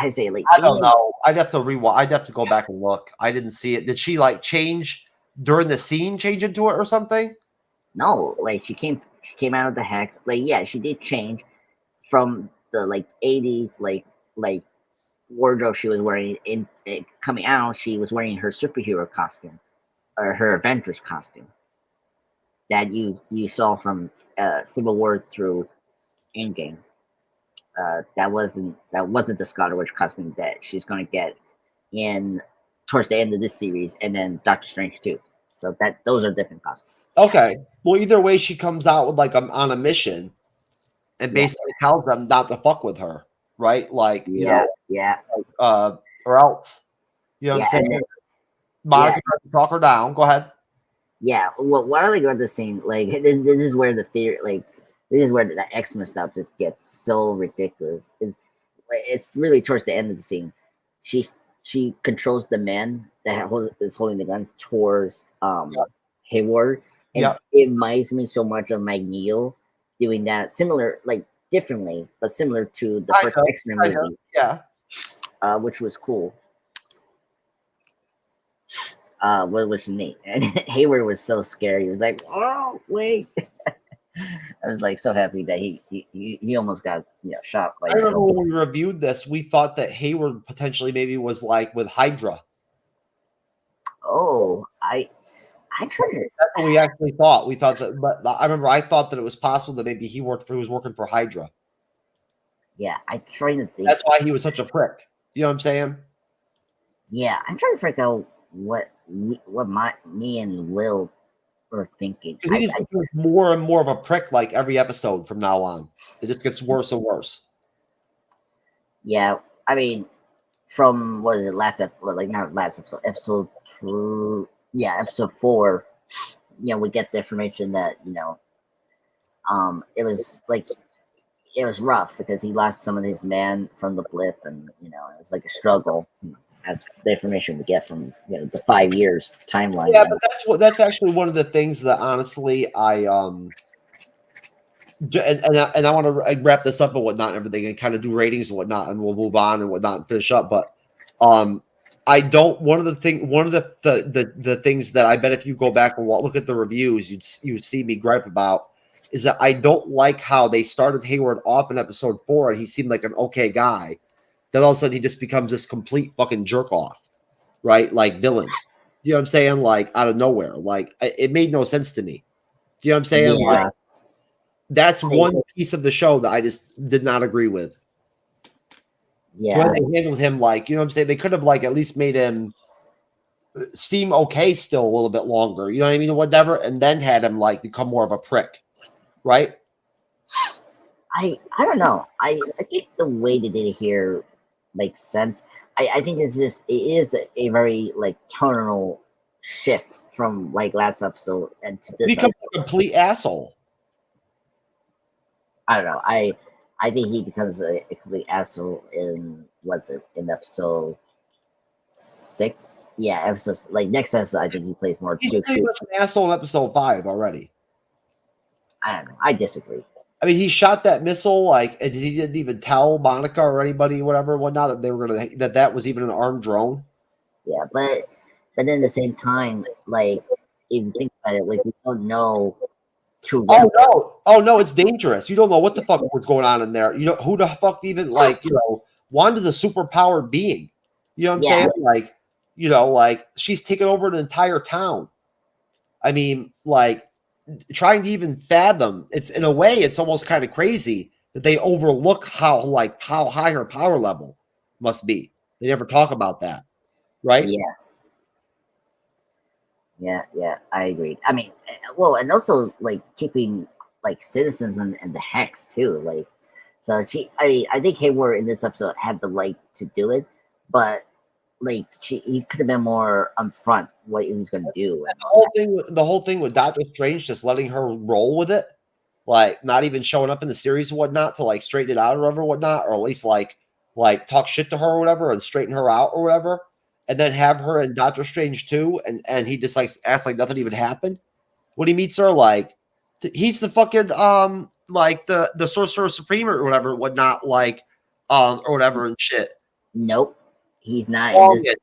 I say like I don't know. I'd have to rewatch. I'd have to go back and look. I didn't see it. Did she like change during the scene, change into it or something? No, like she came out of the hex. Like yeah, she did change from the like 80s like wardrobe she was wearing in coming out. She was wearing her superhero costume or her Avengers costume that you saw from Civil War through Endgame. That wasn't the Scarlet Witch costume that she's gonna get in towards the end of this series, and then Doctor Strange too. So those are different costumes. Okay. Well, either way, she comes out with like on a mission, and basically tells them not to fuck with her, right? Like you know, or else, you know what I'm saying? Monica tries to talk her down. Go ahead. Yeah. Well, what I like about this scene, like this is where the theory, like this is where the X-Men stuff just gets so ridiculous. It's really towards the end of the scene. She controls the man that is holding the guns towards Hayward, and it reminds me so much of Magneto doing that, similar, like differently, but similar to the first X-Men movie. Yeah. Which was cool. What was neat, and Hayward was so scary. He was like, "Oh wait." I was like so happy that he almost got shot. I remember when we reviewed this, we thought that Hayward potentially maybe was like with Hydra. Oh, I tried it. That's what we actually thought. We thought that, but I remember I thought that it was possible that maybe he was working for Hydra. Yeah, I'm trying to think. That's why he was such a prick. You know what I'm saying? Yeah, I'm trying to figure out what me and Will were thinking. Because he just becomes more and more of a prick like every episode from now on. It just gets worse and worse. Yeah, I mean, from what is it, last episode, like not last episode, episode 2, yeah, episode 4, you know, we get the information that, you know, it was like, it was rough because he lost some of his men from the blip, and, you know, it was like a struggle. As the information we get from, you know, the 5 years timeline. Yeah, but that's actually one of the things that honestly I I want to wrap this up and whatnot and everything and kind of do ratings and whatnot, and we'll move on and whatnot and finish up. But I don't. One of the things that I bet if you go back and look at the reviews, you'd see me gripe about is that I don't like how they started Hayward off in episode 4 and he seemed like an okay guy. Then all of a sudden he just becomes this complete fucking jerk off, right? Like villain. You know what I'm saying? Like out of nowhere. Like it made no sense to me. Do you know what I'm saying? Yeah. Like that's one piece of the show that I just did not agree with. Yeah. When they handled him, like, you know what I'm saying? They could have like at least made him seem okay still a little bit longer. You know what I mean? Whatever, and then had him like become more of a prick, right? I don't know. I think the way they did it here makes sense. I think it is a very like tonal shift from like last episode and to this. He becomes a complete asshole. I don't know. I think he becomes a complete asshole in in episode 6? Yeah, episode like next episode. I think he plays more. He's pretty much an asshole in episode 5 already. I don't know. I disagree. I mean, he shot that missile like, and he didn't even tell Monica or anybody, whatever, whatnot, that they were gonna that was even an armed drone. Yeah, but then at the same time, like if you think about it, like we don't know. Oh no, it's dangerous. You don't know what the fuck was going on in there. You know who the fuck even like, you know, Wanda's a superpowered being. You know what I'm saying? Like, you know, like she's taken over an entire town. I mean, like trying to even fathom, it's in a way, it's almost kind of crazy that they overlook how high her power level must be. They never talk about that, right? Yeah, I agree. I mean, well, and also like keeping like citizens and the hex too. Like, so I think Hayward in this episode had the right to do it, but like he could have been more upfront what he was going to do. The whole thing with Doctor Strange just letting her roll with it, like not even showing up in the series and whatnot to like straighten it out or whatnot, or at least like talk shit to her or whatever and straighten her out or whatever, and then have her in Doctor Strange 2 and he just like acts like nothing even happened when he meets her. Like he's the fucking like the Sorcerer Supreme or whatever whatnot, like or whatever and shit. Nope. He's not.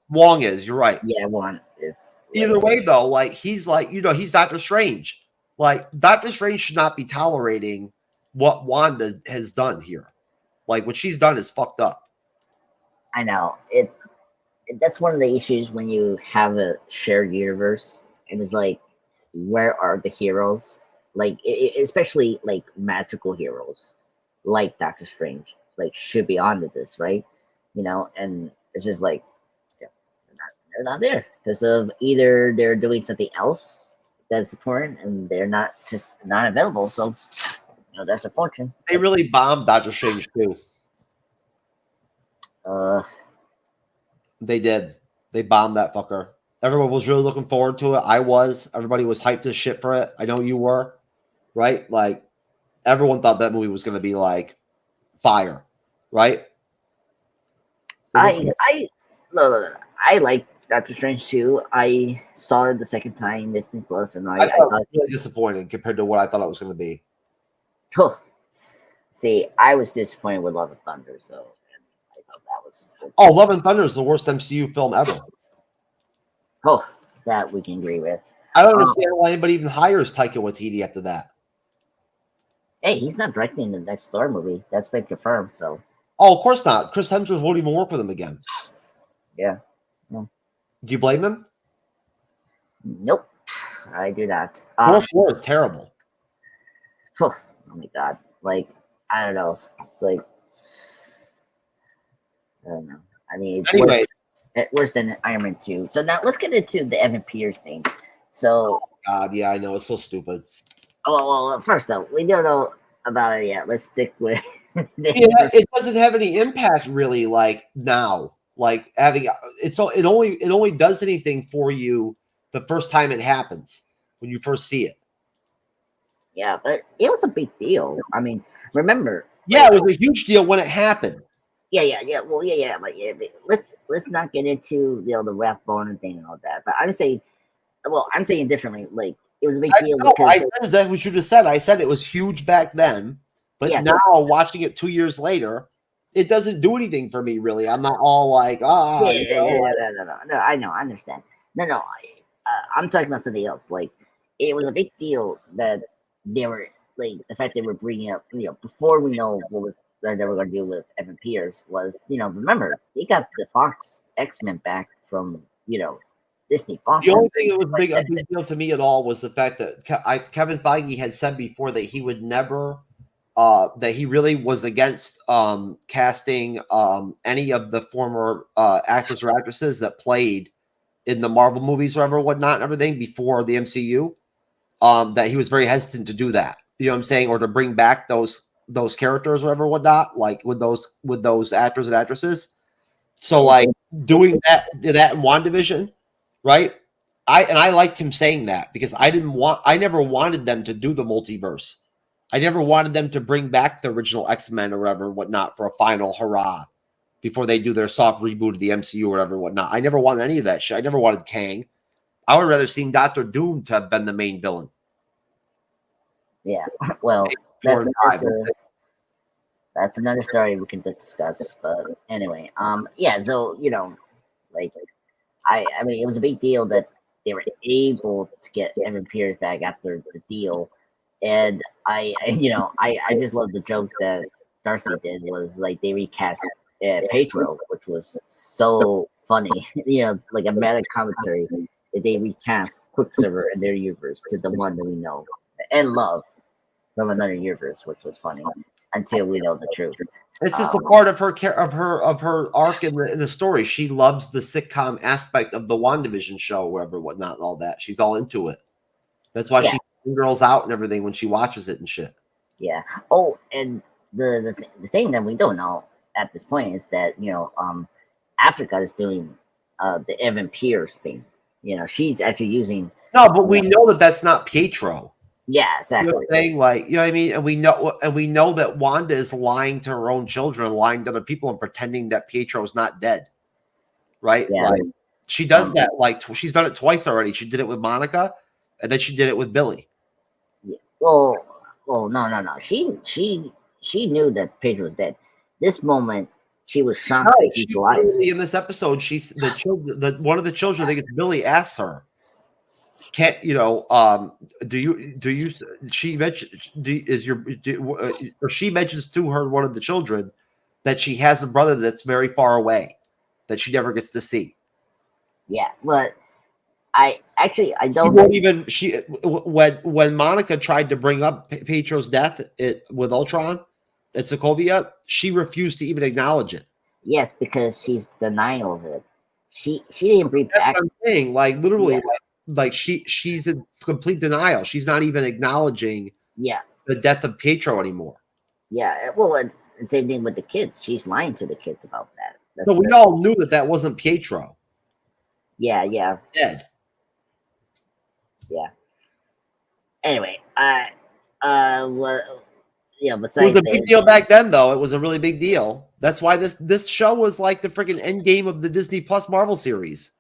Wong is. You're right. Yeah, Wong is. Either way, though, like he's like, you know, he's Doctor Strange. Like Doctor Strange should not be tolerating what Wanda has done here. Like what she's done is fucked up. I know that's one of the issues when you have a shared universe, and it's like, where are the heroes? Like, especially like magical heroes, like Doctor Strange, like should be onto this, right? You know, and it's just like, yeah, they're not there because of either they're doing something else that's important and they're not available. So, you know, that's unfortunate. They really bombed Doctor Strange too. They did. They bombed that fucker. Everyone was really looking forward to it. I was. Everybody was hyped as shit for it. I know you were, right? Like everyone thought that movie was going to be like fire, right? No. I like Doctor Strange too. I saw it the second time, Disney Plus, and I thought it was really disappointed compared to what I thought it was going to be. Oh, see, I was disappointed with Love and Thunder, so I thought that was. Oh, Love and Thunder is the worst MCU film ever. Oh, that we can agree with. I don't understand why anybody even hires Taika Waititi after that. Hey, he's not directing the next Thor movie. That's been confirmed. So. Oh, of course not. Chris Hemsworth won't even work with him again. Yeah. Do you blame him? Nope, I do not. Thor is terrible. Oh my god! Like I don't know. It's like I don't know. I mean, it's Anyway, worse than Iron Man 2. So now let's get into the Evan Peters thing. So, God, yeah, I know it's so stupid. well, first though, we don't know about it yet. Let's stick with. It doesn't have any impact really. Like now, like having it only does anything for you the first time it happens when you first see it. Yeah, but it was a big deal. I mean, remember? Yeah, it was a huge deal when it happened. Yeah. Well, but let's not get into the rap bone thing and all that. But I'm saying differently. Like it was a big deal because I said exactly what you just said. I said it was huge back then, but now watching it 2 years later, it doesn't do anything for me really. I'm not all like, no, I know, I understand. No, I'm talking about something else. Like it was a big deal that they were like the fact they were bringing up, before we know what they were going to do with Evan Peters was, remember they got the Fox X-Men back from Disney. The only thing that was a big deal to me at all was the fact that Kevin Feige had said before that he would never, that he really was against casting any of the former actors or actresses that played in the Marvel movies or whatnot and everything before the MCU. That he was very hesitant to do that. You know what I'm saying, or to bring back those characters or whatnot, like with those actors and actresses. So like doing that in WandaVision, right? I liked him saying that because I never wanted them to do the multiverse. I never wanted them to bring back the original X-Men or whatnot for a final hurrah before they do their soft reboot of the MCU or whatnot. I never wanted any of that shit. I never wanted Kang. I would rather seen Doctor Doom to have been the main villain. Yeah, well, that's another story we can discuss. But anyway, yeah. So like, I mean, it was a big deal that they were able to get Evan Peters back after the deal, and I just love the joke that Darcy did was like they recast Pedro, which was so funny. Like a meta commentary. They recast Quicksilver in their universe to the one that we know and love from another universe, which was funny until we know the truth. It's just a part of her arc in the story. She loves the sitcom aspect of the WandaVision show, whatnot, and all that. She's all into it. That's why she girls out and everything when she watches it and shit. Yeah. Oh, and the thing that we don't know at this point is that Africa is doing the Evan Peters thing. She's actually using. No, but we know that that's not Pietro. Yeah, exactly. You know what I'm saying? Like, you know what I mean? And we know that Wanda is lying to her own children, lying to other people, and pretending that Pietro is not dead. Right? Yeah. Like she does that. Like she's done it twice already. She did it with Monica, and then she did it with Billy. Yeah. Well, no. She knew that Pedro was dead. This moment, she was shocked that he's alive. In this episode, one of the children, I think it's Billy, asks her, "Can't she mentions to her, one of the children, that she has a brother that's very far away, that she never gets to see." Yeah, but I don't. When Monica tried to bring up Pietro's death with Ultron at Sokovia, she refused to even acknowledge it. Yes, because she's denial of it. She didn't bring back. What I'm saying, like literally, like she's in complete denial. She's not even acknowledging the death of Pietro anymore. Yeah, well, and same thing with the kids. She's lying to the kids about that. So we all knew that wasn't Pietro. Yeah. Dead. Yeah. Anyway, besides it was a big deal back then, though. It was a really big deal. That's why this show was like the freaking end game of the Disney Plus Marvel series.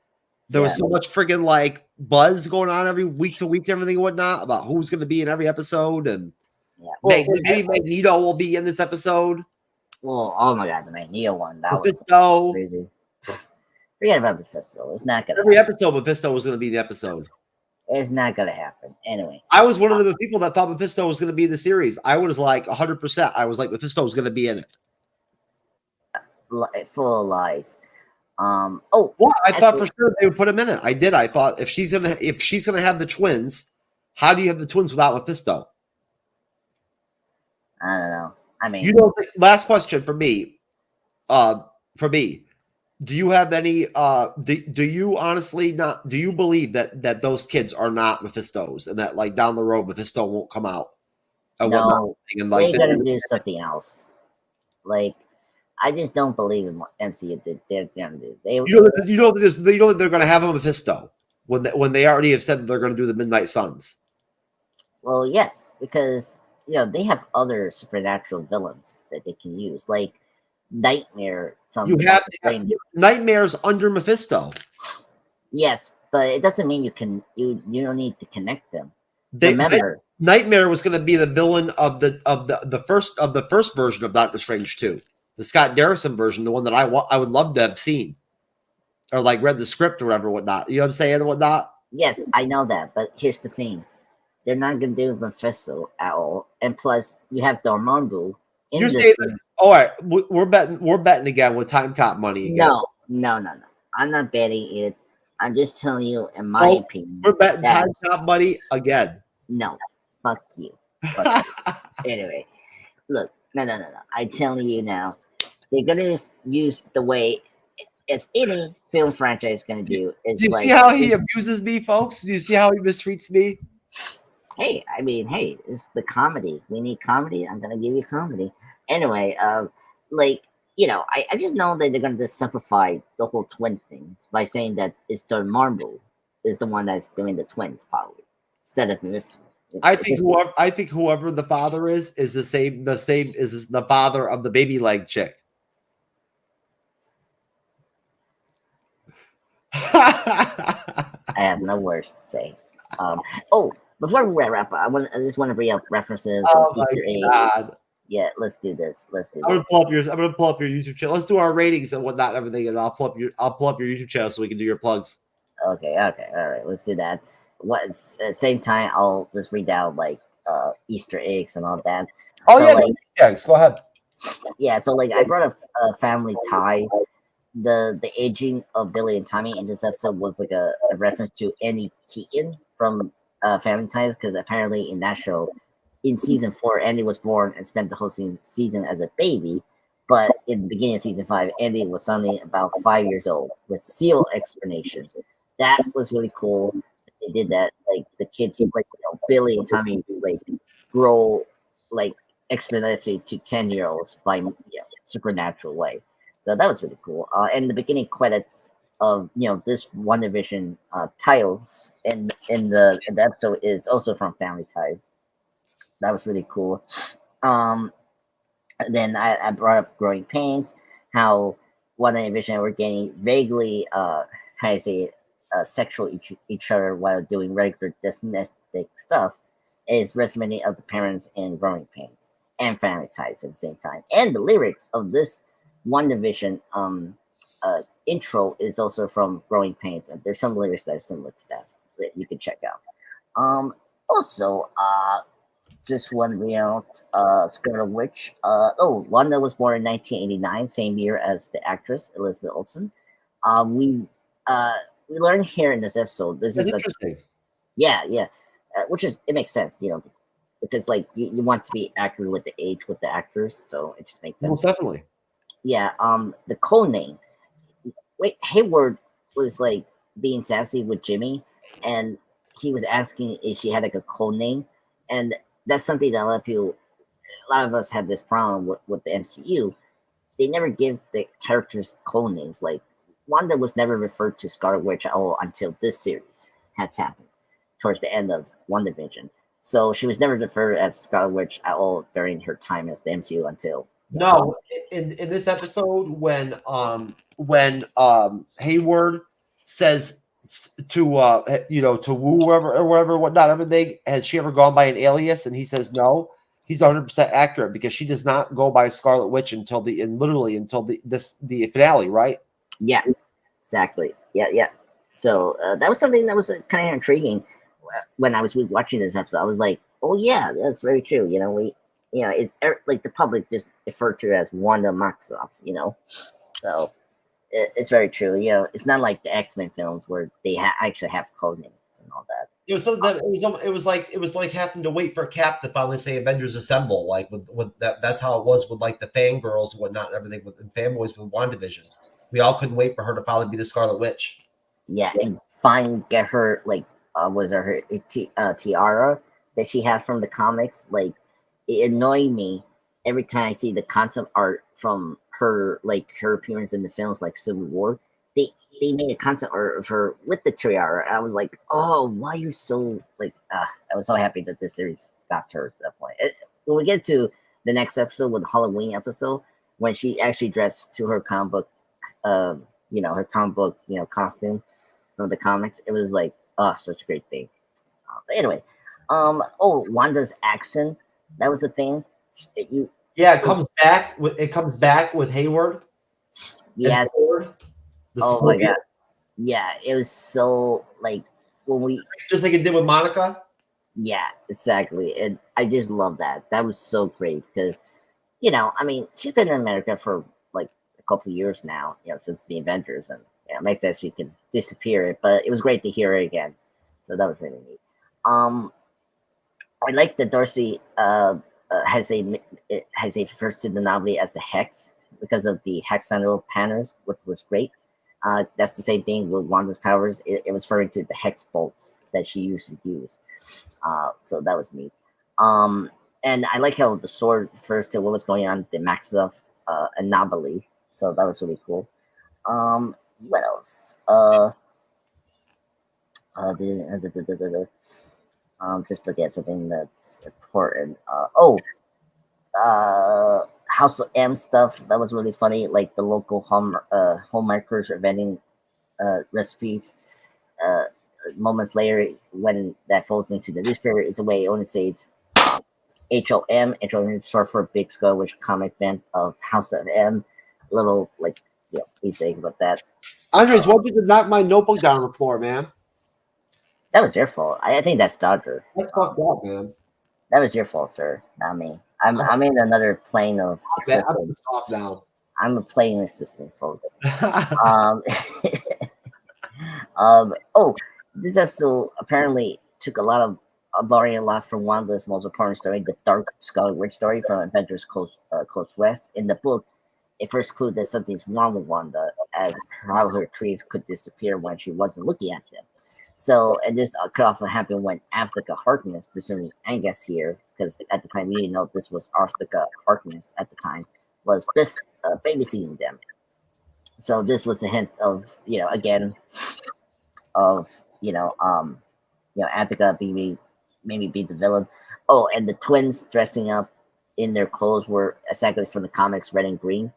There was so much freaking like buzz going on every week to week, everything and whatnot about who's going to be in every episode, and maybe Magneto will be in this episode. Well, oh my god, the Magneto one, that Mephisto. Was crazy. Forget about Mephisto. It's not gonna. Every episode, Mephisto was going to be the episode. It's not gonna happen. Anyway, I was one of the people that thought Mephisto was going to be in the series. I was like 100%. I was like, Mephisto was going to be in it. Full of lies. I thought for sure they would put him in it. I did. I thought if she's gonna have the twins, how do you have the twins without Mephisto? I don't know. I mean, last question for me. for me, do you have any? Do you honestly not? Do you believe that those kids are not Mephistos, and that like down the road Mephisto won't come out? And No, and like they're gonna do something else. Like, I just don't believe in what MCU did. They're gonna do. you know that they're gonna have a Mephisto when they already have said that they're gonna do the Midnight Suns. Well, yes, because they have other supernatural villains that they can use, like Nightmare from You have Nightmares under Mephisto. Yes, but it doesn't mean you don't need to connect them. Remember, Nightmare was going to be the villain of the first version of Doctor Strange 2, the Scott Derrickson version, the one that I would love to have seen, or like read the script or whatever, whatnot. You know what I'm saying, and whatnot. Yes, I know that, but here's the thing: they're not going to do Mephisto at all, and plus, you have Dormammu. You're saying, all right, we're betting again with time cop money again. No. I'm not betting it. I'm just telling you, in my opinion, we're betting time cop money again. No, fuck you. Anyway, look, no. I'm telling you now, they're gonna just use the way as any film franchise is gonna do. Do you see how he abuses me, folks? Do you see how he mistreats me? Hey, it's the comedy. We need comedy. I'm gonna give you comedy. Anyway, I just know that they're gonna just simplify the whole twins thing by saying that it's Dormammu is the one that's doing the twins, probably. Instead of I think whoever the father is the same as the father of the baby leg chick. I have no words to say. Before we wrap up, I just want to bring up references and Easter eggs. Yeah, let's do this. I'm gonna pull up your YouTube channel. Let's do our ratings and whatnot, and everything, and I'll pull up your YouTube channel so we can do your plugs. Okay, all right, let's do that. At the same time, I'll just read out like Easter eggs and all that. Eggs. Go ahead. Yeah, so I brought up Family Ties. The aging of Billy and Tommy in this episode was like a reference to Annie Keaton from Family Ties, because apparently in that show, in season 4, Andy was born and spent the whole season as a baby. But in the beginning of season 5, Andy was suddenly about 5 years old with seal explanation. That was really cool. They did that. Like the kids, Billy and Tommy, grow exponentially to 10-year-olds by supernatural way. So that was really cool. And the beginning credits of this WandaVision titles in the episode is also from Family Ties. That was really cool. Then I brought up Growing Pains, how WandaVision were getting vaguely sexual each other while doing regular domestic stuff is resonating of the parents in Growing Pains and Family Ties at the same time. And the lyrics of this WandaVision intro is also from Growing Pains, and there's some lyrics that are similar to that you can check out. Also, just one out, Scarlet Witch. Wanda was born in 1989, same year as the actress Elizabeth Olsen. We learned here in this episode. This is interesting. Which is it makes sense, because you want to be accurate with the age with the actors, so it just makes sense. Most definitely. Yeah. The code name. Hayward was being sassy with Jimmy, and he was asking if she had a code name, and that's something that a lot of us had this problem with the MCU. They never give the characters code names. Like Wanda was never referred to Scarlet Witch at all until this series has happened towards the end of WandaVision. So she was never referred as Scarlet Witch at all during her time as the MCU until. No, in this episode when Hayward says to whoever or whatever, whatnot, everything, has she ever gone by an alias? And he says no. He's 100% accurate because she does not go by Scarlet Witch until the finale, right? Yeah, exactly. Yeah. So that was something that was kind of intriguing when I was watching this episode. I was like, oh yeah, that's very true. It's like the public just referred to it as Wanda Maximoff, so it's very true. It's not like the X-Men films where they actually have code names and all that. It was something that it was like having to wait for Cap to finally say Avengers Assemble. Like with that's how it was with like the fangirls and whatnot and everything with and fanboys with WandaVision. We all couldn't wait for her to finally be the Scarlet Witch. Yeah, and finally get her like was her tiara that she had from the comics. Like it annoyed me every time I see the concept art from her, like her appearance in the films like Civil War. They made a concept art of her with the tiara. I was like, oh, why are you so like? I was so happy that this series got to her at that point. When we get to the next episode with the Halloween episode, when she actually dressed to her comic book, her comic book, costume from the comics, it was like, oh, such a great thing. But anyway, Wanda's accent, that was the thing. It comes back with Hayward. Yes. Hayward, oh my god. Yeah, it was so like when we just like it did with Monica. Yeah, exactly. And I just love that. That was so great because, I mean, she's been in America for like a couple of years now, since the Avengers, and it makes sense she can disappear. But it was great to hear her again, so that was really neat. I like that Darcy has refers to the novelty as the Hex because of the hexagonal patterns, which was great. That's the same thing with Wanda's powers. It was referring to the hex bolts that she used to use. So that was neat. And I like how the sword refers to what was going on, the Maxov anomaly. So that was really cool. What else? Just look at something that's important. House of M stuff that was really funny, like the local homemakers are vending recipes. Moments later, when that falls into the newspaper, is a way it only says HOM. HOM is short for Big Skull, which comic fan of House of M. Little these things about that. Andres, what did you knock my notebook down on the floor, man? That was your fault. I think that's Dodger. That's fucked up, man. That was your fault, sir, not me. I'm in another plane of existence. I'm a plane assistant, folks. This episode apparently took borrowing a lot from Wanda's most important story, the Dark Scarlet Witch story from Avengers Coast West. In the book, it first clued that something's wrong with Wanda, as how her trees could disappear when she wasn't looking at them. So, and this could often happen when Africa Harkness, presuming Angus here, because at the time we didn't know if this was Africa Harkness at the time, was babysitting them. So this was a hint of, again, of Attica maybe be the villain. Oh, and the twins dressing up in their clothes were exactly from the comics, red and green.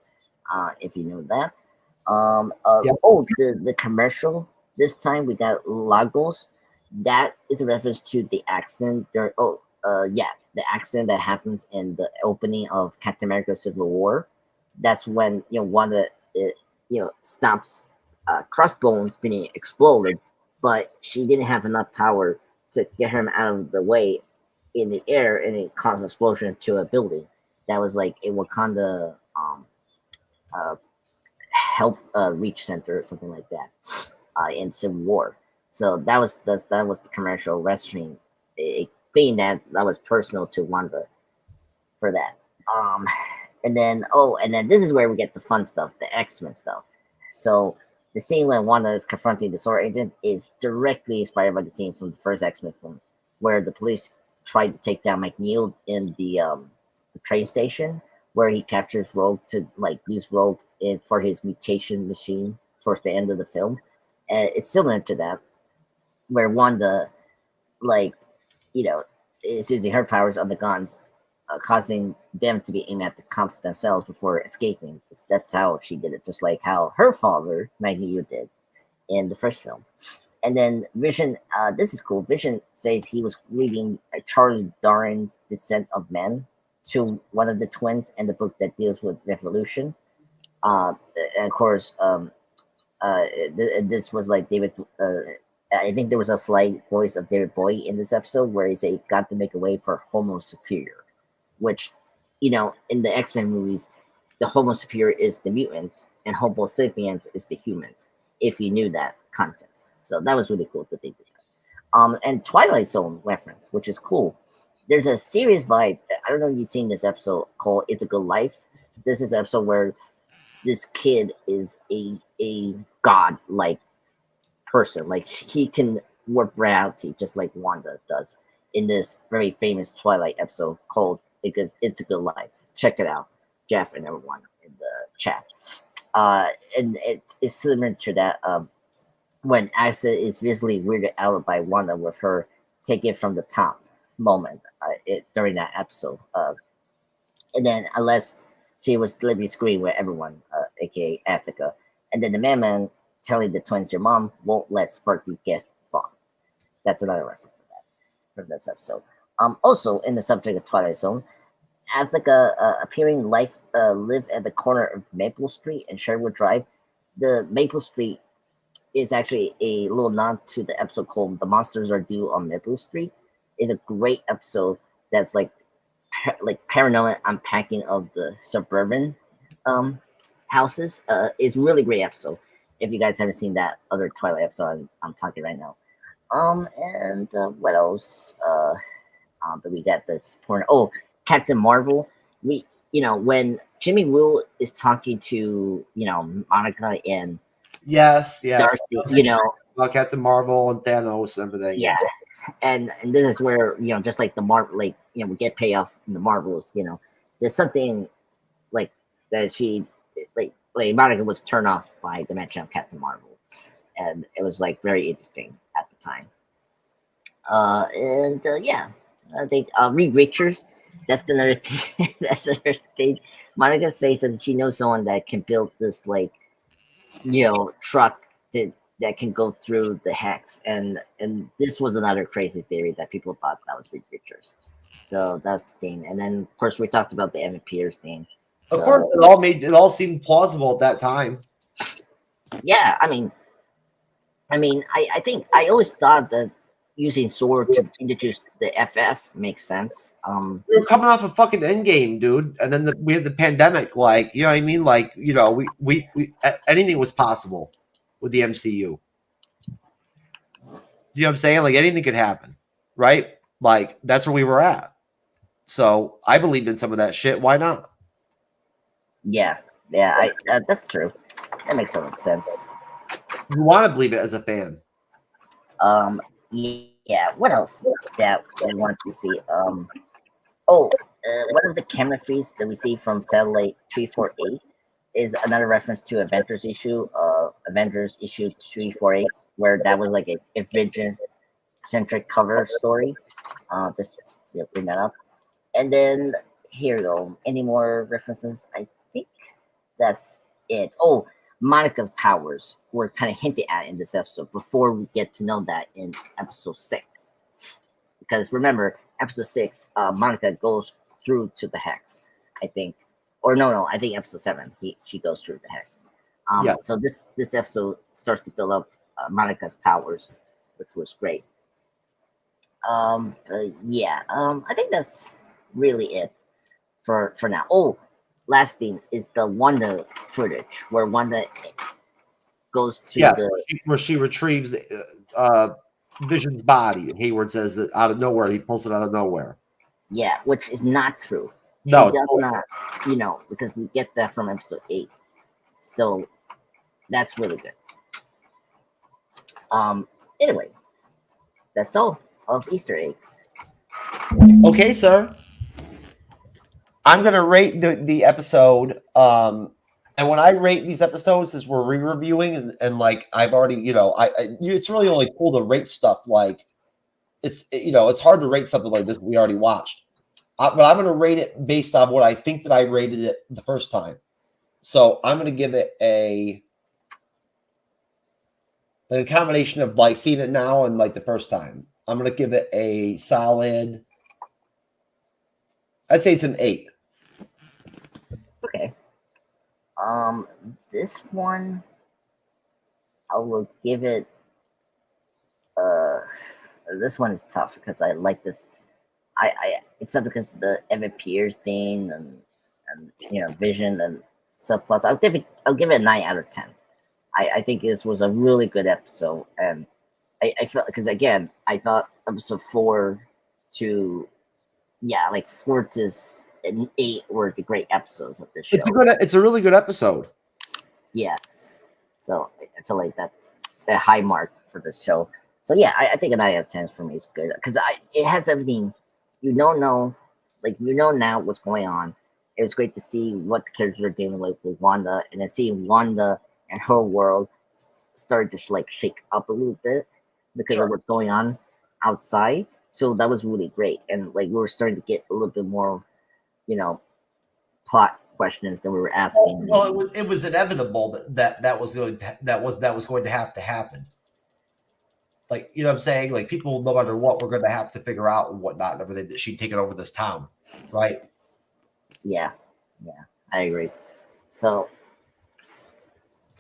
If you know that. The commercial. This time we got Lagos. That is a reference to the accident. The accident that happens in the opening of Captain America: Civil War. That's when Wanda stops Crossbones being exploded, but she didn't have enough power to get him out of the way in the air, and it caused an explosion to a building. That was like a Wakanda health reach center or something like that. In Civil War, so that was the commercial wrestling thing that was personal to Wanda for that. And then this is where we get the fun stuff, the X-Men stuff. So the scene when Wanda is confronting the Sword Agent is directly inspired by the scene from the first X-Men film, where the police tried to take down McNeil in the train station, where he captures Rogue to use Rogue for his mutation machine towards the end of the film. It's similar to that, where Wanda, is using her powers on the guns, causing them to be aimed at the cops themselves before escaping. That's how she did it, just like how her father, Magneto, did in the first film. And then Vision, this is cool. Vision says he was reading Charles Darwin's Descent of Men to one of the twins in the book that deals with revolution. And of course, this was like David. I think there was a slight voice of David Bowie in this episode where he said, "Got to make a way for Homo Superior," which, in the X-Men movies, the Homo Superior is the mutants and Homo Sapiens is the humans. If you knew that context, so that was really cool that they did And Twilight Zone reference, which is cool. There's a serious vibe. I don't know if you've seen this episode called "It's a Good Life." This is an episode where this kid is a god like person. Like he can warp reality just like Wanda does in this very famous Twilight episode called "It's a Good Life." Check it out, Jeff and everyone in the chat. And it's similar to that. When Asa is visibly weirded out by Wanda with her take it from the top moment during that episode. And then unless she was deliberately screwing with everyone, aka Attica. And then the man telling the twins your mom won't let Sparky get far. That's another reference for that from this episode. Also in the subject of Twilight Zone, Attica appearing live at the corner of Maple Street and Sherwood Drive. The Maple Street is actually a little nod to the episode called "The Monsters Are Due on Maple Street." It's a great episode that's like paranormal unpacking of the suburban houses. It's really great episode. If you guys haven't seen that other Twilight episode, I'm talking right now. And what else? But we got this point. Oh, Captain Marvel. When Jimmy Woo is talking to Monica and Yes. Darcy, About Captain Marvel and Thanos and everything. Yeah. And this is where just like the Marvel, we get payoff in the Marvels. There's something like that she like Monica was turned off by the mention of Captain Marvel, and it was like very interesting at the time. Yeah, I think Reed Richards. That's another thing. That's another thing. Monica says that she knows someone that can build this truck that can go through the hex, and this was another crazy theory that people thought that was Reed Richards. So that's the thing. And then of course we talked about the Evan Peters thing. Of course, it all seemed plausible at that time. Yeah, I think I always thought that using sword to introduce the FF makes sense. We were coming off a fucking Endgame, dude, and then we had the pandemic. Like, you know what I mean? Like, we anything was possible with the MCU. You know what I'm saying? Like anything could happen, right? Like that's where we were at. So I believed in some of that shit. Why not? Yeah, that's true. That makes so much sense. You want to believe it as a fan. Yeah. What else that we want to see? One of the camera feeds that we see from Satellite 348 is another reference to Avengers issue 348, where that was like a Vision-centric cover story. Just bring that up. And then here you go. Any more references? I think that's it. Oh, Monica's powers were kind of hinted at in this episode before we get to know that in episode 6. Because remember, episode 6, Monica goes through to the hex, I think. Or no, I think episode 7, she goes through the hex. So this episode starts to build up Monica's powers, which was great. I think that's really it for now. Oh, last thing is the Wanda footage where Wanda goes to where she retrieves Vision's body. Hayward says that out of nowhere, he pulls it out of nowhere. Yeah, which is not true. No, she does not, because we get that from episode 8. So that's really good. Anyway, that's all of Easter eggs. Okay, sir. I'm gonna rate the episode. And when I rate these episodes, as we're re-reviewing, and like I've already, it's really only cool to rate stuff like it's hard to rate something like this we already watched. But I'm gonna rate it based on what I think that I rated it the first time. So I'm gonna give it a combination of like seeing it now and like the first time. I'm gonna give it a solid. I'd say it's an 8. Okay. This one, I will give it. This one is tough because I like this. It's not because of the Evan Peters thing and Vision and subplots. I'll give it a 9 out of 10. I think this was a really good episode, and I felt because again, I thought episode 4 to like 4 to 8 were the great episodes of this show. It's a really good episode. Yeah, so I feel like that's a high mark for this show. So yeah, I think an 9 out of 10 for me is good because it has everything you don't know, like you know now what's going on. It was great to see what the characters are dealing with Wanda, and then seeing Wanda and her world started to like shake up a little bit because of what's going on outside. So that was really great, and like we were starting to get a little bit more, plot questions that we were asking. Well, it was inevitable that was going to have to happen. Like, you know what I'm saying? Like, people, no matter what, we're going to have to figure out and whatnot and everything that she'd taken over this town, right? Yeah, I agree. So,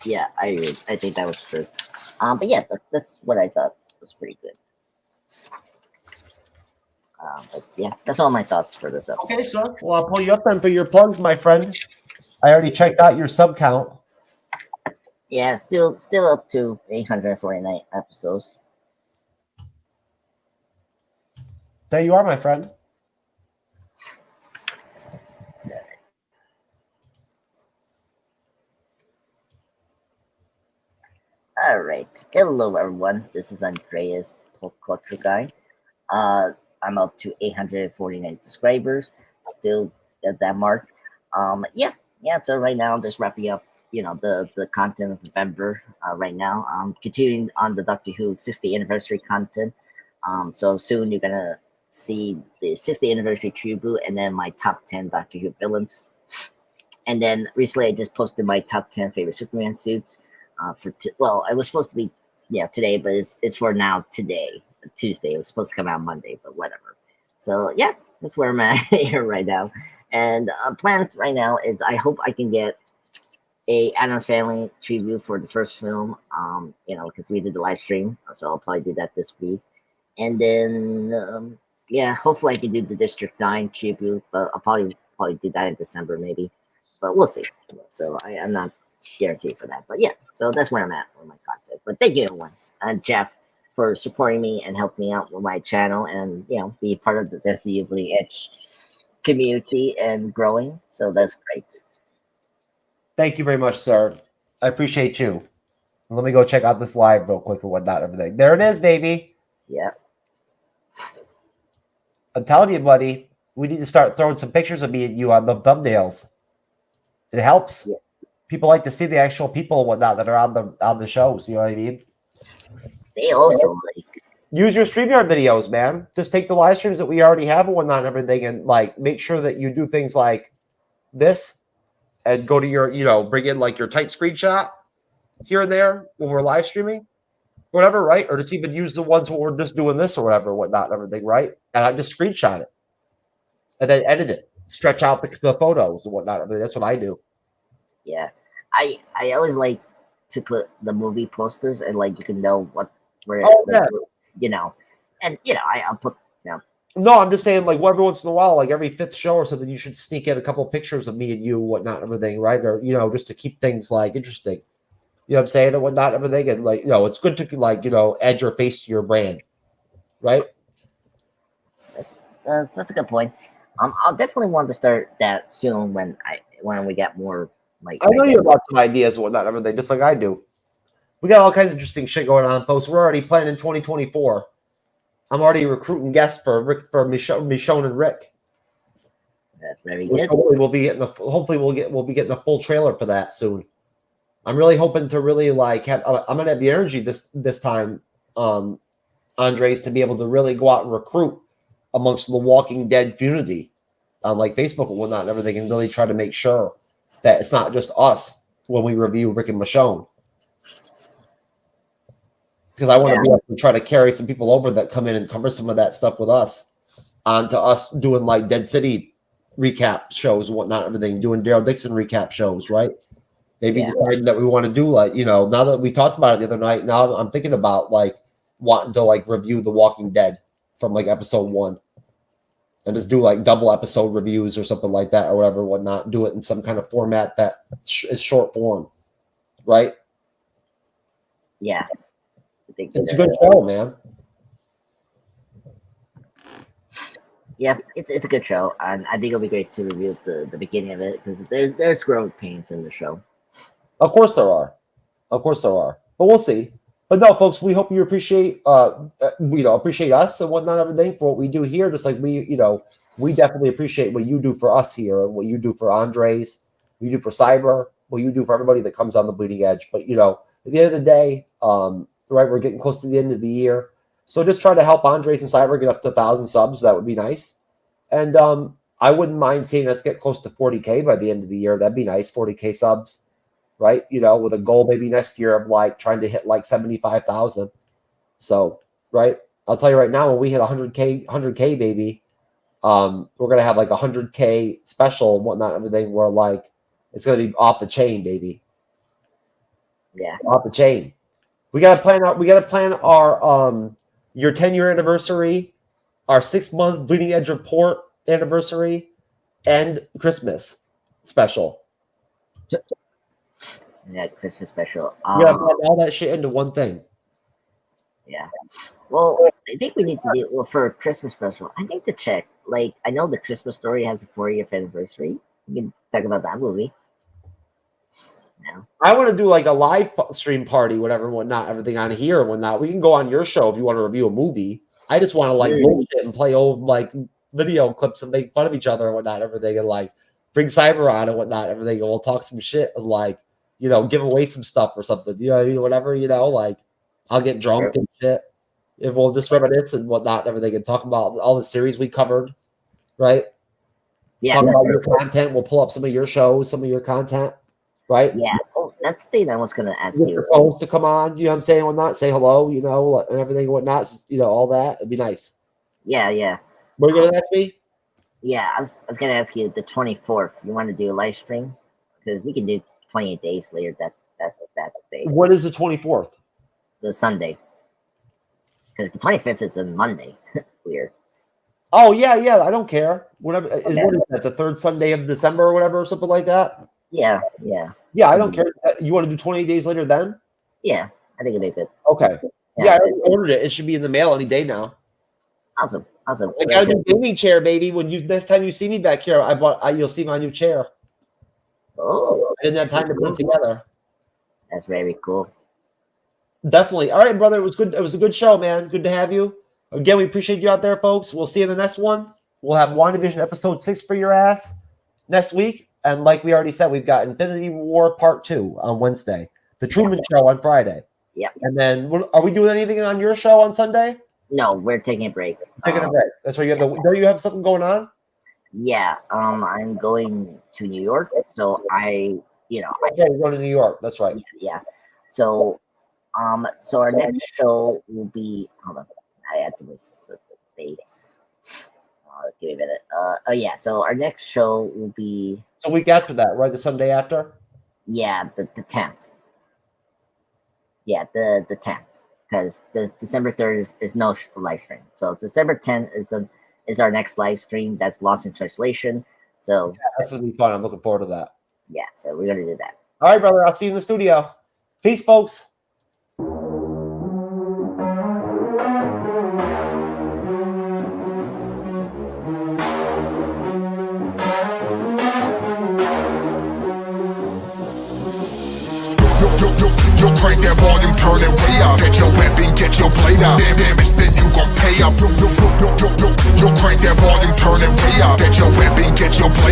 yeah, I agree. I think that was true. But yeah, that's what I thought was pretty good. But yeah, that's all my thoughts for this episode. Okay, sir. Well, I'll pull you up then for your plugs, my friend. I already checked out your sub count. Yeah, still up to 849 episodes. There you are, my friend. All right. Hello, everyone. This is Andreas, Pop Culture Guy. I'm up to 849 subscribers. Still at that mark. Yeah. So right now, I'm just wrapping up, the content of November. Right now, I'm continuing on the Doctor Who 60th anniversary content. So soon you're gonna see the 60th anniversary tribute, and then my top 10 Doctor Who villains. And then recently, I just posted my top 10 favorite Superman suits. I was supposed to be today, but it's for now today, Tuesday. It was supposed to come out Monday, but whatever. So yeah, that's where I'm at here right now. And plans right now is I hope I can get a Addams Family tribute for the first film. Because we did the live stream, so I'll probably do that this week. And then hopefully I can do the District 9 tribute, but I'll probably do that in December maybe, but we'll see. So I'm not guaranteed for that, but yeah, so that's where I'm at with my content. But thank you everyone and Jeff for supporting me and helping me out with my channel, and be part of this FUV Edge community and growing. So that's great. Thank you very much, sir. I appreciate you. Let me go check out this live real quick and whatnot, everything. There it is, baby. Yeah. I'm telling you, buddy, we need to start throwing some pictures of me and you on the thumbnails. It helps. Yeah. People like to see the actual people and whatnot that are on the shows. You know what I mean? They also use your StreamYard videos, man. Just take the live streams that we already have and whatnot and everything, and like make sure that you do things like this, and go to your, bring in like your tight screenshot here and there when we're live streaming, whatever, right? Or just even use the ones where we're just doing this or whatever, whatnot, and everything, right? And I just screenshot it and then edit it, stretch out the photos and whatnot. I mean, that's what I do. Yeah, I always like to put the movie posters, and like you can know where and I'll put No, I'm just saying, like, every once in a while, like every 5th show or something, you should sneak in a couple of pictures of me and you, whatnot, everything, right? Or just to keep things like interesting. You know what I'm saying? And whatnot, everything, and like it's good to like add your face to your brand, right? That's a good point. I'll definitely want to start that soon when we get more. Like, I know you have lots of ideas and whatnot, everything, just like I do. We got all kinds of interesting shit going on, folks. We're already planning 2024. I'm already recruiting guests for Michonne and Rick. That's very good. Hopefully we'll be getting a full trailer for that soon. I'm really hoping to really I'm gonna have the energy this time, Andres, to be able to really go out and recruit amongst the Walking Dead community on like Facebook and whatnot and everything, and really try to make sure that it's not just us when we review Rick and Michonne. Because I want to be able to try to carry some people over that come in and cover some of that stuff with us onto us doing like Dead City recap shows and whatnot, everything, doing Daryl Dixon recap shows, right? Maybe deciding that we want to do like, now that we talked about it the other night, now I'm thinking about like wanting to like review The Walking Dead from like episode 1 and just do like double episode reviews or something like that or whatever, whatnot, do it in some kind of format that is short form, right? Yeah. think it's a good show, man. Yeah, it's a good show, and I think it'll be great to review the beginning of it because there's growing pains in the show. Of course there are, but we'll see. But no, folks, we hope you appreciate appreciate us and whatnot, everything for what we do here. Just like we definitely appreciate what you do for us here and what you do for Andres, what you do for Cyber, what you do for everybody that comes on the bleeding edge. But at the end of the day, right, we're getting close to the end of the year. So just try to help Andres and Cyber get up to 1,000 subs. That would be nice. And I wouldn't mind seeing us get close to 40K by the end of the year. That'd be nice, 40K subs, right? With a goal maybe next year of like trying to hit like 75,000. So, right, I'll tell you right now, when we hit 100K, baby, we're gonna have like 100K special and whatnot, everything. Where like it's gonna be off the chain, baby. Yeah, off the chain. We gotta plan our your 10-year anniversary, our 6-month Bleeding Edge Report anniversary, and Christmas special. Yeah, Christmas special. We gotta put all that shit into one thing. Yeah. Well, I think we need to do for a Christmas special. I think to check. Like, I know the Christmas Story has a 40th anniversary. We can talk about that movie. Yeah. I want to do like a live stream party, whatever, and whatnot, everything on here and whatnot. We can go on your show if you want to review a movie. I just want to like bullshit and play old like video clips and make fun of each other and whatnot, everything, and like bring Cyber on and whatnot, everything, and we'll talk some shit and like give away some stuff or something, whatever, like I'll get drunk and shit. If we'll just reminisce and whatnot, everything, and talk about all the series we covered, right? Yeah. Talk about your content. We'll pull up some of your shows, some of your content, right? Yeah. Oh, that's the thing I was gonna ask you. To come on, you know what I'm saying, whatnot, say hello, and everything and whatnot, all that. It'd be nice. Yeah, yeah. What are you gonna ask me? Yeah, I was gonna ask you the 24th. You want to do a live stream? Because we can do 28 days later that day. What is the 24th? The Sunday. Because the 25th is a Monday. Weird. Oh yeah, I don't care. Whatever. Okay. What is that? The third Sunday of December or whatever, or something like that? Yeah. Yeah, I don't care. You want to do 28 days later then? Yeah, I think it'd be good. Okay. Yeah, I already ordered it. It should be in the mail any day now. Awesome. I got a new gaming chair, baby. Next time you see me back here, you'll see my new chair. Oh, I didn't have time to put it together. That's very cool. Definitely. All right, brother. It was good. It was a good show, man. Good to have you. Again, we appreciate you out there, folks. We'll see you in the next one. We'll have WandaVision episode 6 for your ass next week. And like we already said, we've got Infinity War Part 2 on Wednesday. The Truman Show on Friday. Yep. And then, are we doing anything on your show on Sunday? No, we're taking a break. Taking a break. That's right. Do you have something going on? Yeah. I'm going to New York. So Okay, you're going to New York. That's right. Yeah. So our next show will be. Hold on. I had to move the dates. Give me a minute. So our next show will be a week after that, right? The Sunday after? Yeah, the 10th. Yeah, the 10th. Because the December 3rd is no live stream. So December 10th is our next live stream. That's Lost in Translation. So that's gonna be fun. I'm looking forward to that. Yeah, so we're gonna do that. All right, brother. I'll see you in the studio. Peace, folks. Yo, crank that volume, turn it way up. Get your weapon, get your blade out. Damage, then you gon' pay up. Yo, crank that volume, turn it way up. Get your weapon, get your blade